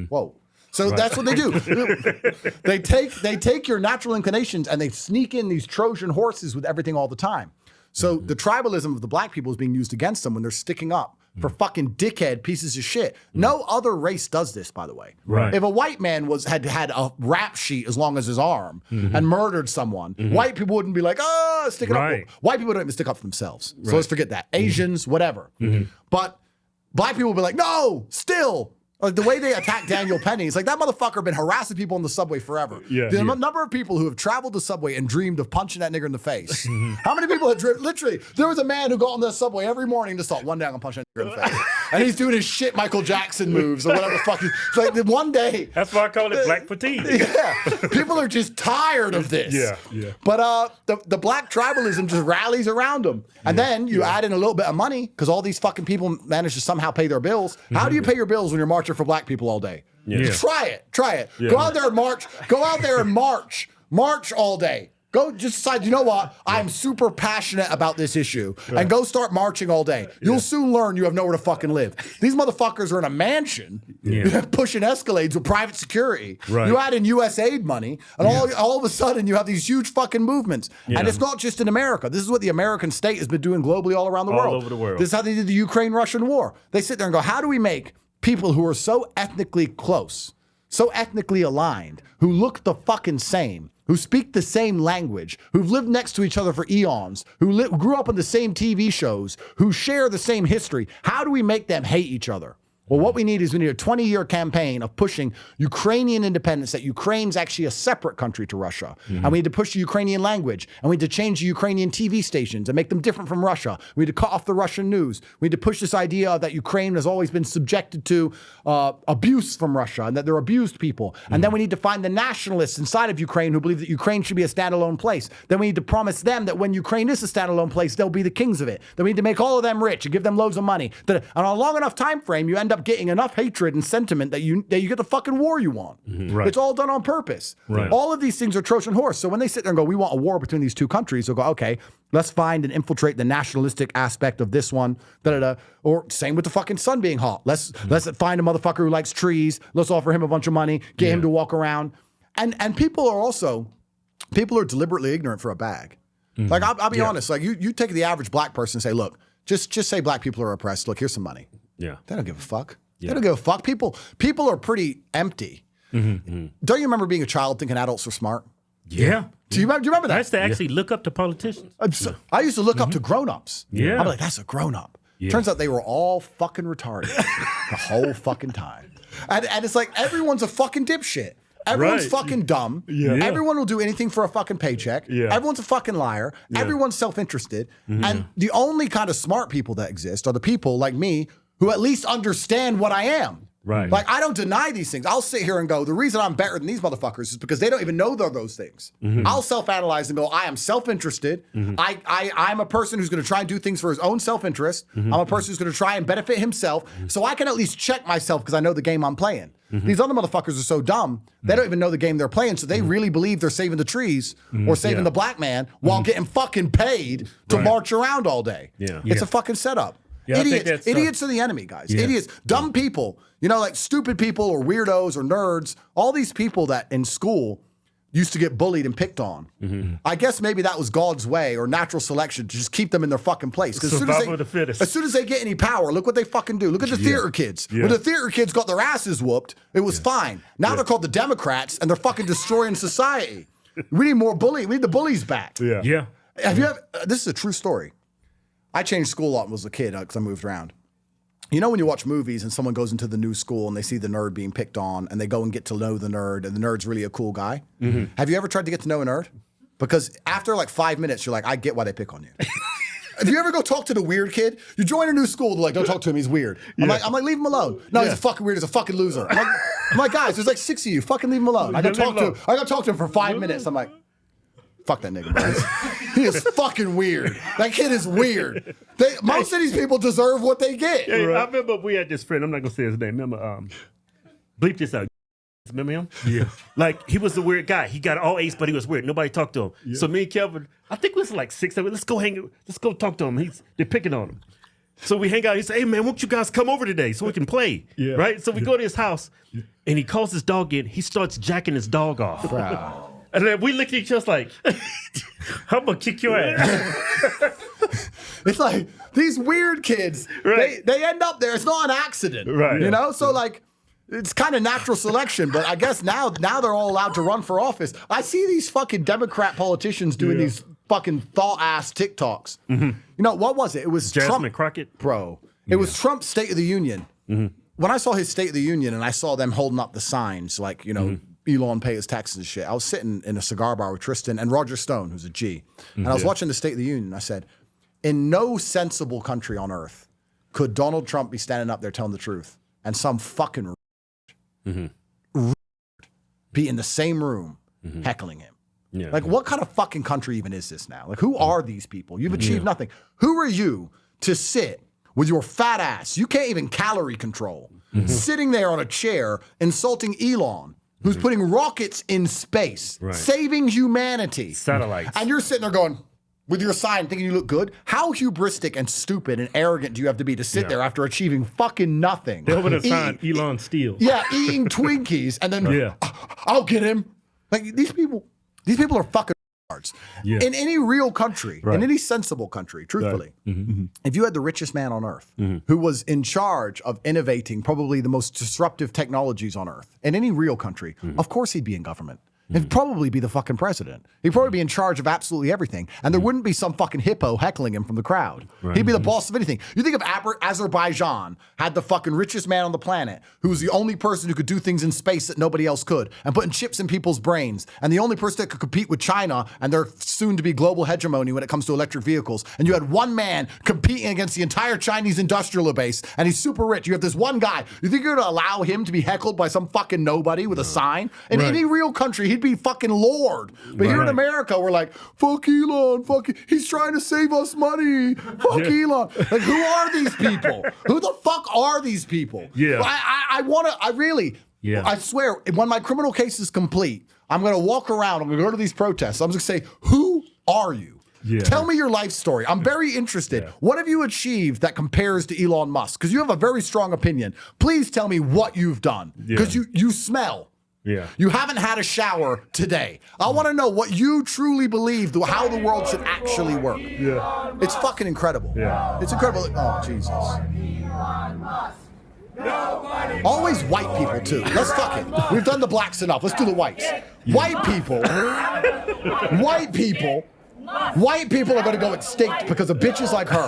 S2: Whoa. So that's what they do. They take your natural inclinations and they sneak in these Trojan horses with everything all the time. So the tribalism of the black people is being used against them when they're sticking up for fucking dickhead pieces of shit. No other race does this, by the way. If a white man had a rap sheet as long as his arm and murdered someone, white people wouldn't be like, oh, stick it up. White people don't even stick up for themselves. So let's forget that. Asians, whatever. But black people will be like, no, still. Like the way they attack Daniel Penny, it's like that motherfucker been harassing people on the subway forever. The number of people who have traveled the subway and dreamed of punching that nigger in the face. How many people have literally, there was a man who got on the subway every morning and just thought, one day I'm gonna punch that nigger in the face. And he's doing his shit Michael Jackson moves or whatever the fuck. It's like one day.
S5: That's why I call it black fatigue.
S2: People are just tired of this. But the black tribalism just rallies around them. And then you add in a little bit of money because all these fucking people manage to somehow pay their bills. How do you pay your bills when you're marching for black people all day? Try it. Go out there and march. Go out there and march. March all day. Go just decide, you know what? I'm super passionate about this issue. And go start marching all day. You'll soon learn you have nowhere to fucking live. These motherfuckers are in a mansion pushing Escalades with private security. You add in USAID money, and all of a sudden you have these huge fucking movements. And it's not just in America. This is what the American state has been doing globally all around the world.
S5: All over the world.
S2: This is how they did the Ukraine-Russian war. They sit there and go, how do we make people who are so ethnically close, so ethnically aligned, who look the fucking same, who speak the same language, who've lived next to each other for eons, who grew up on the same TV shows, who share the same history. How do we make them hate each other? Well, what we need is we need a 20-year campaign of pushing Ukrainian independence, that Ukraine's actually a separate country to Russia. And we need to push the Ukrainian language. And we need to change the Ukrainian TV stations and make them different from Russia. We need to cut off the Russian news. We need to push this idea that Ukraine has always been subjected to abuse from Russia and that they're abused people. And then we need to find the nationalists inside of Ukraine who believe that Ukraine should be a standalone place. Then we need to promise them that when Ukraine is a standalone place, they'll be the kings of it. Then we need to make all of them rich and give them loads of money. And on a long enough time frame, you end up getting enough hatred and sentiment that you get the fucking war you want.
S5: Right.
S2: It's all done on purpose.
S5: Right.
S2: All of these things are Trojan horse. So when they sit there and go, we want a war between these two countries, they'll go, okay, let's find and infiltrate the nationalistic aspect of this one. Or same with the fucking sun being hot. Let's find a motherfucker who likes trees. Let's offer him a bunch of money, get him to walk around. And people are deliberately ignorant for a bag. Like I'll be honest. Like you take the average black person and say, look, just say black people are oppressed. Look, here's some money.
S5: Yeah.
S2: They don't give a fuck. They don't give a fuck. People are pretty empty. Don't you remember being a child thinking adults were smart?
S5: Yeah.
S2: Do you remember that?
S1: I used to actually look up to politicians.
S2: I used to look up to grown-ups.
S1: Yeah.
S2: I'm like, that's a grown-up. Turns out they were all fucking retarded the whole fucking time. And it's like everyone's a fucking dipshit. Everyone's fucking dumb. Everyone will do anything for a fucking paycheck. Everyone's a fucking liar. Everyone's self-interested. And the only kind of smart people that exist are the people like me who at least understand what I am.
S5: Right.
S2: Like, I don't deny these things. I'll sit here and go, the reason I'm better than these motherfuckers is because they don't even know they're those things. I'll self-analyze and go, I am self-interested. I'm a person who's going to try and do things for his own self-interest. I'm a person who's going to try and benefit himself. So I can at least check myself because I know the game I'm playing. These other motherfuckers are so dumb, they don't even know the game they're playing. So they really believe they're saving the trees or saving the black man while getting fucking paid to march around all day. It's a fucking setup.
S1: Yeah,
S2: idiots are the enemy, guys. Idiots, dumb people, like stupid people or weirdos or nerds, all these people that in school used to get bullied and picked on. I guess maybe that was God's way or natural selection to just keep them in their fucking place. Because as soon as they get any power, look what they fucking do. Look at the theater kids. When the theater kids got their asses whooped, it was fine. Now they're called the Democrats and they're fucking destroying society. We need more bullying. We need the bullies back. Have you ever, this is a true story. I changed school a lot when I was a kid because I moved around. You know when you watch movies and someone goes into the new school and they see the nerd being picked on and they go and get to know the nerd and the nerd's really a cool guy? Have you ever tried to get to know a nerd? Because after like 5 minutes, you're like, I get why they pick on you. If you ever go talk to the weird kid, you join a new school, they're like, don't talk to him, he's weird. I'm like, leave him alone. No, he's a fucking weird, he's a fucking loser. I'm like, guys, there's like 6 of you, fucking leave him alone. I got to talk to him for 5 minutes. I'm like, fuck that nigga, bro. He is fucking weird. That kid is weird. Most of these people deserve what they get.
S5: I remember we had this friend, I'm not going to say his name. Remember, bleep this out. Remember him?
S1: Yeah.
S5: Like, he was the weird guy. He got all A's, but he was weird. Nobody talked to him. So me and Kelvin, I think it was like 6 of us. Let's go talk to him. They're picking on him. So we hang out. He said, hey, man, won't you guys come over today so we can play? Right? So we go to his house, and he calls his dog in. He starts jacking his dog off.
S2: Wow.
S5: And then we look at each other like, I'm going to kick your ass.
S2: It's like, these weird kids, they end up there. It's not an accident.
S5: Right.
S2: You know? So, like, it's kind of natural selection, but I guess now they're all allowed to run for office. I see these fucking Democrat politicians doing these fucking thought-ass TikToks. You know, what was it? It was
S5: Jasmine
S2: Trump.
S5: Crockett?
S2: Bro. It was Trump's State of the Union. When I saw his State of the Union and I saw them holding up the signs, like, you know, Elon pay his taxes and shit. I was sitting in a cigar bar with Tristan and Roger Stone, who's a G. And I was watching the State of the Union. And I said, in no sensible country on earth could Donald Trump be standing up there telling the truth and some fucking be in the same room heckling him. Like, what kind of fucking country even is this now? Like, who are these people? You've achieved nothing. Who are you to sit with your fat ass? You can't even calorie control. Sitting there on a chair insulting Elon, who's putting rockets in space, saving humanity.
S5: Satellites.
S2: And you're sitting there going, with your sign thinking you look good? How hubristic and stupid and arrogant do you have to be to sit there after achieving fucking nothing?
S1: They would have signed Elon Steele.
S2: Yeah, eating Twinkies and then, I'll get him. Like, these people are fucking In any real country, in any sensible country, truthfully, if you had the richest man on earth who was in charge of innovating probably the most disruptive technologies on earth, in any real country, of course he'd be in government. He'd probably be the fucking president. He'd probably be in charge of absolutely everything. And there wouldn't be some fucking hippo heckling him from the crowd. He'd be the boss of anything. You think if Azerbaijan had the fucking richest man on the planet, who was the only person who could do things in space that nobody else could, and putting chips in people's brains, and the only person that could compete with China and their soon-to-be global hegemony when it comes to electric vehicles, and you had one man competing against the entire Chinese industrial base, and he's super rich. You have this one guy. You think you're going to allow him to be heckled by some fucking nobody with a sign? In any real country, he'd be fucking Lord. But here in America, we're like, fuck Elon, he's trying to save us money. Fuck Elon. Like, who are these people? Who the fuck are these people? I swear, when my criminal case is complete, I'm going to walk around, I'm going to go to these protests. I'm just going to say, who are you? Tell me your life story. I'm very interested. What have you achieved that compares to Elon Musk? Because you have a very strong opinion. Please tell me what you've done. Because you smell. You haven't had a shower today. I want to know what you truly believe, how the world should actually work. It's fucking incredible. It's incredible. Oh, Jesus. Always white people, too. Let's fuck it. We've done the blacks enough. Let's do the whites. White people are going to go extinct because of bitches like her.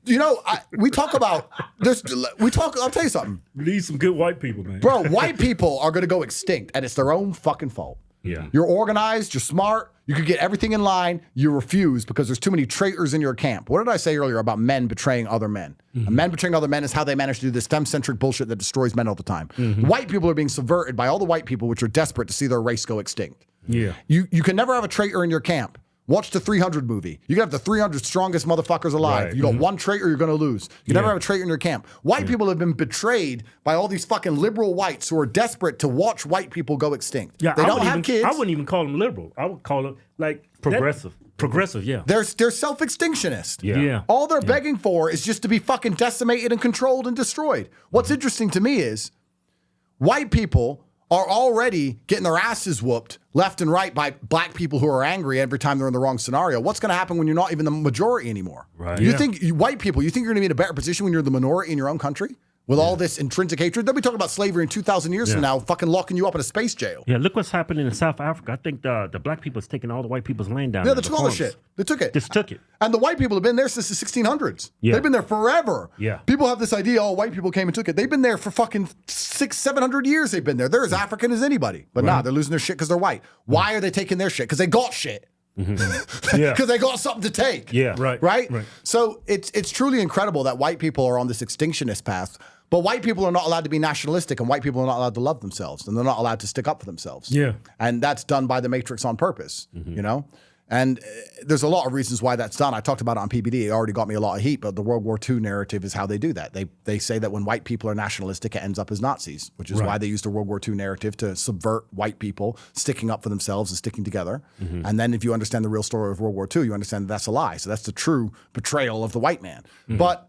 S2: You know, we talk about this. I'll tell you something.
S1: We need some good white people, man.
S2: Bro, white people are going to go extinct, and it's their own fucking fault. You're organized. You're smart. You could get everything in line. You refuse because there's too many traitors in your camp. What did I say earlier about men betraying other men? Men betraying other men is how they manage to do this femme-centric bullshit that destroys men all the time. White people are being subverted by all the white people which are desperate to see their race go extinct. You can never have a traitor in your camp. Watch the 300 movie. You can have the 300 strongest motherfuckers alive. You got one traitor, you're going to lose. You never have a traitor in your camp. White people have been betrayed by all these fucking liberal whites who are desperate to watch white people go extinct. They don't have kids.
S1: I wouldn't even call them liberal. I would call them like progressive. Progressive,
S2: They're self-extinctionist. All they're begging for is just to be fucking decimated and controlled and destroyed. What's interesting to me is white people are already getting their asses whooped left and right by black people who are angry every time they're in the wrong scenario. What's going to happen when you're not even the majority anymore? You think white people, you think you're going to be in a better position when you're the minority in your own country? With all this intrinsic hatred? They'll be talking about slavery in 2,000 years from now, fucking locking you up in a space jail.
S5: Look what's happening in South Africa. I think the black people's taking all the white people's land down.
S2: They took all the shit. They took it.
S5: Just took it.
S2: And the white people have been there since the 1600s. They've been there forever. People have this idea, white people came and took it. They've been there for fucking 600-700 years they've been there. They're as African as anybody. But they're losing their shit because they're white. Why are they taking their shit? Because they got shit. Because they got something to take. Right? So it's truly incredible that white people are on this extinctionist path. But white people are not allowed to be nationalistic, and white people are not allowed to love themselves, and they're not allowed to stick up for themselves. And that's done by the Matrix on purpose, you know? And there's a lot of reasons why that's done. I talked about it on PBD. It already got me a lot of heat, but the World War II narrative is how they do that. They say that when white people are nationalistic, it ends up as Nazis, which is why they use the World War II narrative to subvert white people sticking up for themselves and sticking together. And then if you understand the real story of World War II, you understand that that's a lie. So that's the true betrayal of the white man. But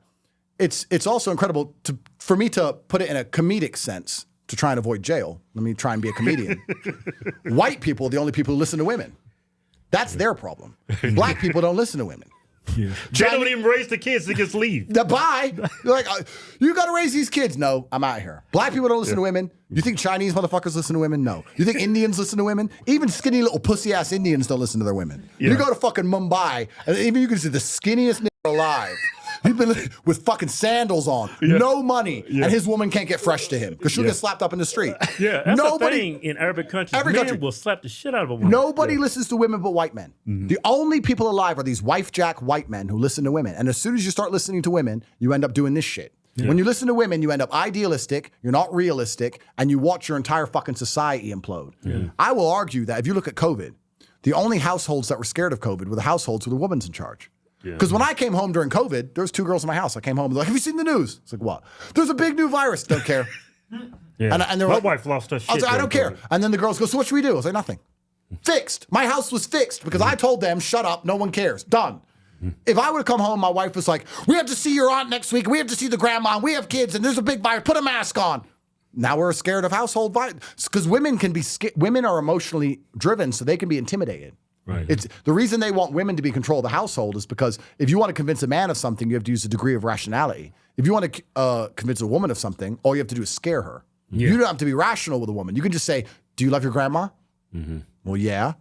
S2: it's also incredible for me to put it in a comedic sense to try and avoid jail. Let me try and be a comedian. White people are the only people who listen to women. That's their problem. Black people don't listen to women.
S1: They don't even raise the kids, they just leave.
S2: Bye. You're like, you got to raise these kids. No, I'm out of here. Black people don't listen to women. You think Chinese motherfuckers listen to women? No. You think Indians listen to women? Even skinny little pussy-ass Indians don't listen to their women. You go to fucking Mumbai, and even you can see the skinniest nigga alive. He's been with fucking sandals on, no money, and his woman can't get fresh to him because she'll get slapped up in the street.
S1: That's a thing in Arabic countries. Every country will slap the shit out of a woman.
S2: Nobody listens to women but white men. The only people alive are these wife-jack white men who listen to women. And as soon as you start listening to women, you end up doing this shit. When you listen to women, you end up idealistic, you're not realistic, and you watch your entire fucking society implode. I will argue that if you look at COVID, the only households that were scared of COVID were the households where the woman's in charge. Because when I came home during COVID, there was 2 girls in my house. I came home and they're like, have you seen the news? It's like, what? There's a big new virus. Don't care. And
S1: my
S2: like,
S1: wife lost her shit.
S2: I was like, I don't care. And then the girls go, so what should we do? I was like, nothing. Fixed. My house was fixed because I told them, shut up, no one cares. Done. If I would have come home, my wife was like, we have to see your aunt next week. We have to see the grandma. We have kids and there's a big virus. Put a mask on. Now we're scared of household violence because women are emotionally driven, so they can be intimidated.
S5: Right.
S2: It's the reason they want women to be control of the household is because if you want to convince a man of something, you have to use a degree of rationality. If you want to convince a woman of something, all you have to do is scare her. Yeah. You don't have to be rational with a woman. You can just say, do you love your grandma? Mm-hmm. Well, yeah.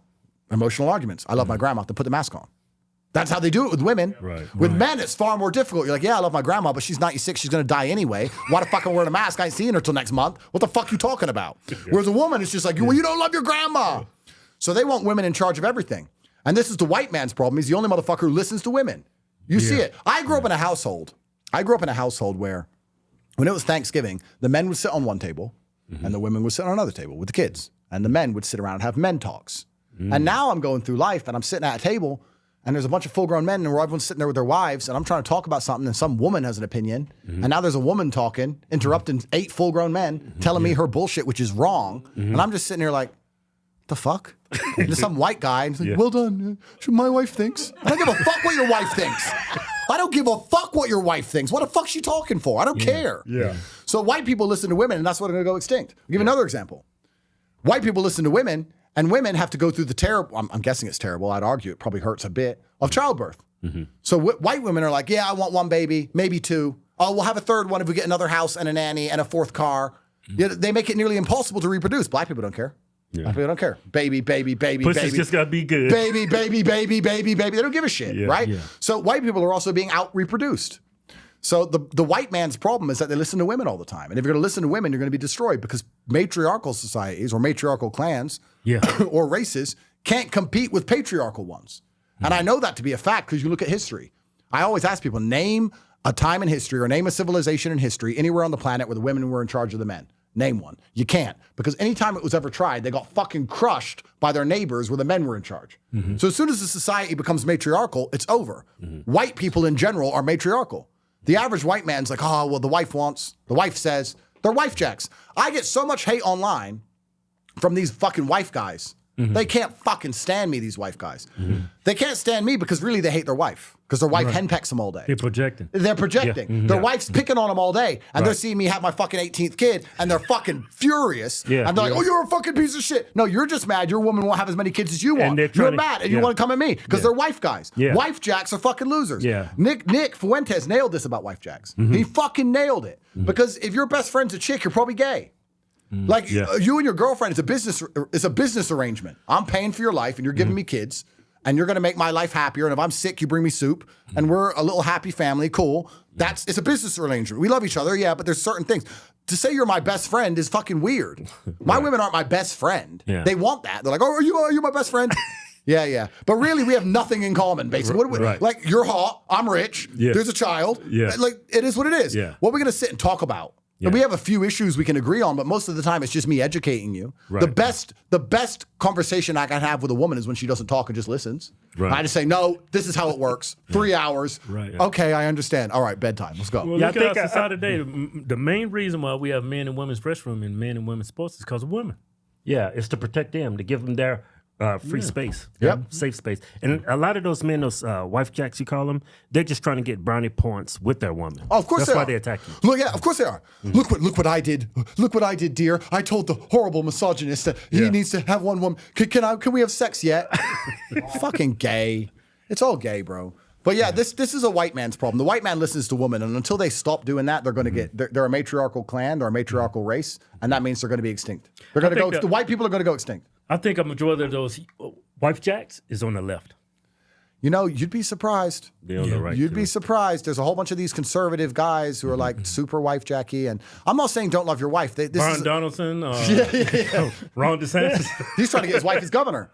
S2: Emotional arguments. I love my grandma. Then put the mask on. That's how they do it with women.
S5: Right.
S2: With men, it's far more difficult. You're like, yeah, I love my grandma, but she's 96. She's going to die anyway. Why the fuck am I wearing a mask? I ain't seeing her till next month. What the fuck you talking about? Whereas a woman, it's just like, well, you don't love your grandma. So they want women in charge of everything. And this is the white man's problem. He's the only motherfucker who listens to women. You see it. I grew up in a household. Where when it was Thanksgiving, the men would sit on one table and the women would sit on another table with the kids. And the men would sit around and have men talks. And now I'm going through life and I'm sitting at a table and there's a bunch of full-grown men and everyone's sitting there with their wives and I'm trying to talk about something and some woman has an opinion and now there's a woman talking, interrupting 8 full-grown men, telling me her bullshit, which is wrong. And I'm just sitting here like, the fuck? And there's some white guy and he's like, well done. My wife thinks. I don't give a fuck what your wife thinks. I don't give a fuck what your wife thinks. What the fuck's she talking for? I don't care. Yeah. So white people listen to women and that's what's going to go extinct. I'll give another example. White people listen to women and women have to go through the terrible, I'm guessing it's terrible, I'd argue it probably hurts a bit, of childbirth. So white women are like, yeah, I want 1 baby, maybe 2. Oh, we'll have a 3rd one if we get another house and a nanny and a 4th car. Yeah, they make it nearly impossible to reproduce. Black people don't care. Black people don't care. Baby, baby, baby,
S5: Pussy's
S2: baby.
S5: just gotta be good.
S2: Baby, baby, baby, baby, baby. They don't give a shit, right? Yeah. So white people are also being out-reproduced. So the white man's problem is that they listen to women all the time. And if you're going to listen to women, you're going to be destroyed because matriarchal societies or matriarchal clans or races can't compete with patriarchal ones. And I know that to be a fact because you look at history. I always ask people, name a time in history or name a civilization in history anywhere on the planet where the women were in charge of the men. Name one. You can't. Because anytime it was ever tried, they got fucking crushed by their neighbors where the men were in charge. So as soon as the society becomes matriarchal, it's over. White people in general are matriarchal. The average white man's like, oh, well, the wife says, they're wifejacks. I get so much hate online from these fucking wife guys. They can't fucking stand me, these wife guys. They can't stand me because really they hate their wife because their wife henpecks them all day.
S5: They're projecting.
S2: Their wife's picking on them all day and they're seeing me have my fucking 18th kid and they're fucking furious. And they're like, oh, you're a fucking piece of shit. No, you're just mad your woman won't have as many kids as you want. You're mad and you want to come at me because they're wife guys. Wife jacks are fucking losers. Nick Fuentes nailed this about wife jacks. He fucking nailed it. Because if your best friend's a chick, you're probably gay. Like you and your girlfriend is a business arrangement. I'm paying for your life and you're giving me kids and you're going to make my life happier. And if I'm sick, you bring me soup and we're a little happy family. Cool. It's a business arrangement. We love each other. Yeah. But there's certain things to say you're my best friend is fucking weird. My women aren't my best friend. They want that. They're like, oh, are you my best friend? Yeah. But really we have nothing in common basically. Like you're hot. I'm rich. There's a child. Like it is what it is. What are we going to sit and talk about? And we have a few issues we can agree on, but most of the time it's just me educating you. The best conversation I can have with a woman is when she doesn't talk and just listens. I just say, no, this is how it works. 3 hours. Okay, I understand. All right, bedtime. Let's go.
S1: Well, look at our society today. The main reason why we have men and women's restroom and men and women's sports is because of women.
S5: Yeah, it's to protect them, to give them their free space, safe space. And a lot of those men, those wife jacks you call them, they're just trying to get brownie points with their woman.
S2: Oh, of course
S5: That's why they attack you.
S2: Look, of course they are. Look what I did. Look what I did, dear. I told the horrible misogynist that he needs to have one woman. Can we have sex yet? Fucking gay. It's all gay, bro. But this is a white man's problem. The white man listens to women, and until they stop doing that, they're going to get. They're a matriarchal clan. They're a matriarchal race, and that means they're going to be extinct. They're going to go. The white people are going to go extinct.
S1: I think a majority of those wife jacks is on the left.
S2: You know, you'd be surprised.
S5: They're on the right.
S2: You'd be surprised. There's a whole bunch of these conservative guys who are like super wife jacky, and I'm not saying don't love your wife.
S1: Brian Donaldson, Ron DeSantis.
S2: He's trying to get his wife as governor.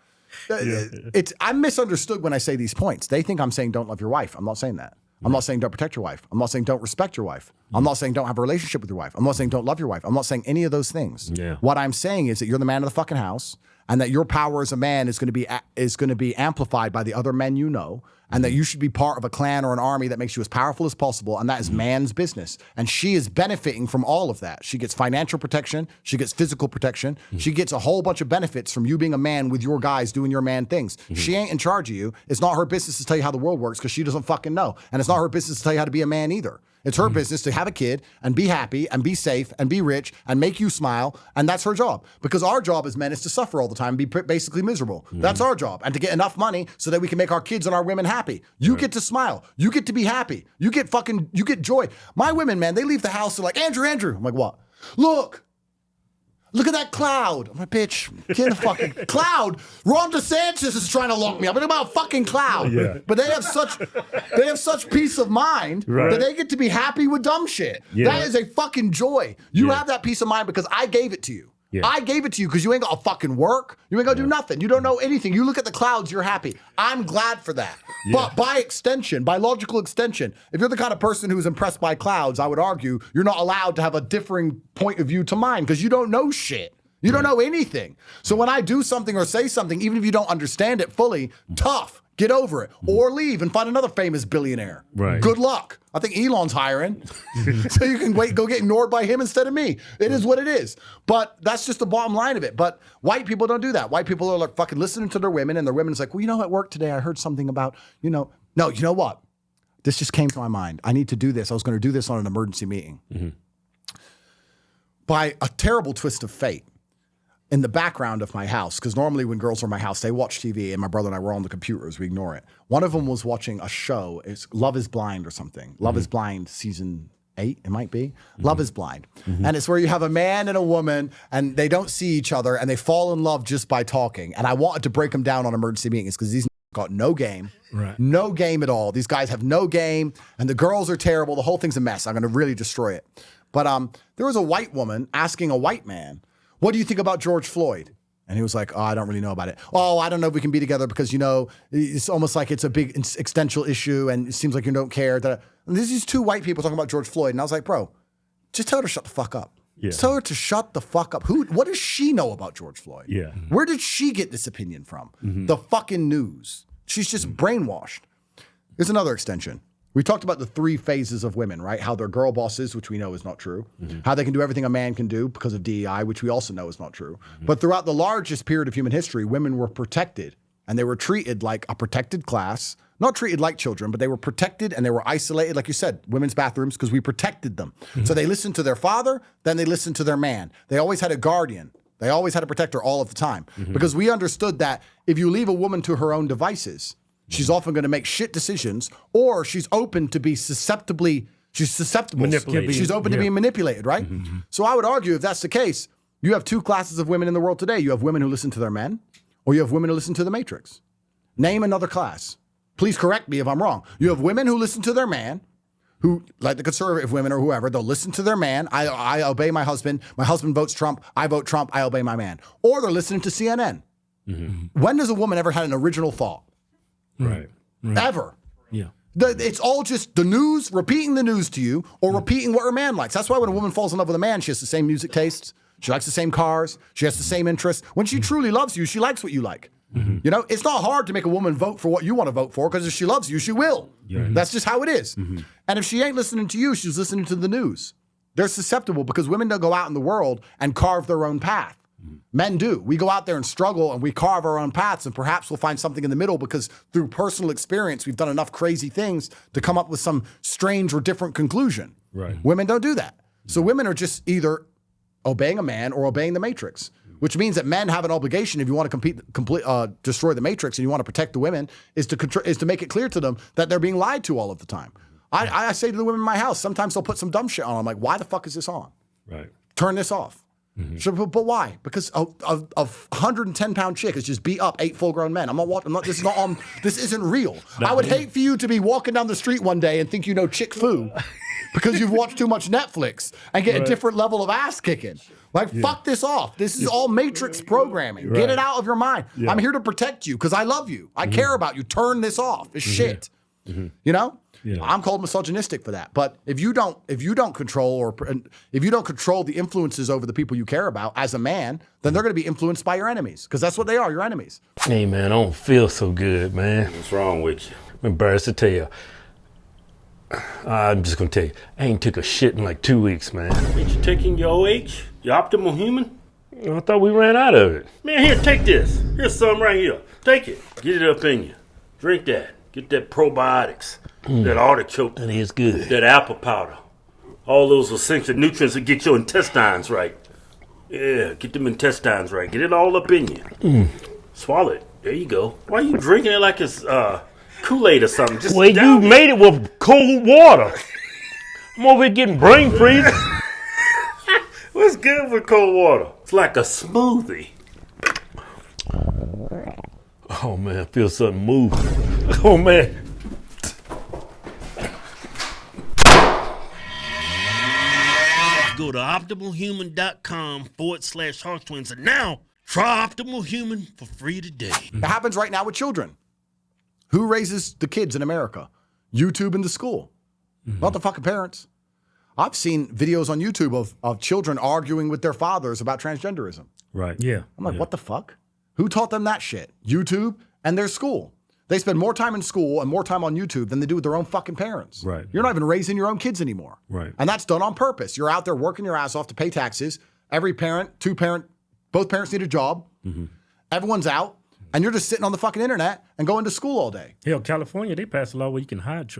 S2: I'm misunderstood when I say these points. They think I'm saying don't love your wife. I'm not saying that. I'm not saying don't protect your wife. I'm not saying don't respect your wife. I'm not saying don't have a relationship with your wife. I'm not saying don't love your wife. I'm not saying any of those things. What I'm saying is that you're the man of the fucking house, and that your power as a man is going to be amplified by the other men you know, and that you should be part of a clan or an army that makes you as powerful as possible, and that is man's business. And she is benefiting from all of that. She gets financial protection, she gets physical protection, she gets a whole bunch of benefits from you being a man with your guys doing your man things. She ain't in charge of you. It's not her business to tell you how the world works because she doesn't fucking know. And it's not her business to tell you how to be a man either. It's her business to have a kid and be happy and be safe and be rich and make you smile. And that's her job. Because our job as men is to suffer all the time and be basically miserable. That's our job. And to get enough money so that we can make our kids and our women happy. You get to smile. You get to be happy. You get joy. My women, man, they leave the house, they're like, Andrew. I'm like, what? Look at that cloud. I'm like, bitch, get in the fucking cloud. Ron DeSantis is trying to lock me up. I'm about a fucking cloud. Yeah. But they have such peace of mind that they get to be happy with dumb shit. Yeah. That is a fucking joy. You have that peace of mind because I gave it to you. Yeah. I gave it to you because you ain't got to fucking work. You ain't got to do nothing. You don't know anything. You look at the clouds, you're happy. I'm glad for that. Yeah. But by extension, by logical extension, if you're the kind of person who's impressed by clouds, I would argue you're not allowed to have a differing point of view to mine because you don't know shit. You don't know anything. So when I do something or say something, even if you don't understand it fully, tough. Get over it. Or leave and find another famous billionaire. Right. Good luck. I think Elon's hiring. So you can go get ignored by him instead of me. It is what it is. But that's just the bottom line of it. But white people don't do that. White people are like fucking listening to their women, and their women's like, well, you know, at work today I heard something about, no, you know what? This just came to my mind. I need to do this. I was going to do this on an emergency meeting. By a terrible twist of fate, in the background of my house, because normally when girls are in my house, they watch TV, and my brother and I were on the computers. We ignore it. One of them was watching a show. It's Love is Blind or something. Love is Blind season 8, it might be. Love is Blind. And it's where you have a man and a woman, and they don't see each other, and they fall in love just by talking. And I wanted to break them down on emergency meetings because these got no game. Right. No game at all. These guys have no game, and the girls are terrible. The whole thing's a mess. I'm going to really destroy it. But there was a white woman asking a white man, what do you think about George Floyd? And he was like, oh, I don't really know about it. Oh, I don't know if we can be together because, it's almost like it's a big existential issue and it seems like you don't care. And there's these two white people talking about George Floyd. And I was like, bro, just tell her to shut the fuck up. Yeah. Just tell her to shut the fuck up. What does she know about George Floyd? Yeah. Where did she get this opinion from? The fucking news. She's just brainwashed. Here's another extension. We talked about the 3 phases of women, right? How they're girl bosses, which we know is not true. How they can do everything a man can do because of DEI, which we also know is not true. But throughout the largest period of human history, women were protected and they were treated like a protected class, not treated like children, but they were protected and they were isolated, like you said, women's bathrooms, because we protected them. So they listened to their father, then they listened to their man. They always had a guardian. They always had a protector all of the time because we understood that if you leave a woman to her own devices, she's often going to make shit decisions, or she's open to be susceptible. She's open to being manipulated, right? So I would argue if that's the case, you have 2 classes of women in the world today. You have women who listen to their men, or you have women who listen to the Matrix. Name another class. Please correct me if I'm wrong. You have women who listen to their man, who, like the conservative women or whoever, they'll listen to their man. I obey my husband. My husband votes Trump. I vote Trump. I obey my man. Or they're listening to CNN. When has a woman ever had an original thought? Right. Ever. Yeah. It's all just the news, repeating the news to you, or repeating what her man likes. That's why when a woman falls in love with a man, she has the same music tastes. She likes the same cars. She has the same interests. When she truly loves you, she likes what you like. It's not hard to make a woman vote for what you want to vote for because if she loves you, she will. That's just how it is. And if she ain't listening to you, she's listening to the news. They're susceptible because women don't go out in the world and carve their own path. Men do. We go out there and struggle and we carve our own paths, and perhaps we'll find something in the middle because through personal experience, we've done enough crazy things to come up with some strange or different conclusion. Right. Women don't do that. So women are just either obeying a man or obeying the Matrix, which means that men have an obligation, if you want to destroy the Matrix and you want to protect the women, is to make it clear to them that they're being lied to all of the time. I say to the women in my house, sometimes they'll put some dumb shit on. I'm like, why the fuck is this on? Right. Turn this off. So, but why? Because a 110-pound chick has just beat up 8 full-grown men. This isn't real. I would hate for you to be walking down the street one day and think you know chick foo because you've watched too much Netflix and get a different level of ass kicking. Fuck this off. This is all Matrix programming. Get it out of your mind. I'm here to protect you because I love you. I care about you. Turn this off. It's shit. You know? Yeah. I'm called misogynistic for that. But if you don't control the influences over the people you care about as a man, then they're going to be influenced by your enemies because that's what they are, your enemies.
S7: Hey man, I don't feel so good, man.
S5: What's wrong with you? I'm embarrassed to tell you. I'm just gonna tell you, I ain't took a shit in like 2 weeks, man.
S7: Ain't you taking your OH? Your optimal human?
S5: I thought we ran out of it.
S7: Man, here, take this. Here's some right here. Take it. Get it up in you. Drink that. Get that probiotics. That artichoke.
S5: That is good.
S7: That apple powder. All those essential nutrients that get your intestines right. Yeah, get them intestines right. Get it all up in you. Swallow it. There you go. Why are you drinking it like it's Kool-Aid or something? Just
S5: Well, you made it with cold water. I'm over here getting brain freeze.
S7: What's good with cold water? It's like a smoothie.
S5: Oh, man, I feel something move. Oh, man.
S7: Go to optimalhuman.com/Hodgetwins and now try Optimal Human for free today.
S2: It happens right now with children. Who raises the kids in America? YouTube in the school. Not the fucking parents. I've seen videos on YouTube of children arguing with their fathers about transgenderism.
S5: Right.
S1: Yeah.
S2: I'm like, what the fuck? Who taught them that shit? YouTube and their school. They spend more time in school and more time on YouTube than they do with their own fucking parents.
S5: Right.
S2: You're not even raising your own kids anymore.
S5: Right.
S2: And that's done on purpose. You're out there working your ass off to pay taxes. Every parent, both parents need a job. Everyone's out. And you're just sitting on the fucking internet and going to school all day.
S1: Hell, California, they passed a law where you can hide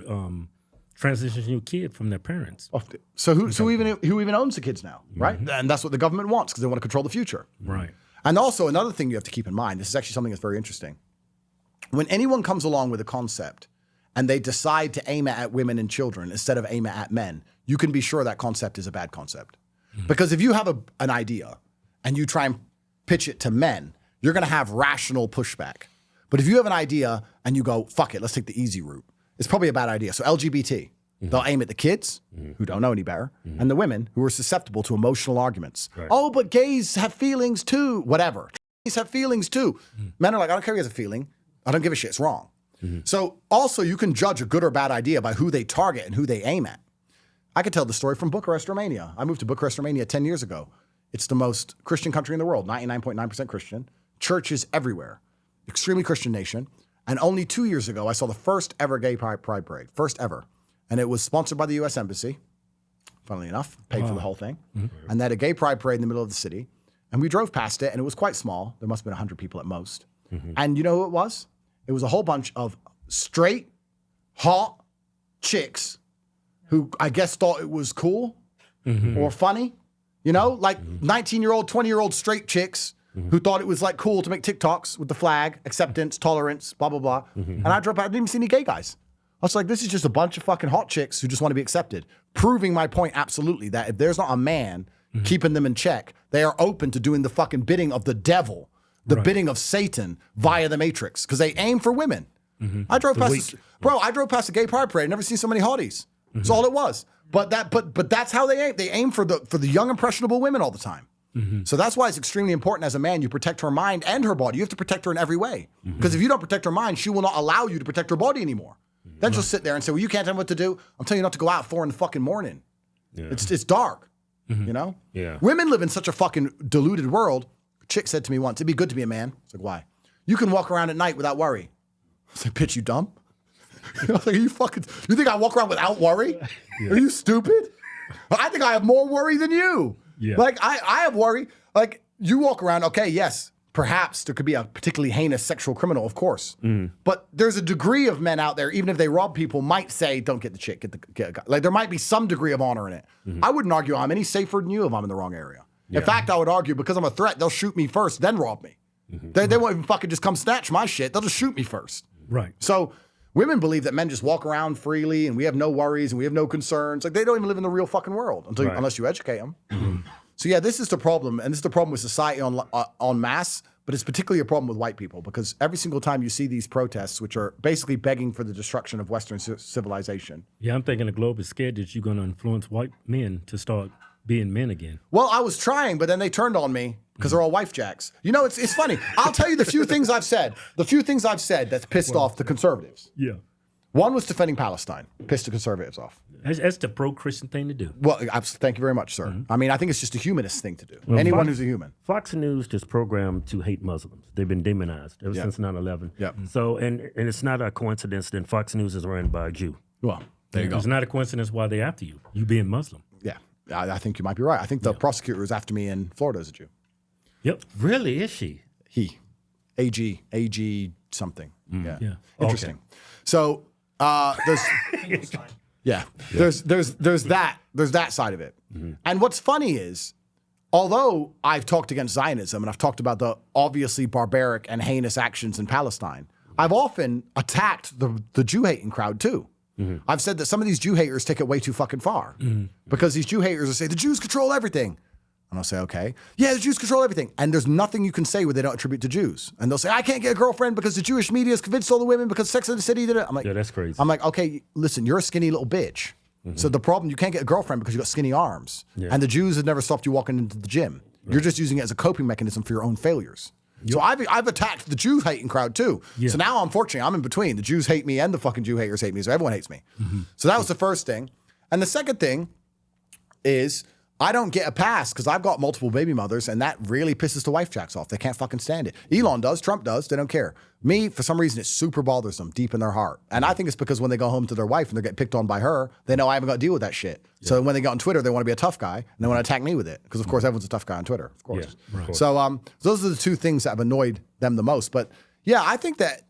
S1: transition your kid from their parents.
S2: So who even owns the kids now, right? And that's what the government wants because they want to control the future.
S1: Right.
S2: And also another thing you have to keep in mind, this is actually something that's very interesting. When anyone comes along with a concept and they decide to aim it at women and children instead of aim it at men, you can be sure that concept is a bad concept. Because if you have an idea and you try and pitch it to men, you're going to have rational pushback. But if you have an idea and you go, fuck it, let's take the easy route, it's probably a bad idea. So LGBT, they'll aim at the kids who don't know any better and the women who are susceptible to emotional arguments. Right. Oh, but gays have feelings too. Whatever. Gays have feelings too. Men are like, I don't care if he has a feeling. I don't give a shit. It's wrong. So also you can judge a good or bad idea by who they target and who they aim at. I could tell the story from Bucharest, Romania. I moved to Bucharest, Romania 10 years ago. It's the most Christian country in the world, 99.9% Christian. Churches everywhere. Extremely Christian nation. And only 2 years ago, I saw the first ever gay pride parade. First ever. And it was sponsored by the US Embassy, funnily enough, paid for the whole thing. And they had a gay pride parade in the middle of the city. And we drove past it, and it was quite small. There must have been 100 people at most. And you know who it was? It was a whole bunch of straight, hot chicks who I guess thought it was cool or funny. You know, like 19-year-old, 20-year-old straight chicks who thought it was like cool to make TikToks with the flag, acceptance, tolerance, blah, blah, blah. And I drove by, I didn't even see any gay guys. I was like, this is just a bunch of fucking hot chicks who just want to be accepted. Proving my point absolutely that if there's not a man keeping them in check, they are open to doing the fucking bidding of the devil, the bidding of Satan via the Matrix, because they aim for women. I drove past, I drove past a gay pride parade. I've never seen so many hotties. That's all it was. But that's how they aim. They aim for the young impressionable women all the time. So that's why it's extremely important as a man, you protect her mind and her body. You have to protect her in every way. Because if you don't protect her mind, she will not allow you to protect her body anymore. Then she'll sit there and say, well, you can't tell me what to do. I'm telling you not to go out at 4 in the fucking morning. Yeah. It's dark, you know?
S5: Yeah.
S2: Women live in such a fucking deluded world. A chick said to me once, it'd be good to be a man. I was like, why? You can walk around at night without worry. I was like, bitch, you dumb? I was like, you think I walk around without worry? Are you stupid? I think I have more worry than you. Yeah. Like, I have worry. Like, you walk around, okay, yes, perhaps there could be a particularly heinous sexual criminal, of course. But there's a degree of men out there, even if they rob people, might say, don't get the chick, get the guy. Like, there might be some degree of honor in it. I wouldn't argue I'm any safer than you if I'm in the wrong area. Yeah. In fact, I would argue because I'm a threat, they'll shoot me first, then rob me. They won't even fucking just come snatch my shit. They'll just shoot me first.
S1: Right.
S2: So women believe that men just walk around freely and we have no worries and we have no concerns. Like, they don't even live in the real fucking world unless you educate them. So yeah, this is the problem. And this is the problem with society en masse, but it's particularly a problem with white people because every single time you see these protests, which are basically begging for the destruction of Western civilization.
S1: Yeah, I'm thinking the globe is scared that you're going to influence white men to start being men again.
S2: Well, I was trying, but then they turned on me because they're all wifejaks. You know, it's funny. I'll tell you the few things I've said. The few things I've said that's pissed off the conservatives.
S1: Yeah.
S2: One was defending Palestine, pissed the conservatives off.
S1: That's the pro-Christian thing to do.
S2: Well, thank you very much, sir. I mean, I think it's just a humanist thing to do. Anyone who's a human.
S5: Fox News is programmed to hate Muslims. They've been demonized ever since 9/11.
S2: Yep.
S5: So, and it's not a coincidence that Fox News is run by a Jew.
S2: Well, there you go.
S1: It's not a coincidence why they're after you. You being Muslim.
S2: Yeah, I think you might be right. I think the prosecutor who's after me in Florida is a Jew.
S1: Yep.
S5: Really, is she?
S2: He, AG something. Yeah. Interesting.
S1: Okay.
S2: So there's there's that side of it. And what's funny is, although I've talked against Zionism and I've talked about the obviously barbaric and heinous actions in Palestine, I've often attacked the Jew-hating crowd too. I've said that some of these Jew haters take it way too fucking far because these Jew haters will say the Jews control everything. And I'll say, okay, yeah, the Jews control everything. And there's nothing you can say where they don't attribute to Jews. And they'll say, I can't get a girlfriend because the Jewish media has convinced all the women because Sex and the City did it. I'm like,
S5: Yeah, that's crazy.
S2: I'm like, okay, listen, you're a skinny little bitch. So the problem, you can't get a girlfriend because you got skinny arms. And the Jews have never stopped you walking into the gym. You're just using it as a coping mechanism for your own failures. So I've attacked the Jew hating crowd too. So now, unfortunately, I'm in between. The Jews hate me and the fucking Jew haters hate me. So everyone hates me. So that was the first thing. And the second thing is I don't get a pass because I've got multiple baby mothers, and that really pisses the wifejaks off. They can't fucking stand it. Elon does, Trump does, they don't care. Me, for some reason, it super bothers them deep in their heart. And I think it's because when they go home to their wife and they're getting picked on by her, they know I haven't got to deal with that shit. So when they get on Twitter, they want to be a tough guy, and they want to attack me with it. Because, of course, everyone's a tough guy on Twitter, of course. So those are the two things that have annoyed them the most. But, yeah, I think that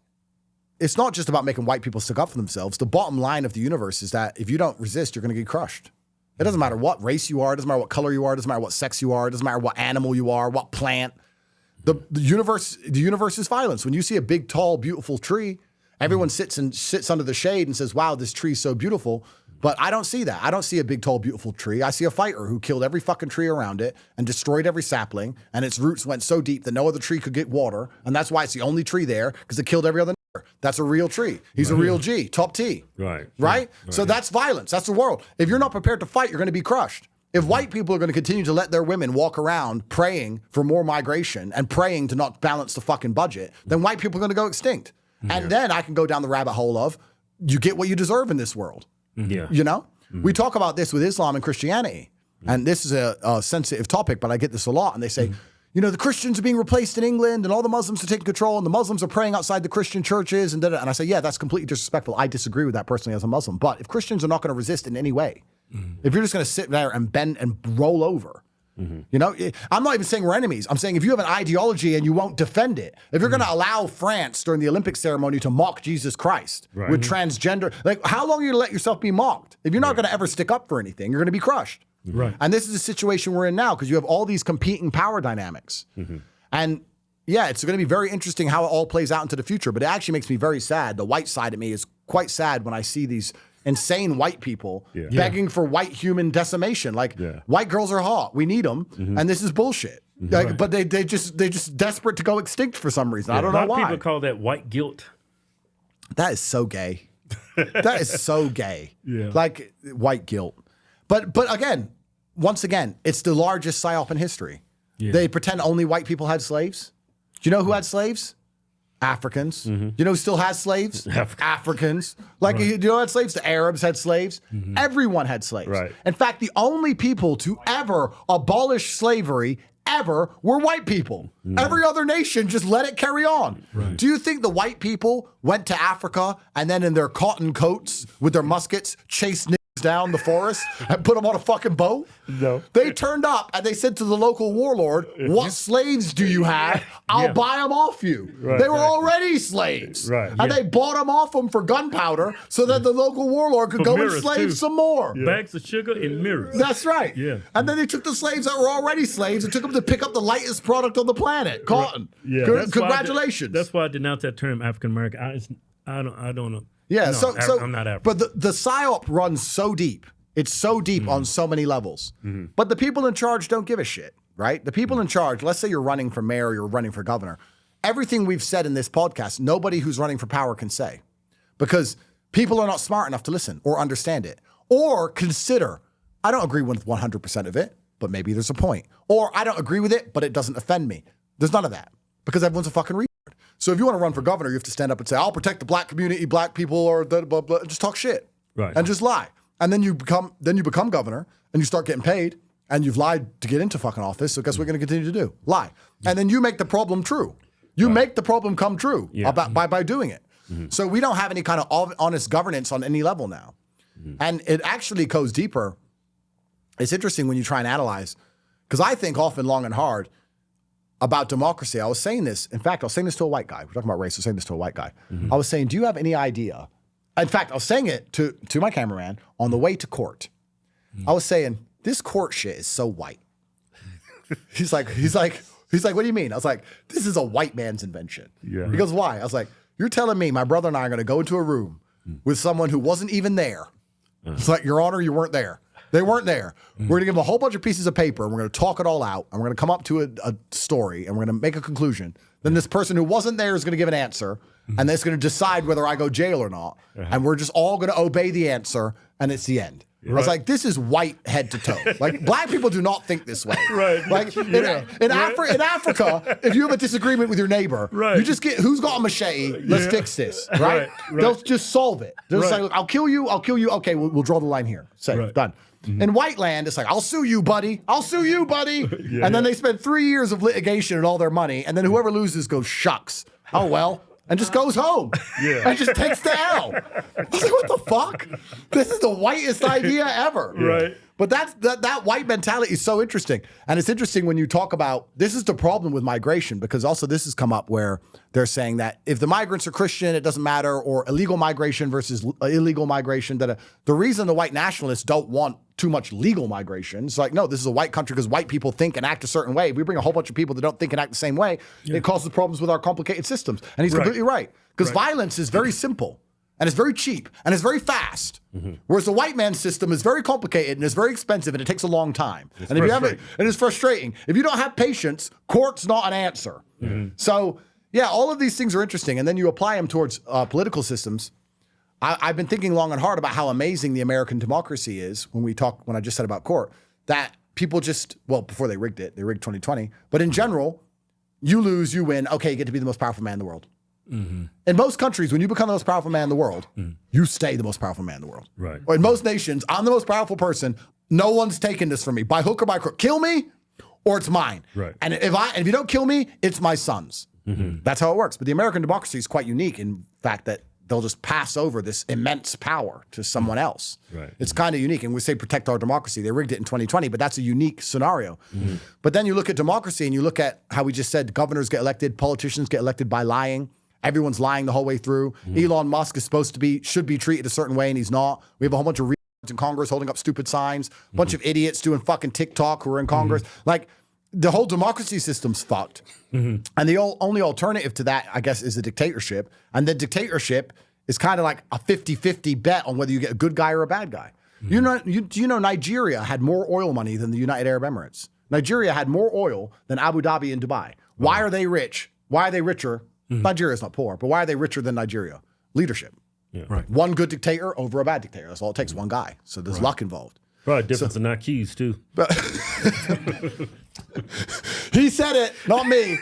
S2: it's not just about making white people stick up for themselves. The bottom line of the universe is that if you don't resist, you're going to get crushed. It doesn't matter what race you are. It doesn't matter what color you are. It doesn't matter what sex you are. It doesn't matter what animal you are, what plant. The universe is violence. When you see a big, tall, beautiful tree, everyone sits under the shade and says, wow, this tree's so beautiful. But I don't see that. I don't see a big, tall, beautiful tree. I see a fighter who killed every fucking tree around it and destroyed every sapling. And its roots went so deep that no other tree could get water. And that's why it's the only tree there, because it killed every other. That's a real tree. He's a real G, top T. Right? So that's violence. That's the world. If you're not prepared to fight, you're going to be crushed. If white people are going to continue to let their women walk around praying for more migration and praying to not balance the fucking budget, then white people are going to go extinct. And then I can go down the rabbit hole of you get what you deserve in this world. You know? We talk about this with Islam and Christianity. And this is a sensitive topic, but I get this a lot. And they say, you know, the Christians are being replaced in England and all the Muslims are taking control and the Muslims are praying outside the Christian churches and da-da. And I say, yeah, that's completely disrespectful. I disagree with that personally as a Muslim. But if Christians are not going to resist in any way, if you're just going to sit there and bend and roll over, you know, I'm not even saying we're enemies. I'm saying if you have an ideology and you won't defend it, if you're going to allow France during the Olympic ceremony to mock Jesus Christ with transgender, like how long are you going to let yourself be mocked? If you're not going to ever stick up for anything, you're going to be crushed. And this is the situation we're in now because you have all these competing power dynamics. And yeah, it's going to be very interesting how it all plays out into the future, but it actually makes me very sad. The white side of me is quite sad when I see these insane white people begging for white human decimation. Like white girls are hot. We need them. And this is bullshit. Like, but they just desperate to go extinct for some reason. I don't know why.
S1: A lot of people call that white guilt.
S2: That is so gay. That is so gay. Like white guilt. But again, once again, it's the largest psyop in history. They pretend only white people had slaves. Do you know who had slaves? Africans. You know who still has slaves? Africans. Like, you know who had slaves? The Arabs had slaves. Everyone had slaves. In fact, the only people to ever abolish slavery ever were white people. Every other nation just let it carry on. Do you think the white people went to Africa and then in their cotton coats with their muskets chased niggas down the forest and put them on a fucking boat?
S7: No.
S2: They turned up and they said to the local warlord, what slaves do you have? I'll buy them off you. They were already slaves. And they bought them off them for gunpowder so that the local warlord could go enslave some more.
S1: Bags of sugar and mirrors.
S2: That's right. And then they took the slaves that were already slaves and took them to pick up the lightest product on the planet, cotton. Congratulations.
S1: That's why I denounce that term African American. I don't know.
S2: Yeah,
S1: no,
S2: so
S1: I'm not African.
S2: But the psyop runs so deep. It's so deep on so many levels. But the people in charge don't give a shit, right? The people in charge, let's say you're running for mayor or you're running for governor. Everything we've said in this podcast, nobody who's running for power can say. Because people are not smart enough to listen or understand it. Or consider, I don't agree with 100% of it, but maybe there's a point. Or I don't agree with it, but it doesn't offend me. There's none of that. Because everyone's a fucking retard. So if you want to run for governor, you have to stand up and say, I'll protect the black community, black people, or blah, blah, blah, and just talk shit.
S5: Right.
S2: And just lie. And then you become governor and you start getting paid and you've lied to get into fucking office. So guess what we're going to continue to do? Lie. And then you make the problem true. You make the problem come true by doing it. So we don't have any kind of honest governance on any level now. And it actually goes deeper. It's interesting when you try and analyze, because I think often long and hard about democracy. I was saying this. In fact, I was saying this to a white guy. We're talking about race. I was saying this to a white guy. I was saying, do you have any idea? In fact, I was saying it to my cameraman on the way to court. I was saying, this court shit is so white. He's like, what do you mean? I was like, this is a white man's invention. Yeah. He goes, why? I was like, you're telling me my brother and I are going to go into a room with someone who wasn't even there. It's like, Your Honor, you weren't there. They weren't there. We're going to give them a whole bunch of pieces of paper and we're going to talk it all out and we're going to come up to a story and we're going to make a conclusion. Then this person who wasn't there is going to give an answer and then it's going to decide whether I go jail or not. And we're just all going to obey the answer and it's the end. I was like, this is white head to toe. Like, black people do not think this way. Right. Like, in Africa, if you have a disagreement with your neighbor, you just get, who's got a machete? Let's fix this, right? They'll just solve it. They'll say, look, I'll kill you. Okay, we'll draw the line here. Say, done. In white land, it's like, I'll sue you, buddy. I'll sue you, buddy. And then they spend 3 years of litigation and all their money, and then whoever loses goes, shucks. Oh, well. And just goes home. And just takes the L. I was like, what the fuck? This is the whitest idea ever. Right. But that white mentality is so interesting. And it's interesting when you talk about, this is the problem with migration, because also this has come up where they're saying that if the migrants are Christian, it doesn't matter, or illegal migration versus illegal migration. The reason the white nationalists don't want too much legal migration, it's like, no, this is a white country because white people think and act a certain way. If we bring a whole bunch of people that don't think and act the same way, it causes problems with our complicated systems. And he's completely right. Because violence is very simple. And it's very cheap and it's very fast. Whereas the white man's system is very complicated and it's very expensive and it takes a long time. And if you have it, and it's frustrating. If you don't have patience, court's not an answer. So yeah, all of these things are interesting. And then you apply them towards political systems. I've been thinking long and hard about how amazing the American democracy is when I just said about court, that people just, well, before they rigged 2020, but in general, you lose, you win. Okay, you get to be the most powerful man in the world. In most countries, when you become the most powerful man in the world, you stay the most powerful man in the world. Right. Or in most nations, I'm the most powerful person. No one's taking this from me by hook or by crook. Kill me, or it's mine. Right. And if you don't kill me, it's my son's. That's how it works. But the American democracy is quite unique in fact that they'll just pass over this immense power to someone else. Right. It's kind of unique. And we say protect our democracy. They rigged it in 2020, but that's a unique scenario. But then you look at democracy and you look at how we just said governors get elected, politicians get elected by lying. Everyone's lying the whole way through. Elon Musk is should be treated a certain way and he's not. We have a whole bunch of retards in Congress holding up stupid signs, a bunch of idiots doing fucking TikTok who are in Congress. Like, the whole democracy system's fucked. And the only alternative to that, I guess, is a dictatorship. And the dictatorship is kind of like a 50-50 bet on whether you get a good guy or a bad guy. Do you know Nigeria had more oil money than the United Arab Emirates? Nigeria had more oil than Abu Dhabi and Dubai. Why are they rich? Why are they richer? Nigeria's not poor, but why are they richer than Nigeria? Leadership. One good dictator over a bad dictator. That's all it takes, one guy. So there's luck involved.
S5: Probably difference in IQs too.
S2: But he said it, not me.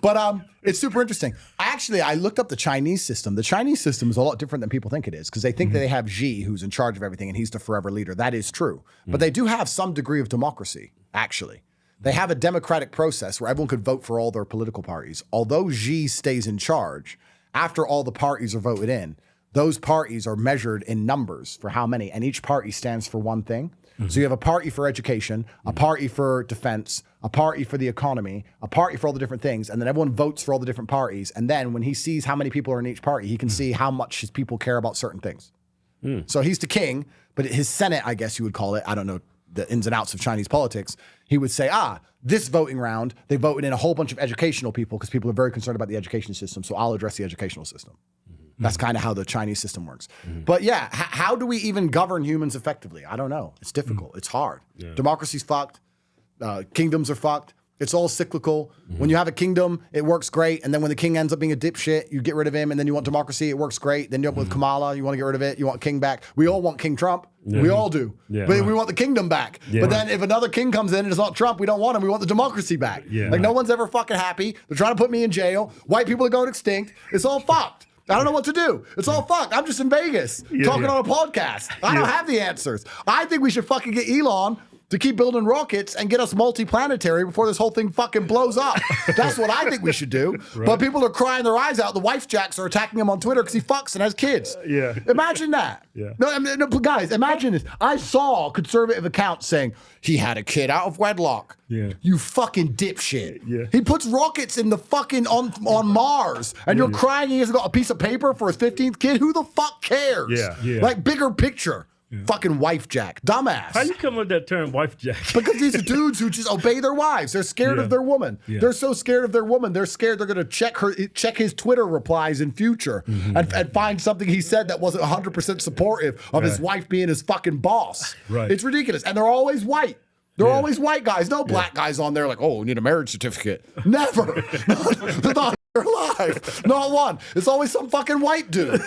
S2: But it's super interesting. I looked up the Chinese system. The Chinese system is a lot different than people think it is, because they think that they have Xi, who's in charge of everything, and he's the forever leader. That is true. But they do have some degree of democracy, actually. They have a democratic process where everyone could vote for all their political parties. Although Xi stays in charge, after all the parties are voted in, those parties are measured in numbers for how many, and each party stands for one thing. So you have a party for education, a party for defense, a party for the economy, a party for all the different things, and then everyone votes for all the different parties. And then when he sees how many people are in each party, he can see how much his people care about certain things. So he's the king, but his Senate, I guess you would call it, I don't know the ins and outs of Chinese politics, he would say, this voting round, they voted in a whole bunch of educational people because people are very concerned about the education system, so I'll address the educational system. That's kind of how the Chinese system works. But yeah, how do we even govern humans effectively? I don't know. It's difficult. It's hard. Democracy's fucked. Kingdoms are fucked. It's all cyclical. When you have a kingdom, it works great. And then when the king ends up being a dipshit, you get rid of him. And then you want democracy, it works great. Then you're up with Kamala, you want to get rid of it. You want king back. We all want King Trump. We all do. But we want the kingdom back. But then if another king comes in and it's not Trump, we don't want him. We want the democracy back. Like no one's ever fucking happy. They're trying to put me in jail. White people are going extinct. It's all fucked. I don't know what to do. It's all fucked. I'm just in Vegas talking on a podcast. I don't have the answers. I think we should fucking get Elon to keep building rockets and get us multi-planetary before this whole thing fucking blows up. That's what I think we should do. But people are crying their eyes out. The wifejaks are attacking him on Twitter because he fucks and has kids. Imagine that. No, guys, imagine this. I saw conservative accounts saying, he had a kid out of wedlock. You fucking dipshit. He puts rockets in the fucking on Mars and you're crying he hasn't got a piece of paper for his 15th kid? Who the fuck cares? Like bigger picture. Fucking wife jack. Dumbass.
S1: How you come with that term, wife jack?
S2: Because these are dudes who just obey their wives. They're scared of their woman. They're so scared of their woman. They're scared they're going to check his Twitter replies in future and find something he said that wasn't 100% supportive of his wife being his fucking boss. It's ridiculous. And they're always white. They're always white guys. No black guys on there like, oh, we need a marriage certificate. Never. Not in their life. Not one. It's always some fucking white dude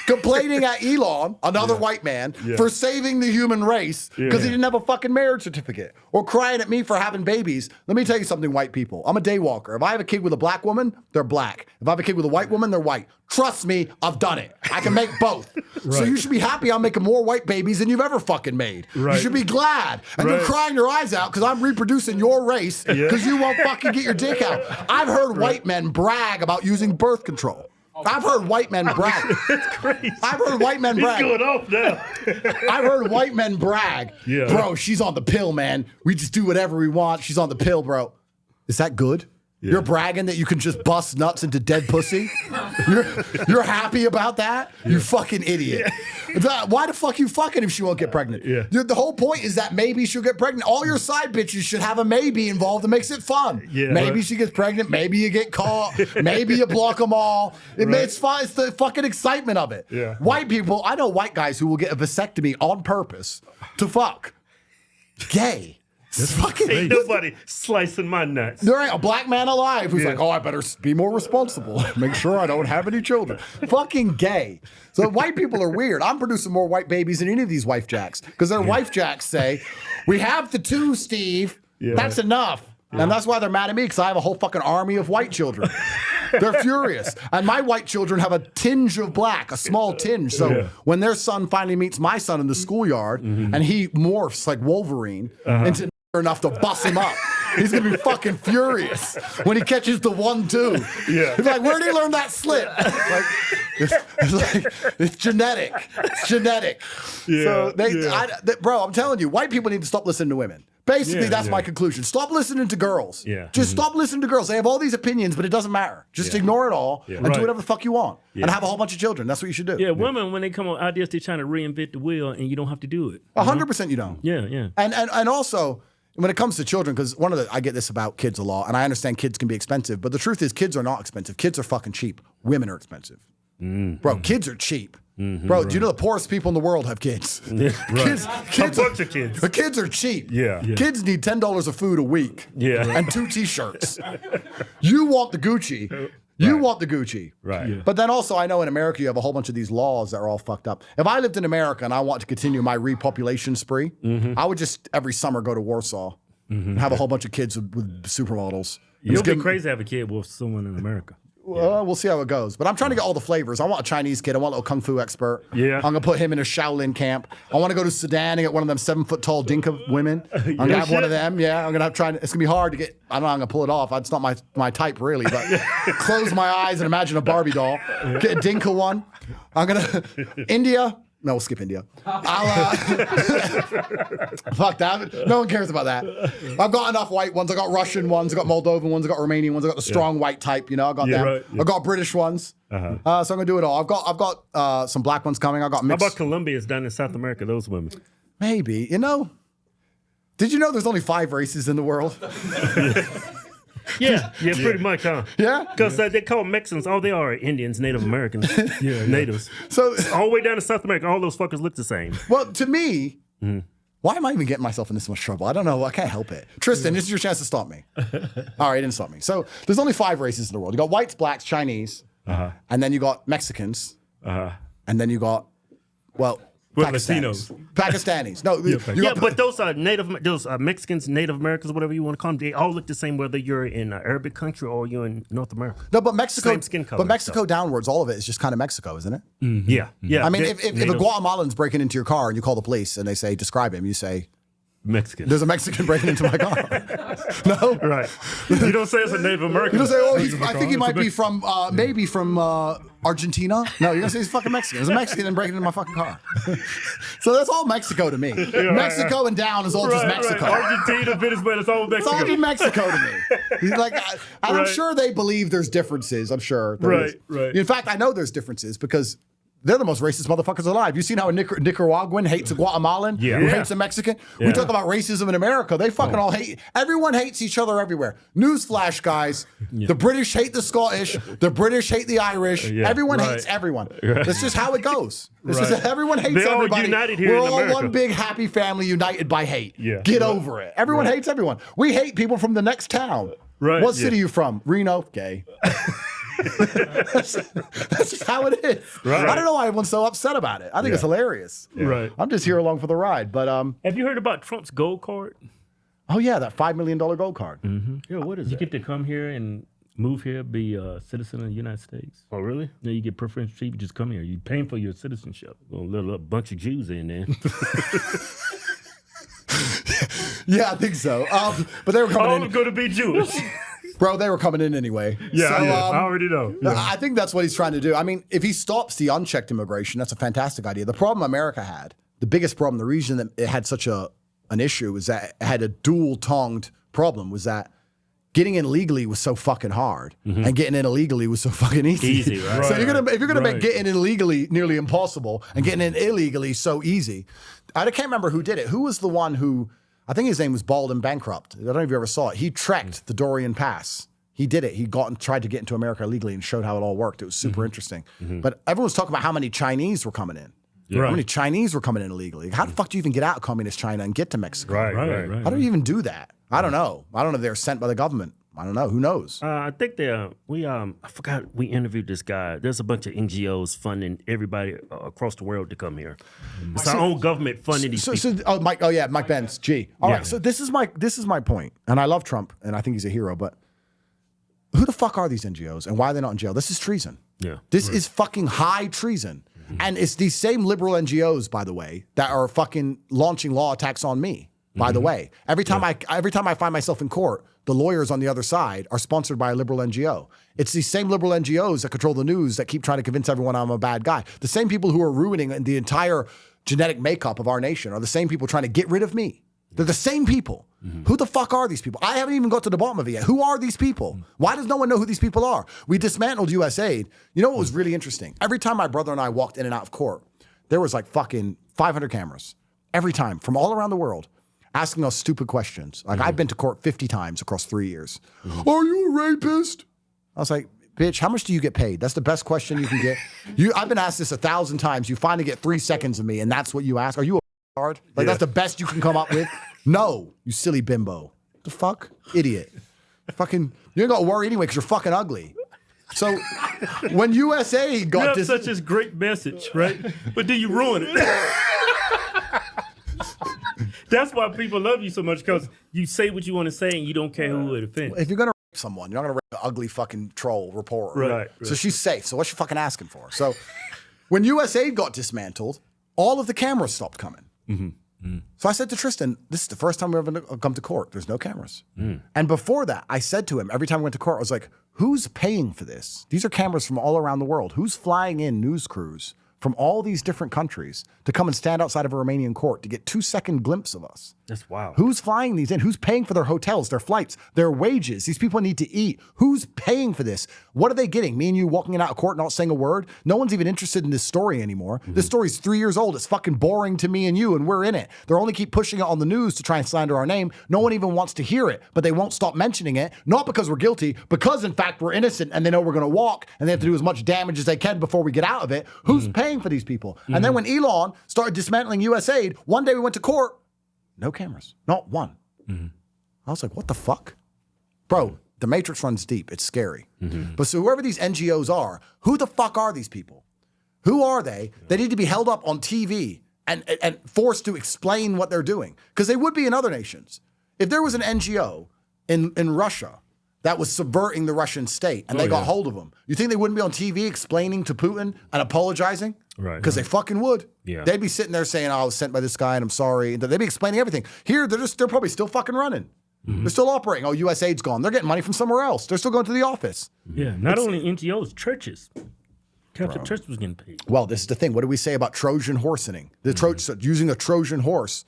S2: complaining at Elon, another white man, for saving the human race because he didn't have a fucking marriage certificate. Or crying at me for having babies. Let me tell you something, white people. I'm a day walker. If I have a kid with a black woman, they're black. If I have a kid with a white woman, they're white. Trust me, I've done it. I can make both. So you should be happy I'm making more white babies than you've ever fucking made. You should be glad. And you're crying your eyes out because I'm reproducing your race because you won't fucking get your dick out. I've heard white men brag about using birth control. I've heard white men brag.
S1: That's crazy.
S2: I've heard white men brag.
S1: He's going off now.
S2: I've heard white men brag. Bro, she's on the pill, man. We just do whatever we want. She's on the pill, bro. Is that good? You're bragging that you can just bust nuts into dead pussy? You're happy about that? You fucking idiot. Why the fuck you fucking if she won't get pregnant? The whole point is that maybe she'll get pregnant. All your side bitches should have a maybe involved that makes it fun. Maybe she gets pregnant. Maybe you get caught. Maybe you block them all. It's fun. It's the fucking excitement of it. White people, I know white guys who will get a vasectomy on purpose to fuck. Gay.
S1: Ain't nobody slicing my nuts.
S2: There ain't a black man alive who's like, oh, I better be more responsible. Make sure I don't have any children. Fucking gay. So white people are weird. I'm producing more white babies than any of these wife jacks because their wife jacks say, we have the two, Steve. That's enough. And that's why they're mad at me because I have a whole fucking army of white children. They're furious. And my white children have a tinge of black, a small tinge. So when their son finally meets my son in the schoolyard and he morphs like Wolverine into enough to bust him up. He's gonna be fucking furious when he catches the 1-2. He's like, where did he learn that slip? It's genetic. It's genetic. So bro, I'm telling you, white people need to stop listening to women. Basically, that's my conclusion. Stop listening to girls. Just stop listening to girls. They have all these opinions, but it doesn't matter. Just ignore it all and do whatever the fuck you want. And have a whole bunch of children. That's what you should do.
S1: Women, when they come on ideas, they're trying to reinvent the wheel, and you don't have to do it.
S2: 100% you don't. And also, when it comes to children, because I get this about kids a lot, and I understand kids can be expensive, but the truth is kids are not expensive. Kids are fucking cheap. Women are expensive. Bro, kids are cheap. Bro, do you know the poorest people in the world have kids? Kids
S1: a bunch of kids.
S2: Kids are cheap. Kids need $10 of food a week and 2 t-shirts. You want the Gucci. You want the Gucci. But then also, I know in America, you have a whole bunch of these laws that are all fucked up. If I lived in America and I want to continue my repopulation spree, I would just every summer go to Warsaw and have a whole bunch of kids with supermodels.
S1: You'll be crazy to have a kid with someone in America.
S2: Well, we'll see how it goes. But I'm trying to get all the flavors. I want a Chinese kid. I want a little kung fu expert.
S1: I'm
S2: going to put him in a Shaolin camp. I want to go to Sudan and get one of them 7-foot-tall Dinka women. I'm going to have one of them. I'm going to try. It's going to be hard to get. I don't know. I'm going to pull it off. It's not my type really. But close my eyes and imagine a Barbie doll. Get a Dinka one. I'm going to India. No, we'll skip India. Fuck that. No one cares about that. I've got enough white ones. I got Russian ones. I got Moldovan ones. I got Romanian ones. I got the strong white type. I got them. I got British ones. So I'm gonna do it all. I've got some black ones coming. I got mixed.
S1: How about Colombia's done in South America? Those women.
S2: Maybe. Did you know there's only 5 races in the world?
S1: Pretty much, huh? Because they call Mexicans, all they are Indians, Native Americans, natives.
S2: So
S1: all the way down to South America, all those fuckers look the same.
S2: Well, to me, Why am I even getting myself in this much trouble? I don't know. I can't help it. Tristan, this is your chance to stop me. All right, didn't stop me. So there's only 5 races in the world. You got whites, blacks, Chinese, and then you got Mexicans, and then you got,
S1: Latinos.
S2: Pakistanis. No,
S5: but those are Mexicans, Native Americans, whatever you want to call them. They all look the same, whether you're in an Arabic country or you're in North America.
S2: No, but Mexico,
S5: Same skin color.
S2: but Mexico downwards, all of it is just kind of Mexico, isn't it?
S5: Yeah.
S2: I mean, if a Guatemalan's breaking into your car and you call the police and they say, describe him, you say,
S1: Mexican.
S2: there's a Mexican breaking into my car. No?
S1: Right. You don't say it's a Native American.
S2: You don't say, I think he might be from, maybe from Argentina. No, you're going to say he's fucking Mexican. There's a Mexican breaking into my fucking car. So that's all Mexico to me. Mexico and down is all just Mexico.
S1: Right. Argentina, Venezuela, it's all Mexico.
S2: It's all just Mexico to me. He's like, I'm sure they believe there's differences. I'm sure. There is. In fact, I know there's differences because they're the most racist motherfuckers alive. You seen how a Nicaraguan hates a Guatemalan who hates a Mexican? We talk about racism in America. They fucking all hate. Everyone hates each other everywhere. Newsflash, guys. The British hate the Scottish. The British hate the Irish. Everyone hates everyone. That's just how it goes. It's just everyone hates everybody. We're all
S1: America.
S2: one big happy family united by hate. Get over it. Everyone hates everyone. We hate people from the next town. What city are you from? Reno? Gay. That's just how it is. I don't know why everyone's so upset about it. I think it's hilarious. I'm just here along for the ride. But
S1: have you heard about Trump's gold card?
S2: Oh yeah, that $5 million gold card.
S5: Yeah, what is
S1: You
S5: that?
S1: get to come here and move here, be a citizen of the United States.
S5: Oh, really?
S1: Yeah, you get preferential treatment. Just come here. You're paying for your citizenship. A little bunch of Jews in there.
S2: Yeah, I think so. But they were coming
S1: All
S2: in.
S1: going to be Jewish.
S2: Bro, they were coming in anyway.
S1: I already know.
S2: I think that's what he's trying to do. I mean, if he stops the unchecked immigration, that's a fantastic idea. The problem America had, the biggest problem, the reason that it had such an issue was that it had a dual-tongued problem, was that getting in legally was so fucking hard, and getting in illegally was so fucking easy.
S5: Right?
S2: So if you're gonna make getting in legally nearly impossible and getting in illegally so easy, I can't remember who did it. Who was the one who? I think his name was Bald and Bankrupt. I don't know if you ever saw it. He trekked the Dorian Pass. He did it. He tried to get into America illegally and showed how it all worked. It was super interesting. But everyone's talking about how many Chinese were coming in. How many Chinese were coming in illegally. How the fuck do you even get out of communist China and get to Mexico?
S1: Right.
S2: How do you even do that? I don't know. I don't know if they're sent by the government. I don't know. Who knows?
S5: I think I forgot we interviewed this guy. There's a bunch of NGOs funding everybody across the world to come here. It's our own government funding these people.
S2: Mike Benz. Gee. All right. So this is my point. And I love Trump and I think he's a hero, but who the fuck are these NGOs and why are they not in jail? This is treason.
S5: Yeah.
S2: This is fucking high treason. And it's these same liberal NGOs, by the way, that are fucking launching law attacks on me. By the way, every time I find myself in court, the lawyers on the other side are sponsored by a liberal NGO. It's these same liberal NGOs that control the news that keep trying to convince everyone I'm a bad guy. The same people who are ruining the entire genetic makeup of our nation are the same people trying to get rid of me. They're the same people. Who the fuck are these people? I haven't even got to the bottom of it yet. Who are these people? Why does no one know who these people are? We dismantled USAID. You know what was really interesting? Every time my brother and I walked in and out of court, there was like fucking 500 cameras. Every time, from all around the world, asking us stupid questions. Like I've been to court 50 times across 3 years. Are you a rapist? I was like, bitch, how much do you get paid? That's the best question you can get. I've been asked this 1,000 times. You finally get 3 seconds of me and that's what you ask. Are you a hard? Like that's the best you can come up with? No, you silly bimbo. The fuck? Idiot. Fucking, you ain't got to worry anyway because you're fucking ugly. So when USA got
S1: this, such a great message, right? But then you ruin it. That's why people love you so much, because you say what you want to say and you don't care who it offends.
S2: If you're going to rape someone, you're not going to rape an ugly fucking troll reporter.
S1: Right.
S2: So she's safe. So what you fucking asking for? So when USAID got dismantled, all of the cameras stopped coming. So I said to Tristan, this is the first time we've ever come to court. There's no cameras. And before that, I said to him, every time we went to court, I was like, who's paying for this? These are cameras from all around the world. Who's flying in news crews from all these different countries to come and stand outside of a Romanian court to get 2-second glimpse of us?
S5: That's wild.
S2: Who's flying these in? Who's paying for their hotels, their flights, their wages? These people need to eat. Who's paying for this? What are they getting? Me and you walking in and out of court not saying a word? No one's even interested in this story anymore. This story's 3 years old. It's fucking boring to me and you, and we're in it. They only keep pushing it on the news to try and slander our name. No one even wants to hear it, but they won't stop mentioning it, not because we're guilty, because in fact we're innocent and they know we're going to walk and they have to do as much damage as they can before we get out of it. Who's paying for these people? And then when Elon started dismantling USAID, one day we went to court No cameras. Not one. I was like, what the fuck? Bro, the matrix runs deep. It's scary. But so whoever these NGOs are, who the fuck are these people? Who are they? They need to be held up on TV and forced to explain what they're doing. Because they would be in other nations. If there was an NGO in Russia that was subverting the Russian state and they got hold of them, you think they wouldn't be on TV explaining to Putin and apologizing?
S5: Right.
S2: Because they fucking would.
S5: Yeah.
S2: They'd be sitting there saying, oh, I was sent by this guy and I'm sorry. They'd be explaining everything. Here, they're probably still fucking running. They're still operating. Oh, USAID's gone. They're getting money from somewhere else. They're still going to the office.
S5: Yeah, not only NGOs, churches. Catholic Church was getting paid.
S2: Well, this is the thing. What do we say about Trojan horsing? Using a Trojan horse,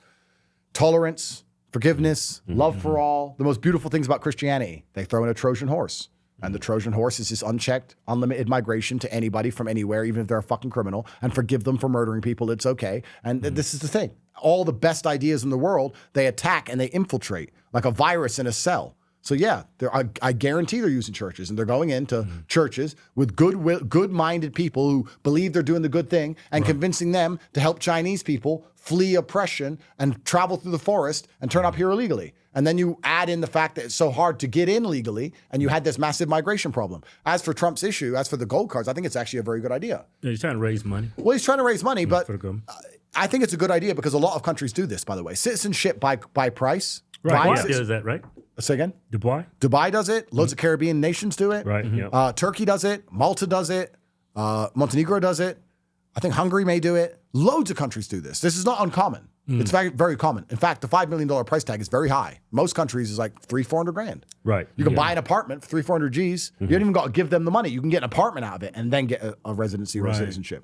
S2: tolerance, forgiveness, love for all, the most beautiful things about Christianity. They throw in a Trojan horse. And the Trojan horse is this unchecked, unlimited migration to anybody from anywhere, even if they're a fucking criminal, and forgive them for murdering people. It's okay. And this is the thing. All the best ideas in the world, they attack and they infiltrate like a virus in a cell. So yeah, I guarantee they're using churches, and they're going into churches with good-minded people who believe they're doing the good thing and convincing them to help Chinese people flee oppression and travel through the forest and turn up here illegally. And then you add in the fact that it's so hard to get in legally, and you had this massive migration problem. As for Trump's issue, as for the gold cards, I think it's actually a very good idea.
S5: Yeah, he's trying to raise money.
S2: Well, he's trying to raise money, but I think it's a good idea because a lot of countries do this, by the way. Citizenship by price.
S5: Right, Dubai does that, right?
S2: Say again?
S5: Dubai?
S2: Dubai does it. Loads of Caribbean nations do it.
S5: Right,
S2: Turkey does it. Malta does it. Montenegro does it. I think Hungary may do it. Loads of countries do this. This is not uncommon. It's very, very common. In fact, the $5 million price tag is very high. Most countries is like $300-400 grand.
S5: Right.
S2: You can buy an apartment for 300-400 G's. You don't even got to give them the money. You can get an apartment out of it and then get a residency or a citizenship.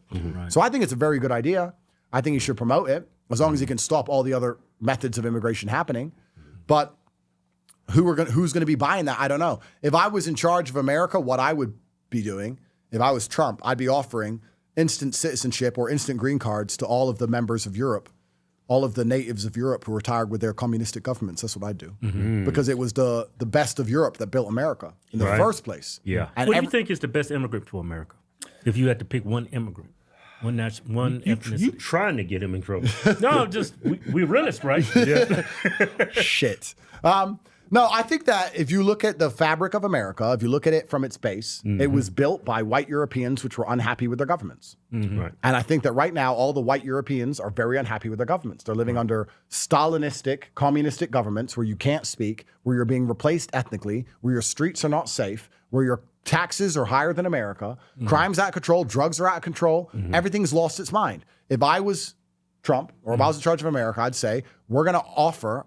S2: So I think it's a very good idea. I think you should promote it as long as you can stop all the other methods of immigration happening. But who's going to be buying that? I don't know. If I was in charge of America, what I would be doing, if I was Trump, I'd be offering instant citizenship or instant green cards to all of the members of Europe, all of the natives of Europe who retired with their communistic governments. That's what I'd do. Because it was the best of Europe that built America in the first place.
S5: Yeah. And what do you think is the best immigrant for America? If you had to pick one immigrant, one ethnicity. You trying to get him in trouble. No, just, we realists, right? Yeah.
S2: Shit. No, I think that if you look at the fabric of America, if you look at it from its base, it was built by white Europeans which were unhappy with their governments.
S5: Right.
S2: And I think that right now, all the white Europeans are very unhappy with their governments. They're living under Stalinistic, communistic governments where you can't speak, where you're being replaced ethnically, where your streets are not safe, where your taxes are higher than America, crime's out of control, drugs are out of control, everything's lost its mind. If I was Trump, or if I was in charge of America, I'd say, we're going to offer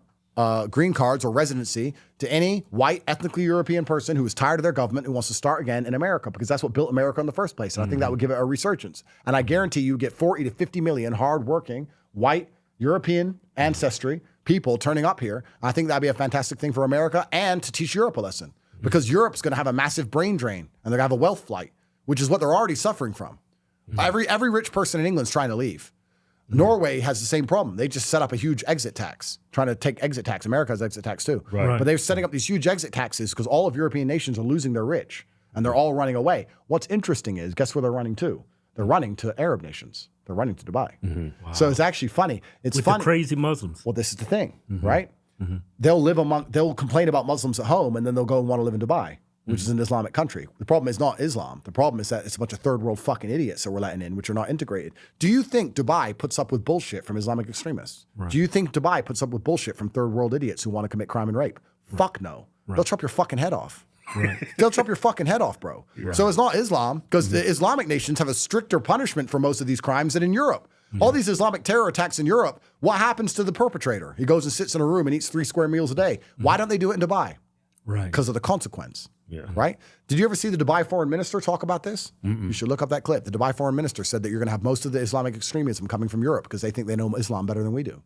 S2: green cards or residency to any white ethnically European person who is tired of their government, who wants to start again in America, because that's what built America in the first place. And I think that would give it a resurgence. And I guarantee you get 40 to 50 million hardworking white European ancestry people turning up here. I think that'd be a fantastic thing for America and to teach Europe a lesson, because Europe's going to have a massive brain drain and they're going to have a wealth flight, which is what they're already suffering from. Every rich person in England's trying to leave. Norway has the same problem. They just set up a huge exit tax, trying to take exit tax. America has exit tax too.
S5: Right.
S2: But they're setting up these huge exit taxes because all of European nations are losing their rich and they're all running away. What's interesting is, guess where they're running to? They're running to Arab nations. They're running to Dubai.
S5: Wow.
S2: So it's actually funny. It's
S5: With
S2: funny.
S5: the crazy Muslims.
S2: Well, this is the thing, right? They'll complain about Muslims at home and then they'll go and want to live in Dubai, which is an Islamic country. The problem is not Islam. The problem is that it's a bunch of third world fucking idiots that we're letting in, which are not integrated. Do you think Dubai puts up with bullshit from Islamic extremists? Right. Do you think Dubai puts up with bullshit from third world idiots who want to commit crime and rape? Right. Fuck no. Right. They'll chop your fucking head off. Right. They'll chop your fucking head off, bro. Right. So it's not Islam, because the Islamic nations have a stricter punishment for most of these crimes than in Europe. All these Islamic terror attacks in Europe, what happens to the perpetrator? He goes and sits in a room and eats 3 square meals a day. Why don't they do it in Dubai?
S5: Right.
S2: Because of the consequence.
S5: Yeah.
S2: Right? Did you ever see the Dubai foreign minister talk about this? You should look up that clip. The Dubai foreign minister said that you're going to have most of the Islamic extremism coming from Europe because they think they know Islam better than we do.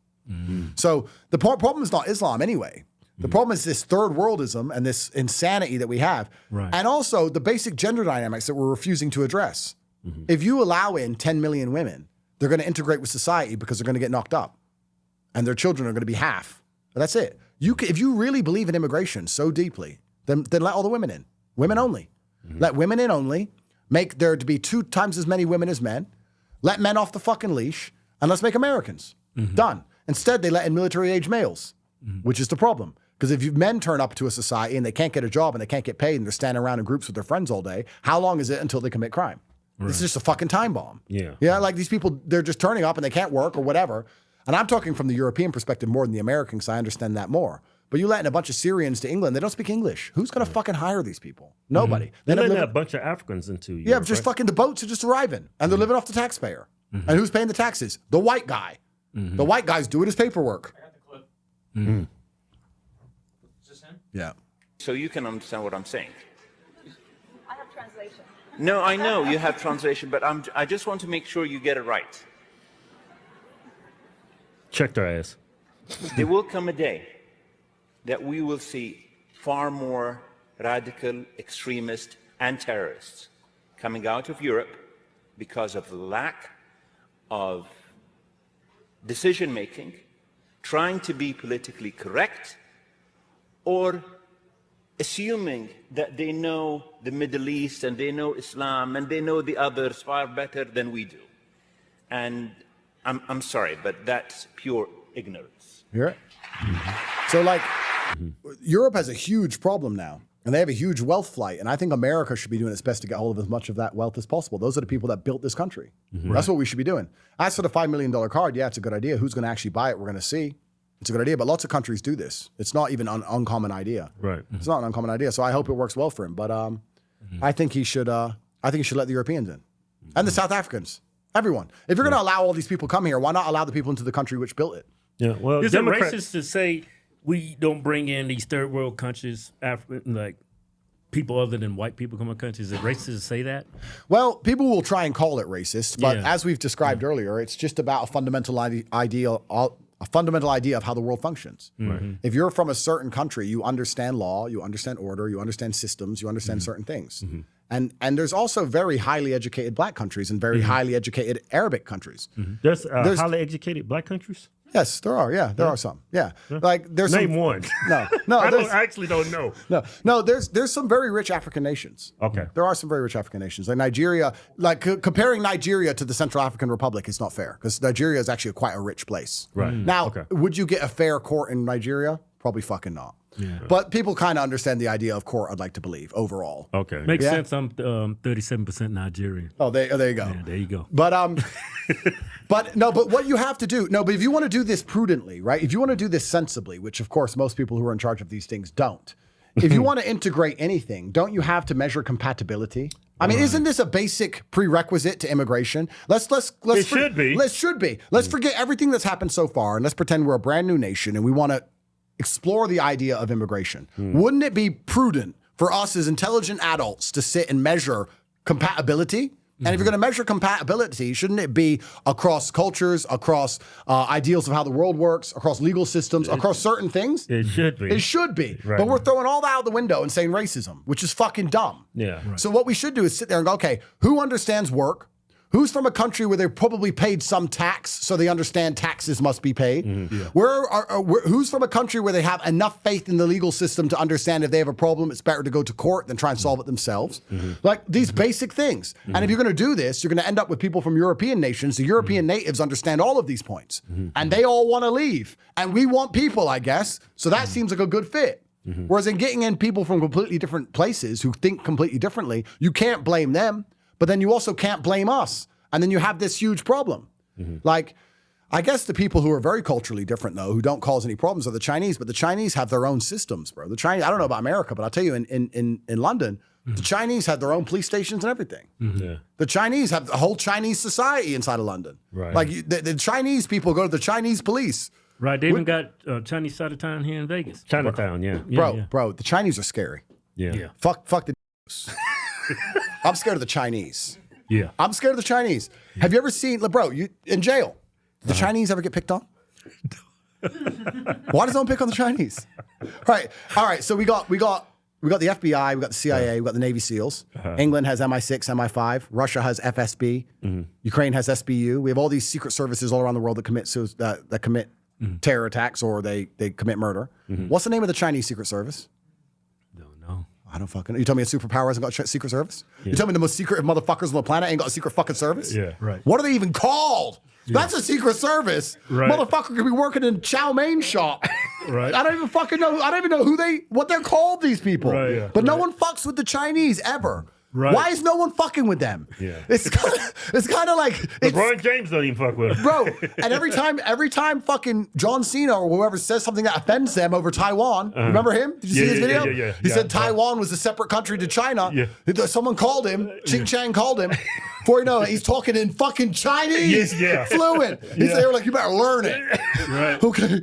S2: So the problem is not Islam anyway. The problem is this third worldism and this insanity that we have.
S5: Right.
S2: And also the basic gender dynamics that we're refusing to address. If you allow in 10 million women, they're going to integrate with society because they're going to get knocked up. And their children are going to be half. That's it. If you really believe in immigration so deeply, then let all the women in. Women only. Let women in only. Make there to be 2 times as many women as men. Let men off the fucking leash. And let's make Americans. Done. Instead, they let in military-age males, which is the problem. Because if men turn up to a society and they can't get a job and they can't get paid and they're standing around in groups with their friends all day, how long is it until they commit crime? Right. It's just a fucking time bomb.
S5: Yeah.
S2: Yeah, like these people, they're just turning up and they can't work or whatever. And I'm talking from the European perspective more than the American, because I understand that more. But you letting a bunch of Syrians to England, they don't speak English. Who's going to fucking hire these people? Nobody.
S5: They're letting a bunch of Africans into Europe.
S2: Yeah, just fucking the boats are just arriving and they're living off the taxpayer. And who's paying the taxes? The white guy. The white guy's doing his paperwork.
S8: I got the clip. Is this him?
S2: Yeah.
S9: So you can understand what I'm saying.
S10: I have translation.
S9: No, I know you have translation, but I just want to make sure you get it right.
S5: Check their ass.
S9: There will come a day that we will see far more radical extremists and terrorists coming out of Europe because of the lack of decision-making, trying to be politically correct, or assuming that they know the Middle East and they know Islam and they know the others far better than we do. And I'm sorry, but that's pure ignorance.
S2: You're right. So like, Europe has a huge problem now, and they have a huge wealth flight, and I think America should be doing its best to get hold of as much of that wealth as possible. Those are the people that built this country. That's what we should be doing. As for the $5 million card, yeah, it's a good idea. Who's going to actually buy it? We're going to see. It's a good idea, but lots of countries do this. It's not even an uncommon idea.
S5: Right.
S2: It's not an uncommon idea, so I hope it works well for him. But I think he should. I think he should let the Europeans in, and the South Africans, everyone. If you're going to allow all these people come here, why not allow the people into the country which built it?
S5: Yeah. Well,
S1: is it racist to say we don't bring in these third world countries, like people other than white people come in countries? Is it racist to say that?
S2: Well, people will try and call it racist, but as we've described earlier, it's just about a fundamental idea of how the world functions. If you're from a certain country, you understand law, you understand order, you understand systems, you understand certain things. And there's also very highly educated black countries and very highly educated Arabic countries.
S5: There's highly educated black countries?
S2: Yes, there are. Yeah, there are some. Yeah, like there's
S5: name one.
S2: No,
S5: I actually don't know.
S2: No. There's some very rich African nations.
S5: Okay,
S2: there are some very rich African nations, like Nigeria. Like comparing Nigeria to the Central African Republic is not fair, because Nigeria is actually quite a rich place.
S5: Right.
S2: Now, would you get a fair court in Nigeria? Probably fucking not. Yeah. But people kind of understand the idea of court, I'd like to believe, overall.
S5: Okay.
S1: Makes sense. I'm 37% Nigerian.
S2: Oh, there you go.
S1: Yeah, there you go.
S2: But but what you have to do, but if you want to do this prudently, right? If you want to do this sensibly, which of course most people who are in charge of these things don't. If you want to integrate anything, don't you have to measure compatibility? I mean, isn't this a basic prerequisite to immigration? Let's
S5: should be.
S2: Let's forget everything that's happened so far, and let's pretend we're a brand new nation and we want to explore the idea of immigration. Wouldn't it be prudent for us as intelligent adults to sit and measure compatibility? And if you're going to measure compatibility, shouldn't it be across cultures, across ideals of how the world works, across legal systems, across certain things?
S5: It should be.
S2: It should be.
S5: Right.
S2: But we're throwing all that out the window and saying racism, which is fucking dumb.
S5: Yeah. Right.
S2: So what we should do is sit there and go, okay, who understands work? Who's from a country where they probably paid some tax, so they understand taxes must be paid? Who's from a country where they have enough faith in the legal system to understand if they have a problem, it's better to go to court than try and solve it themselves? Like these basic things. And if you're going to do this, you're going to end up with people from European nations. The European natives understand all of these points. And they all want to leave. And we want people, I guess. So that seems like a good fit. Whereas in getting in people from completely different places who think completely differently, you can't blame them. But then you also can't blame us. And then you have this huge problem. Like, I guess the people who are very culturally different, though, who don't cause any problems are the Chinese. But the Chinese have their own systems, bro. The Chinese, I don't know about America, but I'll tell you, in London, the Chinese have their own police stations and everything. The Chinese have the whole Chinese society inside of London.
S5: Right.
S2: Like, the Chinese people go to the Chinese police.
S1: Right. They even got Chinese side of town here in Vegas.
S5: Chinatown, yeah.
S2: Bro, the Chinese are scary.
S5: Yeah.
S2: Fuck the I'm scared of the Chinese.
S5: Yeah.
S2: I'm scared of the Chinese. Have you ever seen, bro, you in jail, the Chinese ever get picked on? Why does no one pick on the Chinese? Right. All right. So we got the FBI, we got the CIA, we got the Navy SEALs. England has MI6, MI5. Russia has FSB. Ukraine has SBU. We have all these secret services all around the world that commit terror attacks or they commit murder. What's the name of the Chinese Secret Service? I don't fucking know. You tell me a superpower hasn't got a secret service? You tell me the most secret motherfuckers on the planet ain't got a secret fucking service?
S5: Yeah, right.
S2: What are they even called? That's a Secret Service.
S1: Right.
S2: Motherfucker could be working in chow mein shop.
S1: Right.
S2: I don't even fucking know. I don't even know what they're called, these people.
S1: Right, yeah.
S2: But no one fucks with the Chinese ever.
S1: Right.
S2: Why is no one fucking with them?
S1: Yeah.
S2: It's kind of like
S1: LeBron James don't even fuck with him.
S2: bro. And every time fucking John Cena or whoever says something that offends them over Taiwan, remember him? Did you see his video?
S1: Yeah.
S2: He said Taiwan was a separate country to China.
S1: Yeah.
S2: Someone called him, Ching Chang called him. Before you know it, he's talking in fucking Chinese, fluent. They were like, you better learn it.
S1: Right.
S2: Okay,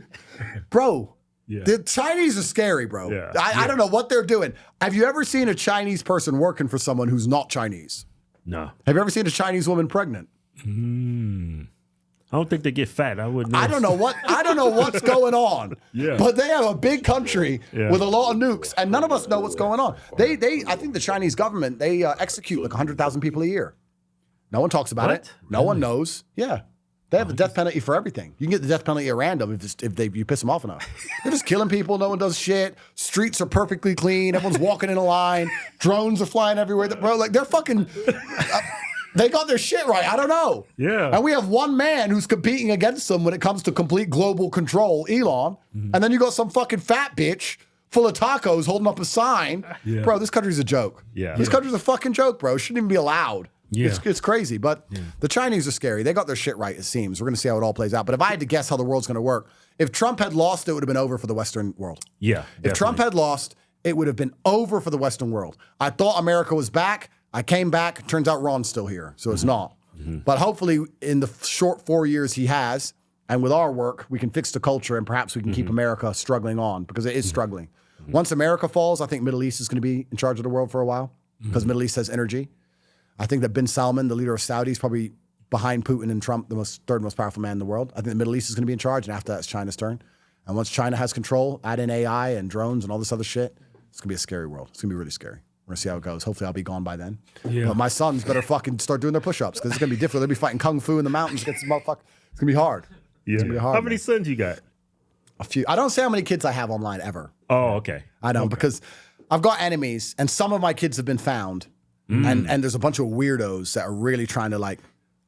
S2: bro.
S1: Yeah.
S2: The Chinese are scary, bro.
S1: Yeah.
S2: I don't know what they're doing. Have you ever seen a Chinese person working for someone who's not Chinese?
S1: No.
S2: Have you ever seen a Chinese woman pregnant?
S1: I don't think they get fat. I wouldn't know.
S2: I don't know what's going on.
S1: Yeah.
S2: But they have a big country with a lot of nukes, and none of us know what's going on. I think the Chinese government, they execute like 100,000 people a year. No one talks about it. No one knows. Yeah. They have the death penalty for everything. You can get the death penalty at random if you piss them off enough. They're just killing people. No one does shit. Streets are perfectly clean. Everyone's walking in a line. Drones are flying everywhere. Bro, like they're fucking... they got their shit right. I don't know.
S1: Yeah.
S2: And we have one man who's competing against them when it comes to complete global control, Elon. And then you got some fucking fat bitch full of tacos holding up a sign.
S1: Yeah.
S2: Bro, this country's a joke.
S1: Yeah.
S2: This country's a fucking joke, bro. It shouldn't even be allowed.
S1: Yeah.
S2: It's crazy, but the Chinese are scary. They got their shit right, it seems. We're going to see how it all plays out. But if I had to guess how the world's going to work, if Trump had lost, it would have been over for the Western world.
S1: Yeah.
S2: If Trump had lost, it would have been over for the Western world. I thought America was back. I came back. Turns out Ron's still here, so it's not. But hopefully in the short 4 years he has, and with our work, we can fix the culture and perhaps we can keep America struggling on because it is struggling. Once America falls, I think Middle East is going to be in charge of the world for a while because Middle East has energy. I think that bin Salman, the leader of Saudi, is probably behind Putin and Trump, the third most powerful man in the world. I think the Middle East is going to be in charge, and after that, it's China's turn. And once China has control, add in AI and drones and all this other shit, it's going to be a scary world. It's going to be really scary. We're going to see how it goes. Hopefully, I'll be gone by then.
S1: Yeah.
S2: But my sons better fucking start doing their push-ups because it's going to be difficult. They'll be fighting kung fu in the mountains against the motherfucker. It's going to be hard.
S1: Yeah.
S2: It's going to be hard.
S1: How many sons you got?
S2: A few. I don't say how many kids I have online ever.
S1: Oh, okay.
S2: I know because I've got enemies, and some of my kids have been found. And there's a bunch of weirdos that are really trying to like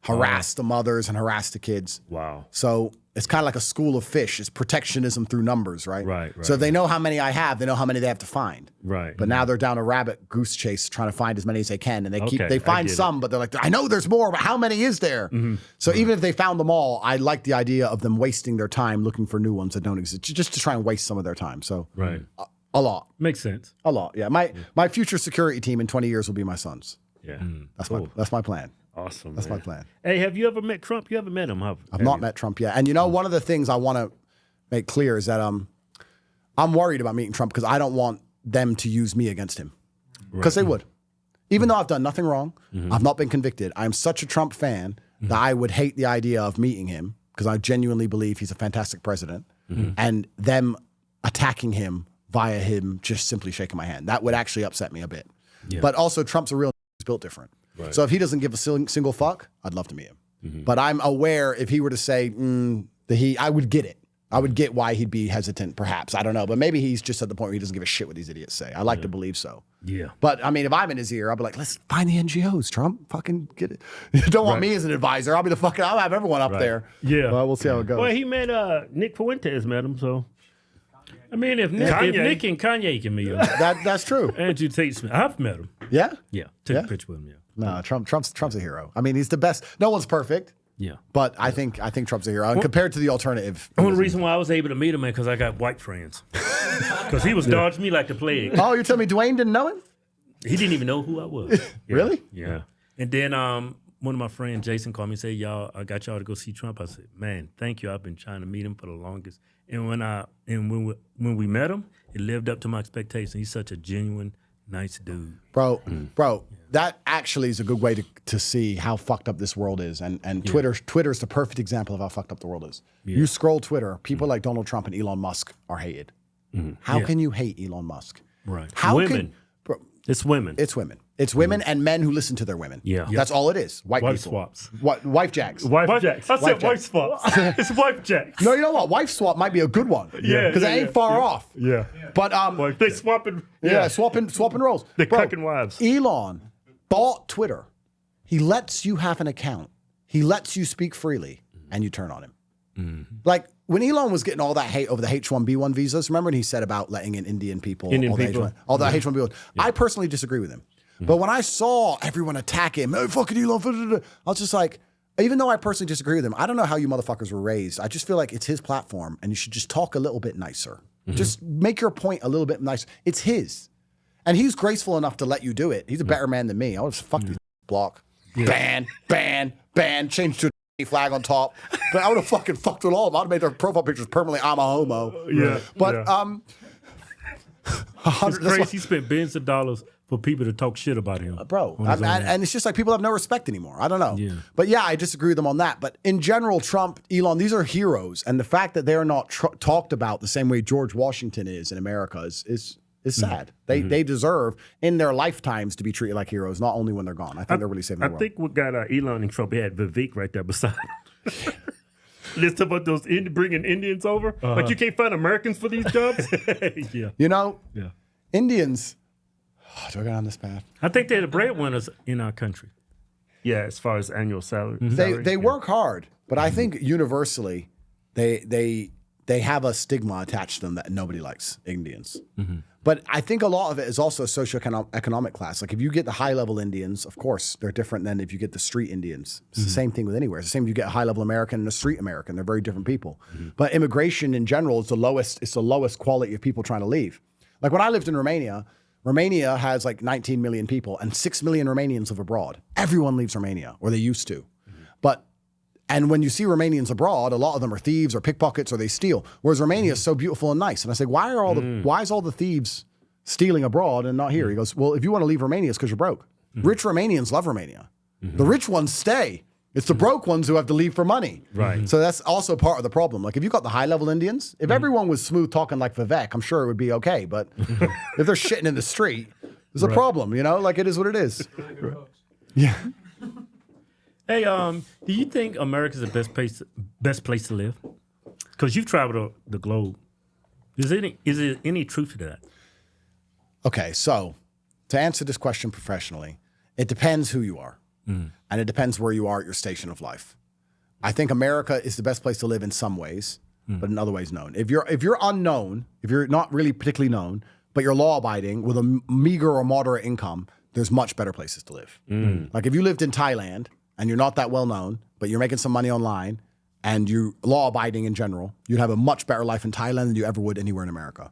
S2: harass the mothers and harass the kids.
S1: Wow.
S2: So it's kind of like a school of fish. It's protectionism through numbers, right?
S1: Right.
S2: So if they know how many I have, they know how many they have to find.
S1: Right.
S2: But now they're down a rabbit goose chase trying to find as many as they can. And
S1: Okay,
S2: they find
S1: I get
S2: some, but they're like, I know there's more, but how many is there? So even if they found them all, I like the idea of them wasting their time looking for new ones that don't exist, just to try and waste some of their time. So
S1: Right.
S2: A lot.
S1: Makes sense.
S2: A lot. Yeah. My future security team in 20 years will be my sons.
S1: Yeah.
S2: That's my plan.
S1: Awesome.
S2: That's
S1: man.
S2: my plan.
S1: Hey, have you ever met Trump? You haven't met him, have
S2: I've not met Trump yet. And you know, one of the things I want to make clear is that I'm worried about meeting Trump because I don't want them to use me against him. Because they would. Even though I've done nothing wrong, I've not been convicted. I am such a Trump fan that I would hate the idea of meeting him because I genuinely believe he's a fantastic president. And them attacking him via him just simply shaking my hand. That would actually upset me a bit. Yeah. But also Trump's a real he's built different. Right. So if he doesn't give a single fuck, I'd love to meet him. But I'm aware if he were to say I would get it. I would get why he'd be hesitant, perhaps. I don't know. But maybe he's just at the point where he doesn't give a shit what these idiots say. I like to believe so. Yeah. But I mean, if I'm in his ear, I'll be like, let's find the NGOs, Trump. Fucking get it. You don't want me as an advisor. I'll have everyone up there.
S1: Yeah.
S2: But we'll see how it goes.
S1: Well, he met Nick Fuentes met him, so I mean, if Nick and Kanye can meet him,
S2: that's true.
S1: Andrew Tate Smith, I've met him.
S2: Yeah,
S1: took a picture with him. Yeah,
S2: no, Trump's a hero. I mean, he's the best. No one's perfect.
S1: Yeah,
S2: but I think Trump's a hero. And compared to the alternative,
S1: the only reason why I was able to meet him, man, because I got white friends. Because he was dodging me like the plague.
S2: Oh, you're telling me Dwayne didn't know him?
S1: He didn't even know who I was.
S2: Really?
S1: Yeah. And then one of my friends, Jason, called me and said, "Y'all, I got y'all to go see Trump." I said, "Man, thank you. I've been trying to meet him for the longest." And when we met him, it lived up to my expectations. He's such a genuine, nice dude.
S2: Bro, that actually is a good way to see how fucked up this world is. And Twitter's the perfect example of how fucked up the world is. Yeah. You scroll Twitter, people like Donald Trump and Elon Musk are hated. How can you hate Elon Musk?
S1: Right.
S2: Women.
S1: It's women.
S2: It's women. It's women and men who listen to their women.
S1: Yeah.
S2: That's all it is. Wife people.
S1: Swaps.
S2: Wifejaks.
S1: Wifejaks. I said wife swaps. It's wifejaks.
S2: No, you know what? Wife swap might be a good one.
S1: Yeah.
S2: Because it ain't far off.
S1: Yeah.
S2: But
S1: they swapping.
S2: Yeah, swapping roles.
S1: They're cucking wives.
S2: Elon bought Twitter. He lets you have an account. He lets you speak freely. and you turn on him. Like when Elon was getting all that hate over the H-1B1 visas, remember when he said about letting in Indian people, all the H-1B1, I personally disagree with him. But when I saw everyone attack him, oh, fucking Elon, I was just like, even though I personally disagree with him, I don't know how you motherfuckers were raised. I just feel like it's his platform and you should just talk a little bit nicer. Just make your point a little bit nicer. It's his. And he's graceful enough to let you do it. He's a better man than me. I would have fucked this block. Ban, change to a flag on top. But I would have fucking fucked with all of them. I would have made their profile pictures permanently, I'm a homo. But,
S1: it's crazy. He spent billions of dollars for people to talk shit about him.
S2: Bro. And it's just like people have no respect anymore. I don't know. But yeah, I disagree with them on that. But in general, Trump, Elon, these are heroes. And the fact that they're not talked about the same way George Washington is in America is sad. They deserve in their lifetimes to be treated like heroes, not only when they're gone. I think they're really saving the world.
S1: I think what got Elon in trouble, he had Vivek right there beside him. Let's talk about those bringing Indians over. Like you can't find Americans for these jobs.
S2: You know, Indians. Do I go on this path?
S1: I think they're the breadwinners in our country. Yeah, as far as annual salary.
S2: They work hard, but I think universally they have a stigma attached to them that nobody likes, Indians. But I think a lot of it is also socioeconomic class. Like if you get the high-level Indians, of course, they're different than if you get the street Indians. It's the same thing with anywhere. It's the same if you get a high-level American and a street American. They're very different people. But immigration in general is the lowest quality of people trying to leave. Like when I lived in Romania has like 19 million people and 6 million Romanians live abroad. Everyone leaves Romania, or they used to. And when you see Romanians abroad, a lot of them are thieves or pickpockets or they steal. Whereas Romania is so beautiful and nice. And I say, why is all the thieves stealing abroad and not here? He goes, well, if you want to leave Romania, it's because you're broke. Rich Romanians love Romania. The rich ones stay. It's the broke ones who have to leave for money.
S1: Right.
S2: So that's also part of the problem. Like if you got the high-level Indians, if everyone was smooth talking like Vivek, I'm sure it would be okay. But if they're shitting in the street, there's a problem, you know? Like it is what it is. Yeah.
S1: Hey, do you think America's the best place to live? Because you've traveled the globe. Is there any truth to that?
S2: Okay, so to answer this question professionally, it depends who you are. And it depends where you are at your station of life. I think America is the best place to live in some ways, but in other ways known. If you're unknown, if you're not really particularly known, but you're law-abiding with a meager or moderate income, there's much better places to live. Like if you lived in Thailand, and you're not that well known, but you're making some money online, and you're law-abiding in general, you'd have a much better life in Thailand than you ever would anywhere in America.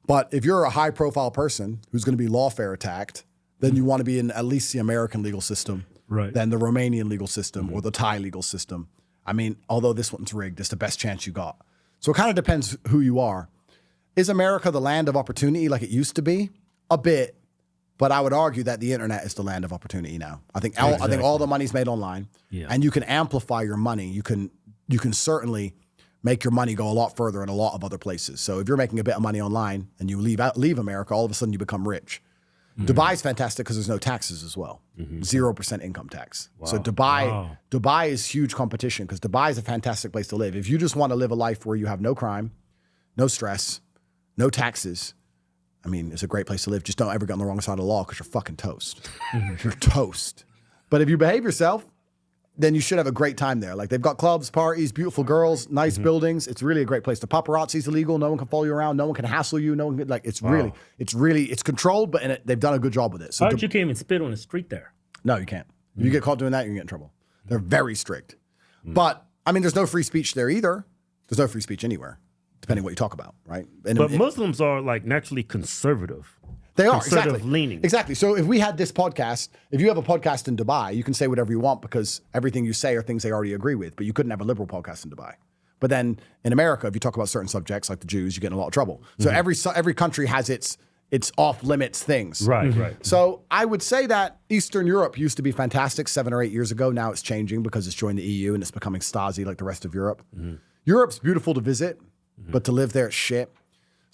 S2: But if you're a high-profile person who's going to be lawfare attacked, then you want to be in at least the American legal system, than the Romanian legal system or the Thai legal system. I mean, although this one's rigged, it's the best chance you got. So it kind of depends who you are. Is America the land of opportunity like it used to be? A bit. But I would argue that the internet is the land of opportunity now. I think all the money's made online, and you can amplify your money. You can certainly make your money go a lot further in a lot of other places. So if you're making a bit of money online and you leave America, all of a sudden you become rich. Dubai's fantastic because there's no taxes as well, 0% income tax. Wow. So Dubai is huge competition because Dubai is a fantastic place to live. If you just want to live a life where you have no crime, no stress, no taxes. I mean, it's a great place to live. Just don't ever get on the wrong side of the law because you're fucking toast. You're toast. But if you behave yourself, then you should have a great time there. Like they've got clubs, parties, beautiful girls, nice buildings. It's really a great place. The paparazzi's illegal. No one can follow you around. No one can hassle you. No one can, like, it's controlled, but they've done a good job with it. So
S1: you can't even spit on the street there?
S2: No, you can't. If you get caught doing that, you can get in trouble. They're very strict. But I mean, there's no free speech there either. There's no free speech anywhere, depending on what you talk about, right?
S1: But Muslims are like naturally conservative.
S2: They are,
S1: conservative
S2: exactly.
S1: leaning.
S2: Exactly. So if we had this podcast, if you have a podcast in Dubai, you can say whatever you want because everything you say are things they already agree with, but you couldn't have a liberal podcast in Dubai. But then in America, if you talk about certain subjects like the Jews, you get in a lot of trouble. So every country has its off-limits things.
S1: Right, right.
S2: So I would say that Eastern Europe used to be fantastic 7 or 8 years ago. Now it's changing because it's joined the EU and it's becoming Stasi like the rest of Europe. Europe's beautiful to visit, but to live there, it's shit.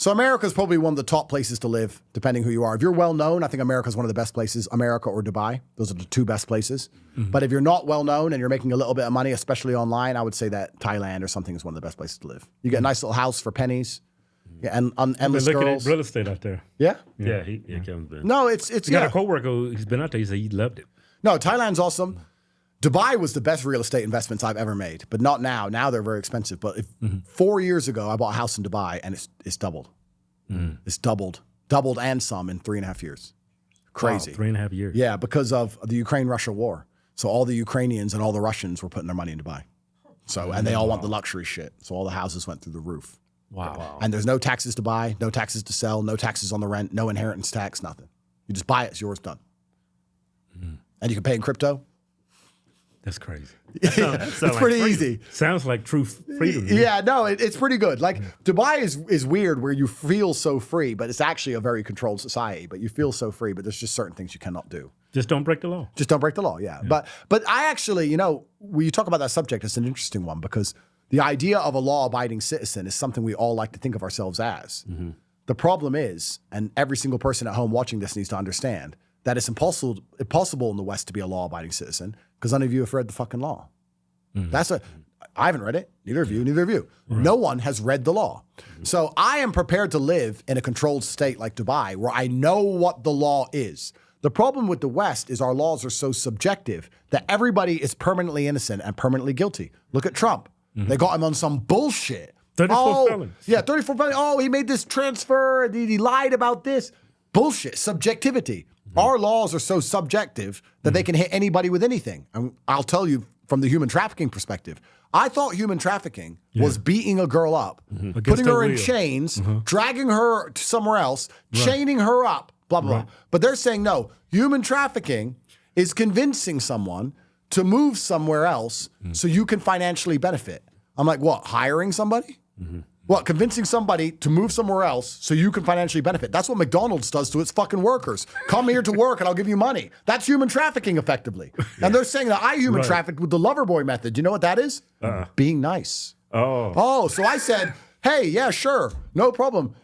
S2: So America's probably one of the top places to live, depending who you are. If you're well-known, I think America's one of the best places, America or Dubai. Those are the two best places. But if you're not well-known and you're making a little bit of money, especially online, I would say that Thailand or something is one of the best places to live. You get a nice little house for pennies. Yeah, and endless
S1: looking
S2: girls.
S1: at real estate out there.
S2: Yeah?
S1: Yeah, Kevin's been.
S2: No, it's
S1: He got a coworker who's been out there. He said he loved it.
S2: No, Thailand's awesome. Dubai was the best real estate investments I've ever made, but not now. Now they're very expensive. But 4 years ago, I bought a house in Dubai, and it's doubled. It's doubled and some in 3.5 years. Crazy.
S5: Wow, 3.5 years.
S2: Yeah, because of the Ukraine-Russia war. So all the Ukrainians and all the Russians were putting their money in Dubai. So, and they all want the luxury shit. So all the houses went through the roof.
S5: Wow.
S2: And there's no taxes to buy, no taxes to sell, no taxes on the rent, no inheritance tax, nothing. You just buy it, it's yours, done. And you can pay in crypto.
S5: That's crazy.
S2: It's pretty easy.
S5: Sounds like true freedom.
S2: Yeah, no, it's pretty good. Like Dubai is weird where you feel so free, but it's actually a very controlled society. But you feel so free, but there's just certain things you cannot do.
S5: Just don't break the law.
S2: Just don't break the law, yeah. But I actually, when you talk about that subject, it's an interesting one because the idea of a law-abiding citizen is something we all like to think of ourselves as. The problem is, and every single person at home watching this needs to understand, that it's impossible in the West to be a law-abiding citizen because none of you have read the fucking law. I haven't read it. Neither of you. Right. No one has read the law. So I am prepared to live in a controlled state like Dubai where I know what the law is. The problem with the West is our laws are so subjective that everybody is permanently innocent and permanently guilty. Look at Trump. They got him on some bullshit.
S5: 34 felons.
S2: Yeah, 34 felons. Oh, he made this transfer. He lied about this. Bullshit. Subjectivity. Our laws are so subjective that they can hit anybody with anything. And I'll tell you from the human trafficking perspective, I thought human trafficking was beating a girl up, putting her in chains, dragging her to somewhere else, chaining her up, blah, blah, blah. But they're saying, no, human trafficking is convincing someone to move somewhere else so you can financially benefit. I'm like, what, hiring somebody? What, convincing somebody to move somewhere else so you can financially benefit? That's what McDonald's does to its fucking workers. Come here to work and I'll give you money. That's human trafficking effectively. And they're saying that I human trafficked with the lover boy method. Do you know what that is? Being nice. Oh, so I said, hey, yeah, sure. No problem.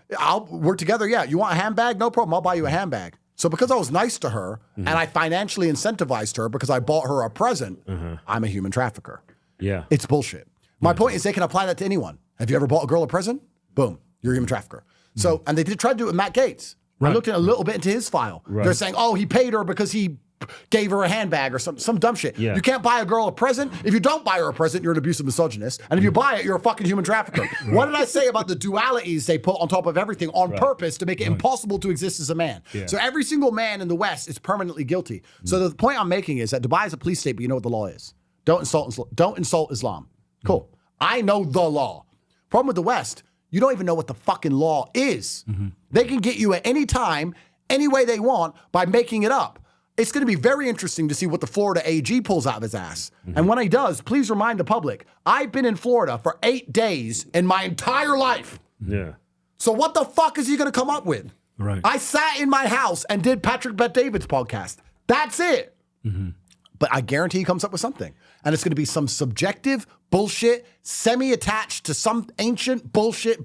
S2: We're together. Yeah. You want a handbag? No problem. I'll buy you a handbag. So because I was nice to her and I financially incentivized her because I bought her a present, I'm a human trafficker.
S5: Yeah.
S2: It's bullshit. My point is they can apply that to anyone. Have you ever bought a girl a present? Boom, you're a human trafficker. So, and they did try to do it with Matt Gaetz. I looked at a little bit into his file. They're saying, oh, he paid her because he gave her a handbag or some dumb shit. You can't buy a girl a present. If you don't buy her a present, you're an abusive misogynist. And if you buy it, you're a fucking human trafficker. What did I say about the dualities they put on top of everything on purpose to make it impossible to exist as a man? So every single man in the West is permanently guilty. So the point I'm making is that Dubai is a police state, but you know what the law is. Don't insult Islam. Cool. I know the law. Problem with the West, you don't even know what the fucking law is. They can get you at any time, any way they want by making it up. It's going to be very interesting to see what the Florida AG pulls out of his ass. And when he does, please remind the public, I've been in Florida for 8 days in my entire life. So what the fuck is he going to come up with? I sat in my house and did Patrick Bet-David's podcast. That's it. But I guarantee he comes up with something. And it's going to be some subjective bullshit, semi-attached to some ancient bullshit.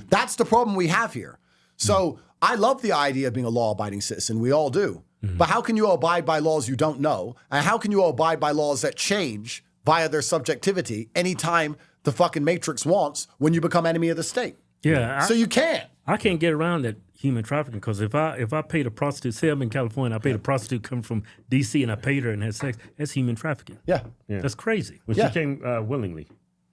S2: That's the problem we have here. So I love the idea of being a law-abiding citizen. We all do. But how can you abide by laws you don't know? And how can you abide by laws that change via their subjectivity anytime the fucking matrix wants when you become enemy of the state? So you can't.
S5: I can't get around that human trafficking because if I paid a prostitute, say I'm in California, I paid a prostitute come from D.C. and I paid her and had sex, that's human trafficking. That's crazy.
S1: When she came willingly.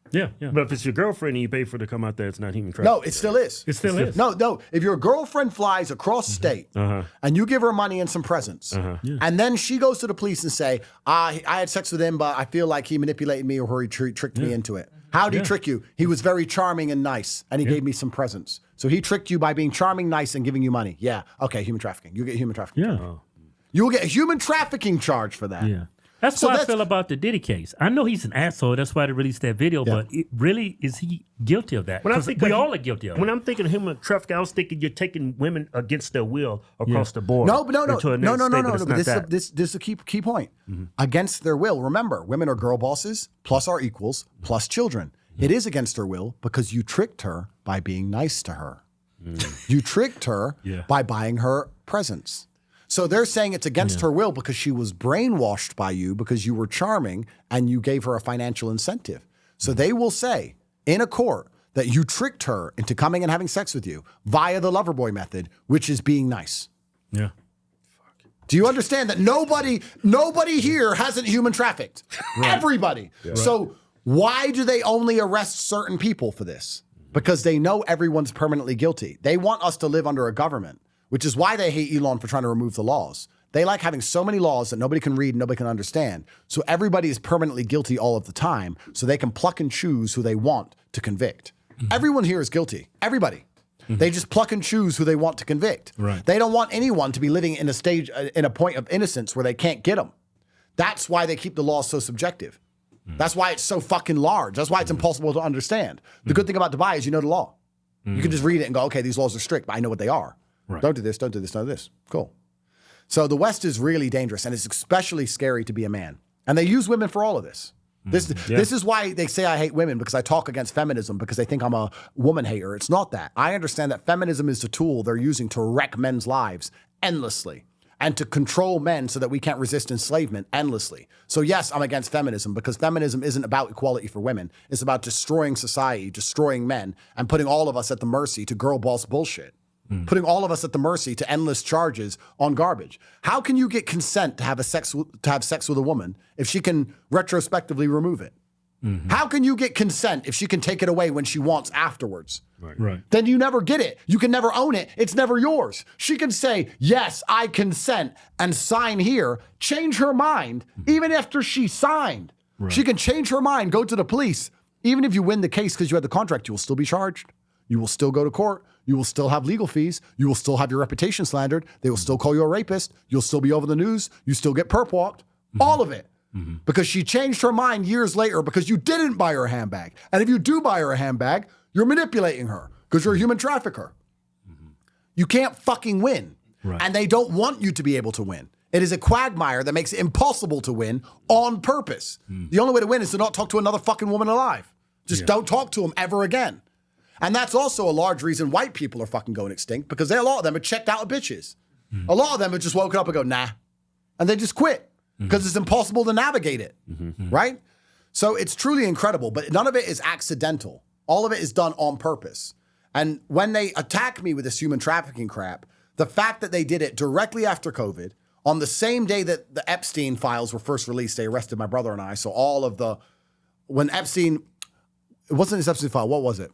S1: But if it's your girlfriend and you pay for her to come out there, it's not human trafficking.
S2: No, it still is.
S5: It still is.
S2: No. If your girlfriend flies across state and you give her money and some presents, and then she goes to the police and say, I had sex with him, but I feel like he manipulated me or he tricked me into it. How did he trick you? He was very charming and nice, and he gave me some presents. So he tricked you by being charming, nice, and giving you money. Yeah. Okay, human trafficking. You get human trafficking. You will get a human trafficking charge for that.
S5: That's what I feel about the Diddy case. I know he's an asshole. That's why they released that video. But really, is he guilty of that? Because we all are guilty of it.
S1: When I'm thinking human trafficking, I was thinking you're taking women against their will across the board.
S2: No. But this is a key point. Against their will. Remember, women are girl bosses, plus our equals, plus children. It is against her will because you tricked her by being nice to her. You tricked her by buying her presents. So they're saying it's against her will because she was brainwashed by you because you were charming and you gave her a financial incentive. So they will say in a court that you tricked her into coming and having sex with you via the lover boy method, which is being nice. Do you understand that nobody here hasn't human trafficked? Right. Everybody. Yeah. So why do they only arrest certain people for this? Because they know everyone's permanently guilty. They want us to live under a government, which is why they hate Elon for trying to remove the laws. They like having so many laws that nobody can read and nobody can understand. So everybody is permanently guilty all of the time, so they can pluck and choose who they want to convict. Mm-hmm. Everyone here is guilty. Everybody. Mm-hmm. They just pluck and choose who they want to convict. Right. They don't want anyone to be living in a point of innocence where they can't get them. That's why they keep the laws so subjective. Mm-hmm. That's why it's so fucking large. That's why it's impossible to understand. The good thing about Dubai is you know the law. You can just read it and go, okay, these laws are strict, but I know what they are. Right. Don't do this, don't do this, don't do this. Cool. So the West is really dangerous, and it's especially scary to be a man. And they use women for all of this. This is why they say I hate women, because I talk against feminism, because they think I'm a woman hater. It's not that. I understand that feminism is the tool they're using to wreck men's lives endlessly and to control men so that we can't resist enslavement endlessly. So yes, I'm against feminism, because feminism isn't about equality for women. It's about destroying society, destroying men, and putting all of us at the mercy to girl boss bullshit. Putting all of us at the mercy to endless charges on garbage. How can you get consent to have sex with a woman if she can retrospectively remove it? Mm-hmm. How can you get consent if she can take it away when she wants afterwards? Right. Then you never get it. You can never own it. It's never yours. She can say, yes, I consent, and sign here, change her mind, even after she signed. Right. She can change her mind, go to the police. Even if you win the case because you had the contract, you will still be charged. You will still go to court. You will still have legal fees. You will still have your reputation slandered. They will still call you a rapist. You'll still be over the news. You still get perp walked. All of it. Because she changed her mind years later because you didn't buy her a handbag. And if you do buy her a handbag, you're manipulating her because you're a human trafficker. You can't fucking win. Right. And they don't want you to be able to win. It is a quagmire that makes it impossible to win on purpose. The only way to win is to not talk to another fucking woman alive. Just don't talk to them ever again. And that's also a large reason white people are fucking going extinct, because a lot of them are checked out of bitches. A lot of them have just woken up and go, nah. And they just quit because it's impossible to navigate it, right? So it's truly incredible, but none of it is accidental. All of it is done on purpose. And when they attack me with this human trafficking crap, the fact that they did it directly after COVID, on the same day that the Epstein files were first released, they arrested my brother and I. So all of the, when Epstein, it wasn't his Epstein file, what was it?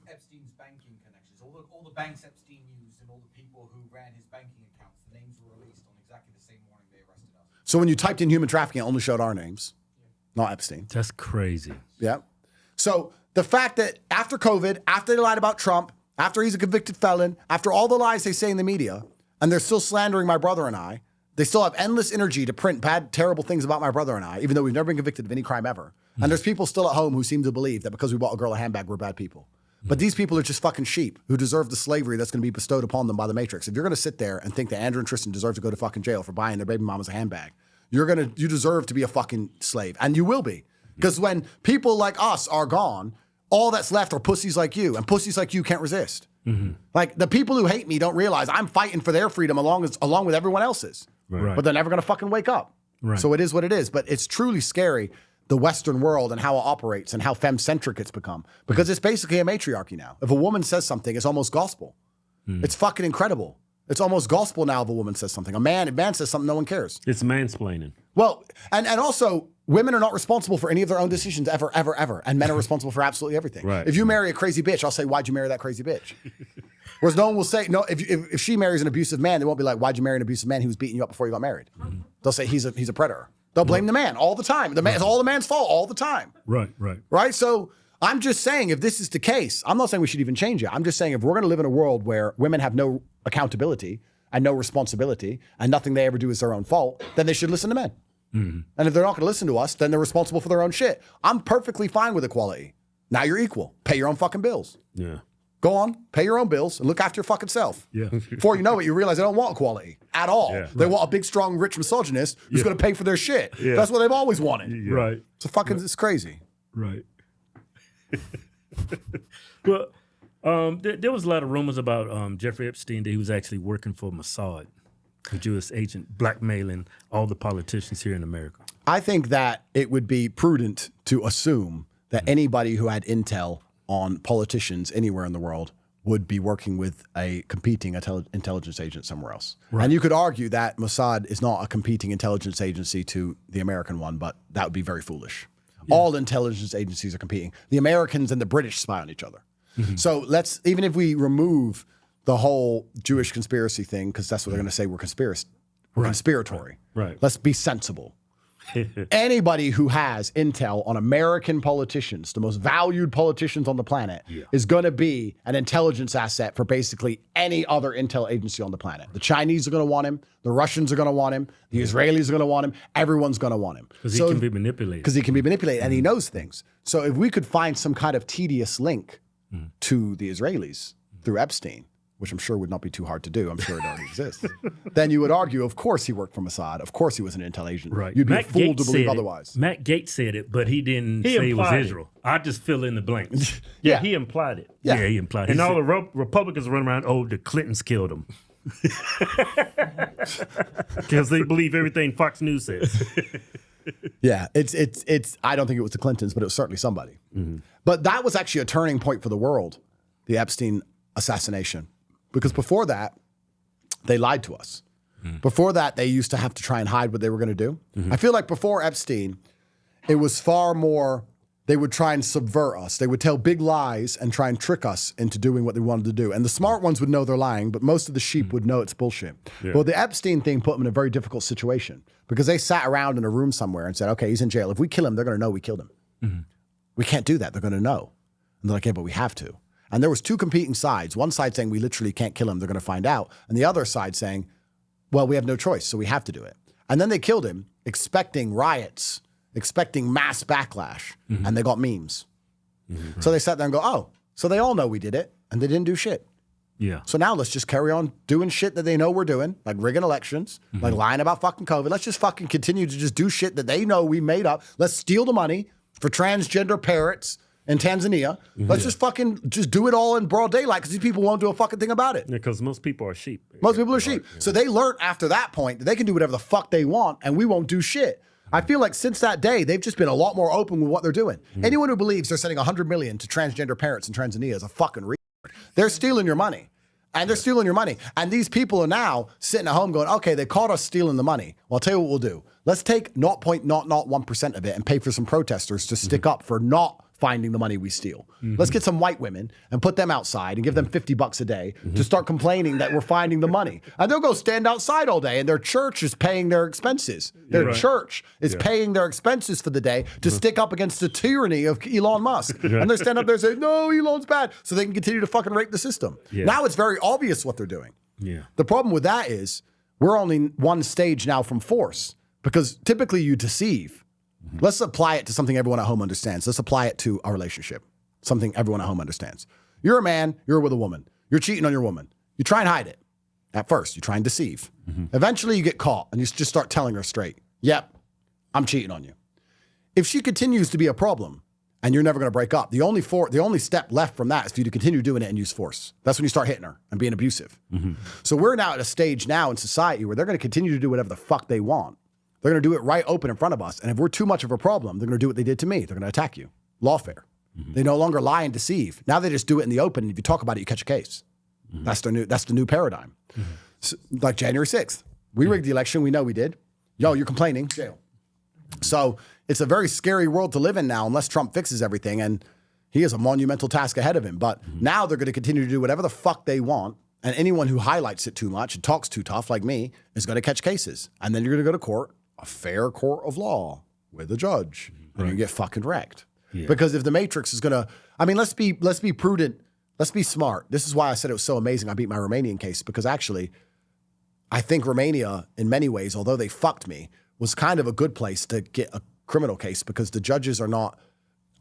S11: All the banks Epstein used and all the people who ran his banking accounts, the names were released on exactly the same morning they arrested us.
S2: So when you typed in human trafficking, it only showed our names, not Epstein.
S5: That's crazy.
S2: Yeah. So the fact that after COVID, after they lied about Trump, after he's a convicted felon, after all the lies they say in the media, and they're still slandering my brother and I, they still have endless energy to print bad, terrible things about my brother and I, even though we've never been convicted of any crime ever. And there's people still at home who seem to believe that because we bought a girl a handbag, we're bad people. But these people are just fucking sheep who deserve the slavery that's going to be bestowed upon them by the Matrix. If you're going to sit there and think that Andrew and Tristan deserve to go to fucking jail for buying their baby mama's a handbag, you deserve to be a fucking slave. And you will be. Because when people like us are gone, all that's left are pussies like you. And pussies like you can't resist. Like, the people who hate me don't realize I'm fighting for their freedom along with everyone else's. Right. But they're never going to fucking wake up. Right. So it is what it is. But it's truly scary, the Western world and how it operates and how femme-centric it's become. Because it's basically a matriarchy now. If a woman says something, it's almost gospel. It's fucking incredible. It's almost gospel now if a woman says something. If a man says something, no one cares.
S5: It's mansplaining.
S2: Well, and also, women are not responsible for any of their own decisions ever, ever, ever. And men are responsible for absolutely everything. Right. If you marry a crazy bitch, I'll say, why'd you marry that crazy bitch? Whereas no one will say, no, if she marries an abusive man, they won't be like, why'd you marry an abusive man? He was beating you up before you got married. They'll say he's a predator. They'll blame the man all the time. It's all the man's fault all the time. Right? So I'm just saying, if this is the case, I'm not saying we should even change it. I'm just saying, if we're going to live in a world where women have no accountability and no responsibility and nothing they ever do is their own fault, then they should listen to men. And if they're not going to listen to us, then they're responsible for their own shit. I'm perfectly fine with equality. Now you're equal. Pay your own fucking bills.
S5: Yeah.
S2: Go on, pay your own bills and look after your fucking self.
S5: Yeah.
S2: Before you know it, you realize they don't want equality at all. Yeah, they want a big, strong, rich misogynist who's going to pay for their shit. Yeah. That's what they've always wanted.
S5: Yeah. Right.
S2: So fucking, it's crazy.
S5: Right. Well, there was a lot of rumors about Jeffrey Epstein that he was actually working for Mossad, a Jewish agent, blackmailing all the politicians here in America.
S2: I think that it would be prudent to assume that anybody who had intel on politicians anywhere in the world would be working with a competing intelligence agent somewhere else. Right. And you could argue that Mossad is not a competing intelligence agency to the American one, but that would be very foolish. Yeah. All intelligence agencies are competing. The Americans and the British spy on each other. Mm-hmm. So even if we remove the whole Jewish conspiracy thing, because that's what they're going to say, we're conspiratory. Right. Let's be sensible. Anybody who has intel on American politicians, the most valued politicians on the planet, is going to be an intelligence asset for basically any other intel agency on the planet. The Chinese are going to want him. The Russians are going to want him. The Israelis are going to want him. Everyone's going to want him.
S5: Because he can be manipulated.
S2: Because he can be manipulated, and he knows things. So if we could find some kind of tedious link to the Israelis through Epstein, which I'm sure would not be too hard to do. I'm sure it already exists. Then you would argue, of course he worked for Mossad. Of course he was an intel agent.
S5: Right.
S2: You'd be a fool to believe otherwise.
S5: Matt Gaetz said it, but he didn't say it was Israel. I just fill in the blanks.
S7: Yeah, he implied it.
S5: Yeah, he implied it.
S7: And all the Republicans run around, the Clintons killed him. Because they believe everything Fox News says.
S2: Yeah, it's. I don't think it was the Clintons, but it was certainly somebody. Mm-hmm. But that was actually a turning point for the world, the Epstein assassination. Because before that, they lied to us. Before that, they used to have to try and hide what they were going to do. I feel like before Epstein, it was far more, they would try and subvert us. They would tell big lies and try and trick us into doing what they wanted to do. And the smart ones would know they're lying, but most of the sheep would know it's bullshit. Yeah. Well, the Epstein thing put them in a very difficult situation because they sat around in a room somewhere and said, okay, he's in jail. If we kill him, they're going to know we killed him. We can't do that. They're going to know. And they're like, yeah, but we have to. And there was two competing sides. One side saying we literally can't kill him, they're going to find out. And the other side saying, well, we have no choice, so we have to do it. And then they killed him, expecting riots, expecting mass backlash, and they got memes. So they sat there and go, oh, so they all know we did it, and they didn't do shit.
S5: Yeah.
S2: So now let's just carry on doing shit that they know we're doing, like rigging elections, like lying about fucking COVID. Let's just fucking continue to just do shit that they know we made up. Let's steal the money for transgender parrots in Tanzania. Let's just do it all in broad daylight because these people won't do a fucking thing about it.
S5: Yeah, because most people are sheep.
S2: Most people are sheep. So they learned after that point that they can do whatever the fuck they want and we won't do shit. I feel like since that day, they've just been a lot more open with what they're doing. Anyone who believes they're sending $100 million to transgender parents in Tanzania is a fucking retard. They're stealing your money. And they're stealing your money. And these people are now sitting at home going, okay, they caught us stealing the money. Well, I'll tell you what we'll do. Let's take 0.001% of it and pay for some protesters to stick up for not finding the money we steal. Let's get some white women and put them outside and give them $50 a day to start complaining that we're finding the money. And they'll go stand outside all day and their church is paying their expenses. Their church is paying their expenses for the day to stick up against the tyranny of Elon Musk. And they stand up there and say, no, Elon's bad. So they can continue to fucking rape the system. Now it's very obvious what they're doing. The problem with that is we're only one stage now from force because typically you deceive. Let's apply it to something everyone at home understands. Let's apply it to a relationship, something everyone at home understands. You're a man, you're with a woman. You're cheating on your woman. You try and hide it. At first, you try and deceive. Eventually, you get caught and you just start telling her straight, yep, I'm cheating on you. If she continues to be a problem and you're never going to break up, the only step left from that is for you to continue doing it and use force. That's when you start hitting her and being abusive. So we're now at a stage now in society where they're going to continue to do whatever the fuck they want. They're going to do it right open in front of us. And if we're too much of a problem, they're going to do what they did to me. They're going to attack you. Lawfare. They no longer lie and deceive. Now they just do it in the open. And if you talk about it, you catch a case. That's the new paradigm. So, like January 6th. We rigged the election. We know we did. Yo, you're complaining. Jail. So it's a very scary world to live in now unless Trump fixes everything. And he has a monumental task ahead of him. But now they're going to continue to do whatever the fuck they want. And anyone who highlights it too much and talks too tough like me is going to catch cases. And then you're going to go to court. A fair court of law with a judge, and you get fucking wrecked. Because if the Matrix is gonna, I mean, let's be prudent, let's be smart. This is why I said it was so amazing I beat my Romanian case, because actually, I think Romania, in many ways, although they fucked me, was kind of a good place to get a criminal case because the judges are not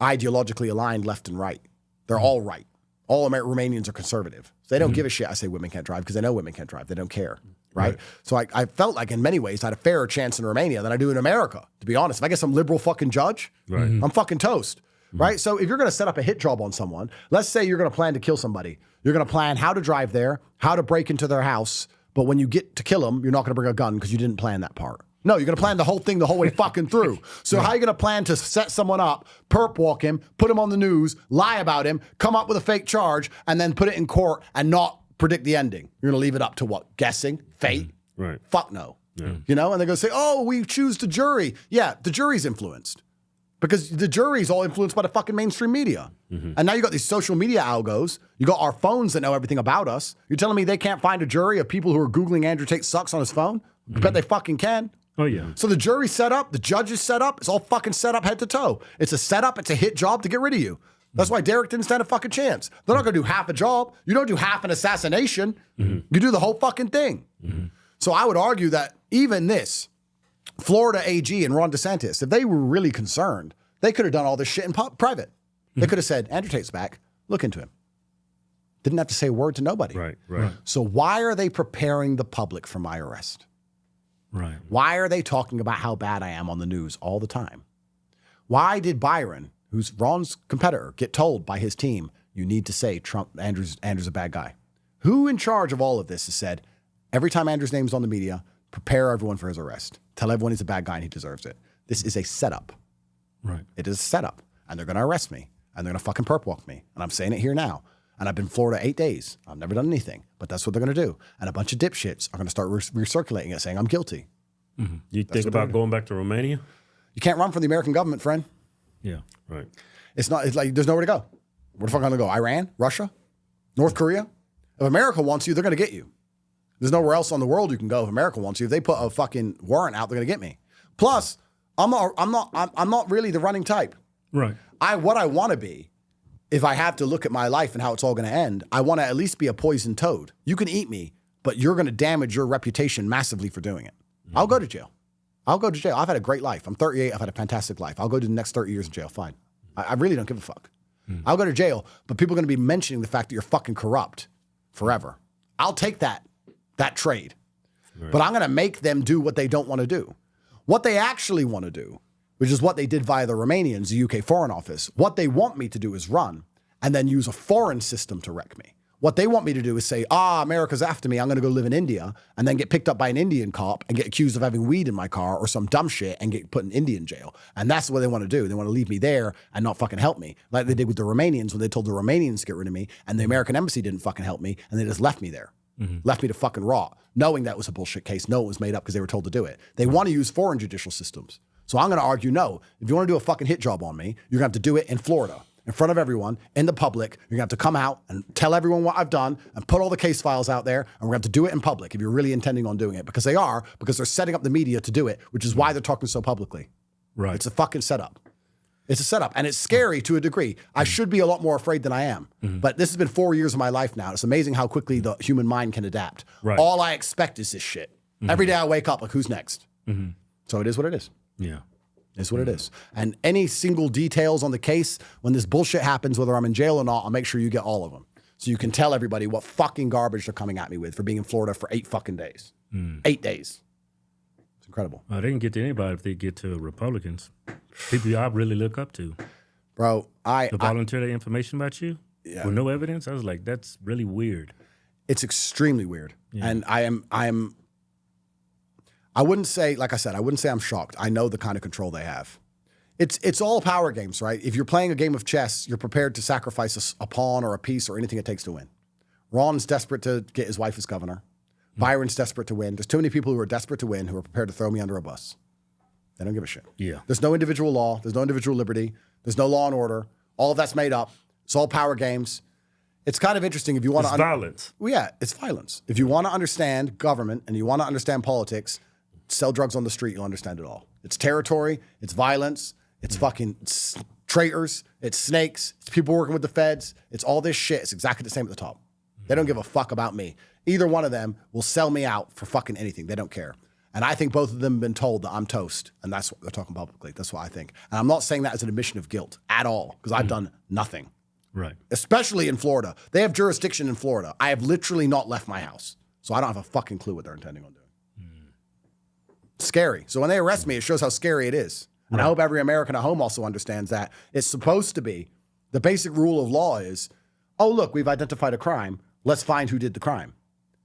S2: ideologically aligned left and right. They're all right. All Romanians are conservative. So they don't give a shit. I say women can't drive because they know women can't drive. They don't care. Right? So I felt like in many ways I had a fairer chance in Romania than I do in America, to be honest. If I get some liberal fucking judge, I'm fucking toast. Right? So if you're going to set up a hit job on someone, let's say you're going to plan to kill somebody. You're going to plan how to drive there, how to break into their house. But when you get to kill them, you're not going to bring a gun because you didn't plan that part. No, you're going to plan the whole thing the whole way fucking through. So how are you going to plan to set someone up, perp walk him, put him on the news, lie about him, come up with a fake charge, and then put it in court and not predict the ending? You're going to leave it up to what? Guessing? Fate?
S5: Right.
S2: Fuck no. You know, and they're going to say, oh, we choose the jury. Yeah, the jury's influenced. Because the jury's all influenced by the fucking mainstream media. And now you got these social media algos. You got our phones that know everything about us. You're telling me they can't find a jury of people who are Googling Andrew Tate sucks on his phone? I bet they fucking can.
S5: Oh, yeah.
S2: So the jury's set up, the judge is set up, it's all fucking set up head to toe. It's a setup, it's a hit job to get rid of you. That's why Derek didn't stand a fucking chance. They're not gonna do half a job. You don't do half an assassination. You do the whole fucking thing. So I would argue that even this, Florida AG and Ron Desantis, if they were really concerned, they could have done all this shit in private. They could have said, Andrew Tate's back, look into him. Didn't have to say a word to nobody.
S5: Right.
S2: So why are they preparing the public for my arrest?
S5: Right.
S2: Why are they talking about how bad I am on the news all the time? Why did Byron, who's Ron's competitor, get told by his team, you need to say Andrew's a bad guy? Who in charge of all of this has said, every time Andrew's name's on the media, prepare everyone for his arrest. Tell everyone he's a bad guy and he deserves it. This is a setup.
S5: Right.
S2: It is a setup. And they're going to arrest me. And they're going to fucking perp walk me. And I'm saying it here now. And I've been in Florida 8 days. I've never done anything. But that's what they're going to do. And a bunch of dipshits are going to start recirculating it, saying I'm guilty.
S5: You think about going back to Romania?
S2: You can't run from the American government, friend.
S5: Yeah, right.
S2: It's like there's nowhere to go. Where the fuck am I going to go? Iran? Russia? North Korea? If America wants you, they're going to get you. There's nowhere else on the world you can go if America wants you. If they put a fucking warrant out, they're going to get me. Plus, I'm not really the running type.
S5: Right.
S2: What I want to be, if I have to look at my life and how it's all going to end, I want to at least be a poisoned toad. You can eat me, but you're going to damage your reputation massively for doing it. I'll go to jail. I've had a great life. I'm 38. I've had a fantastic life. I'll go to the next 30 years in jail. Fine. I really don't give a fuck. I'll go to jail, but people are going to be mentioning the fact that you're fucking corrupt forever. I'll take that trade. Right. But I'm going to make them do what they don't want to do. What they actually want to do, which is what they did via the Romanians, the UK Foreign Office, what they want me to do is run and then use a foreign system to wreck me. What they want me to do is say, America's after me, I'm going to go live in India, and then get picked up by an Indian cop and get accused of having weed in my car or some dumb shit and get put in Indian jail. And that's what they want to do. They want to leave me there and not fucking help me. Like they did with the Romanians when they told the Romanians to get rid of me, and the American embassy didn't fucking help me, and they just left me there. Left me to fucking rot, knowing that was a bullshit case, knowing it was made up because they were told to do it. They want to use foreign judicial systems. So I'm going to argue, no, if you want to do a fucking hit job on me, you're going to have to do it in Florida, in front of everyone, in the public. You're going to have to come out and tell everyone what I've done and put all the case files out there, and we're going to have to do it in public if you're really intending on doing it, because they're setting up the media to do it, which is why they're talking so publicly.
S5: Right.
S2: It's a fucking setup. It's a setup, and it's scary to a degree. I should be a lot more afraid than I am. But this has been 4 years of my life now. It's amazing how quickly the human mind can adapt.
S5: Right.
S2: All I expect is this shit. Every day I wake up like, who's next? So it is what it is.
S5: Yeah.
S2: It's what it is. And any single details on the case, when this bullshit happens, whether I'm in jail or not, I'll make sure you get all of them. So you can tell everybody what fucking garbage they're coming at me with for being in Florida for 8 fucking days. 8 days. It's incredible.
S5: They can get to anybody if they get to Republicans. People I really look up to.
S2: Bro,
S5: to volunteer their information about you with no evidence. I was like, that's really weird.
S2: It's extremely weird. Yeah. And I wouldn't say, like I said, I wouldn't say I'm shocked. I know the kind of control they have. It's all power games, right? If you're playing a game of chess, you're prepared to sacrifice a pawn or a piece or anything it takes to win. Ron's desperate to get his wife as governor. Byron's desperate to win. There's too many people who are desperate to win who are prepared to throw me under a bus. They don't give a shit.
S5: Yeah.
S2: There's no individual law. There's no individual liberty. There's no law and order. All of that's made up. It's all power games. It's kind of interesting if you want to...
S5: It's violence.
S2: Well, yeah, it's violence. If you want to understand government and you want to understand politics, sell drugs on the street, you'll understand it all. It's territory. It's violence. It's fucking traitors. It's snakes. It's people working with the feds. It's all this shit. It's exactly the same at the top. They don't give a fuck about me. Either one of them will sell me out for fucking anything. They don't care. And I think both of them have been told that I'm toast. And that's what they're talking publicly. That's what I think. And I'm not saying that as an admission of guilt at all, because I've done nothing.
S5: Right.
S2: Especially in Florida. They have jurisdiction in Florida. I have literally not left my house. So I don't have a fucking clue what they're intending on doing. It's scary. So when they arrest me, it shows how scary it is. And I hope every American at home also understands that. It's supposed to be, the basic rule of law is, oh, look, we've identified a crime. Let's find who did the crime.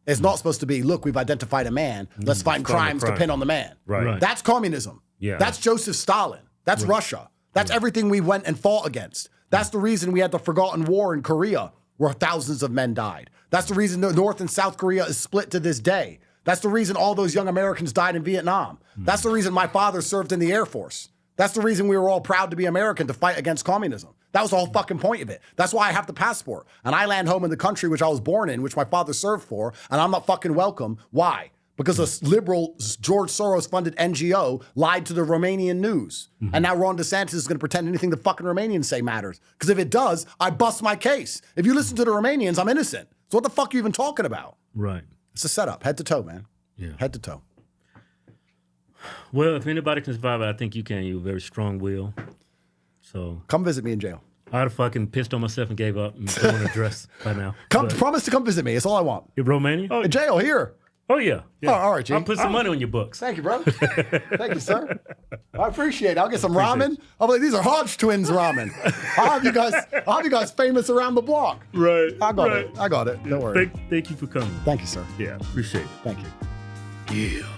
S2: It's not supposed to be, look, we've identified a man. Let's find crimes to pin on the man.
S5: Right.
S2: That's communism.
S5: Yeah.
S2: That's Joseph Stalin. That's Russia. That's everything we went and fought against. That's the reason we had the forgotten war in Korea, where thousands of men died. That's the reason North and South Korea is split to this day. That's the reason all those young Americans died in Vietnam. That's the reason my father served in the Air Force. That's the reason we were all proud to be American, to fight against communism. That was the whole fucking point of it. That's why I have the passport. And I land home in the country which I was born in, which my father served for, and I'm not fucking welcome. Why? Because a liberal George Soros-funded NGO lied to the Romanian news. And now Ron DeSantis is going to pretend anything the fucking Romanians say matters. Because if it does, I bust my case. If you listen to the Romanians, I'm innocent. So what the fuck are you even talking about?
S5: Right.
S2: It's a setup, head to toe, man.
S5: Yeah.
S2: Head to toe.
S5: Well, if anybody can survive it, I think you can. You're a very strong will. So
S2: come visit me in jail.
S5: I'd have fucking pissed on myself and gave up and put on a dress by now.
S2: Promise to come visit me. It's all I want.
S5: In Romania?
S2: In jail, here.
S5: Oh, yeah.
S2: Oh, all right, G.
S5: I'll put some money on your books.
S2: Thank you, brother. Thank you, sir. I appreciate it. I'll get some ramen. I'll be like, these are Hodgetwins ramen. I'll have you guys famous around the block.
S5: Right.
S2: I got it. Don't worry.
S5: Thank you for coming.
S2: Thank you, sir.
S5: Yeah, appreciate it.
S2: Thank you.
S5: Yeah.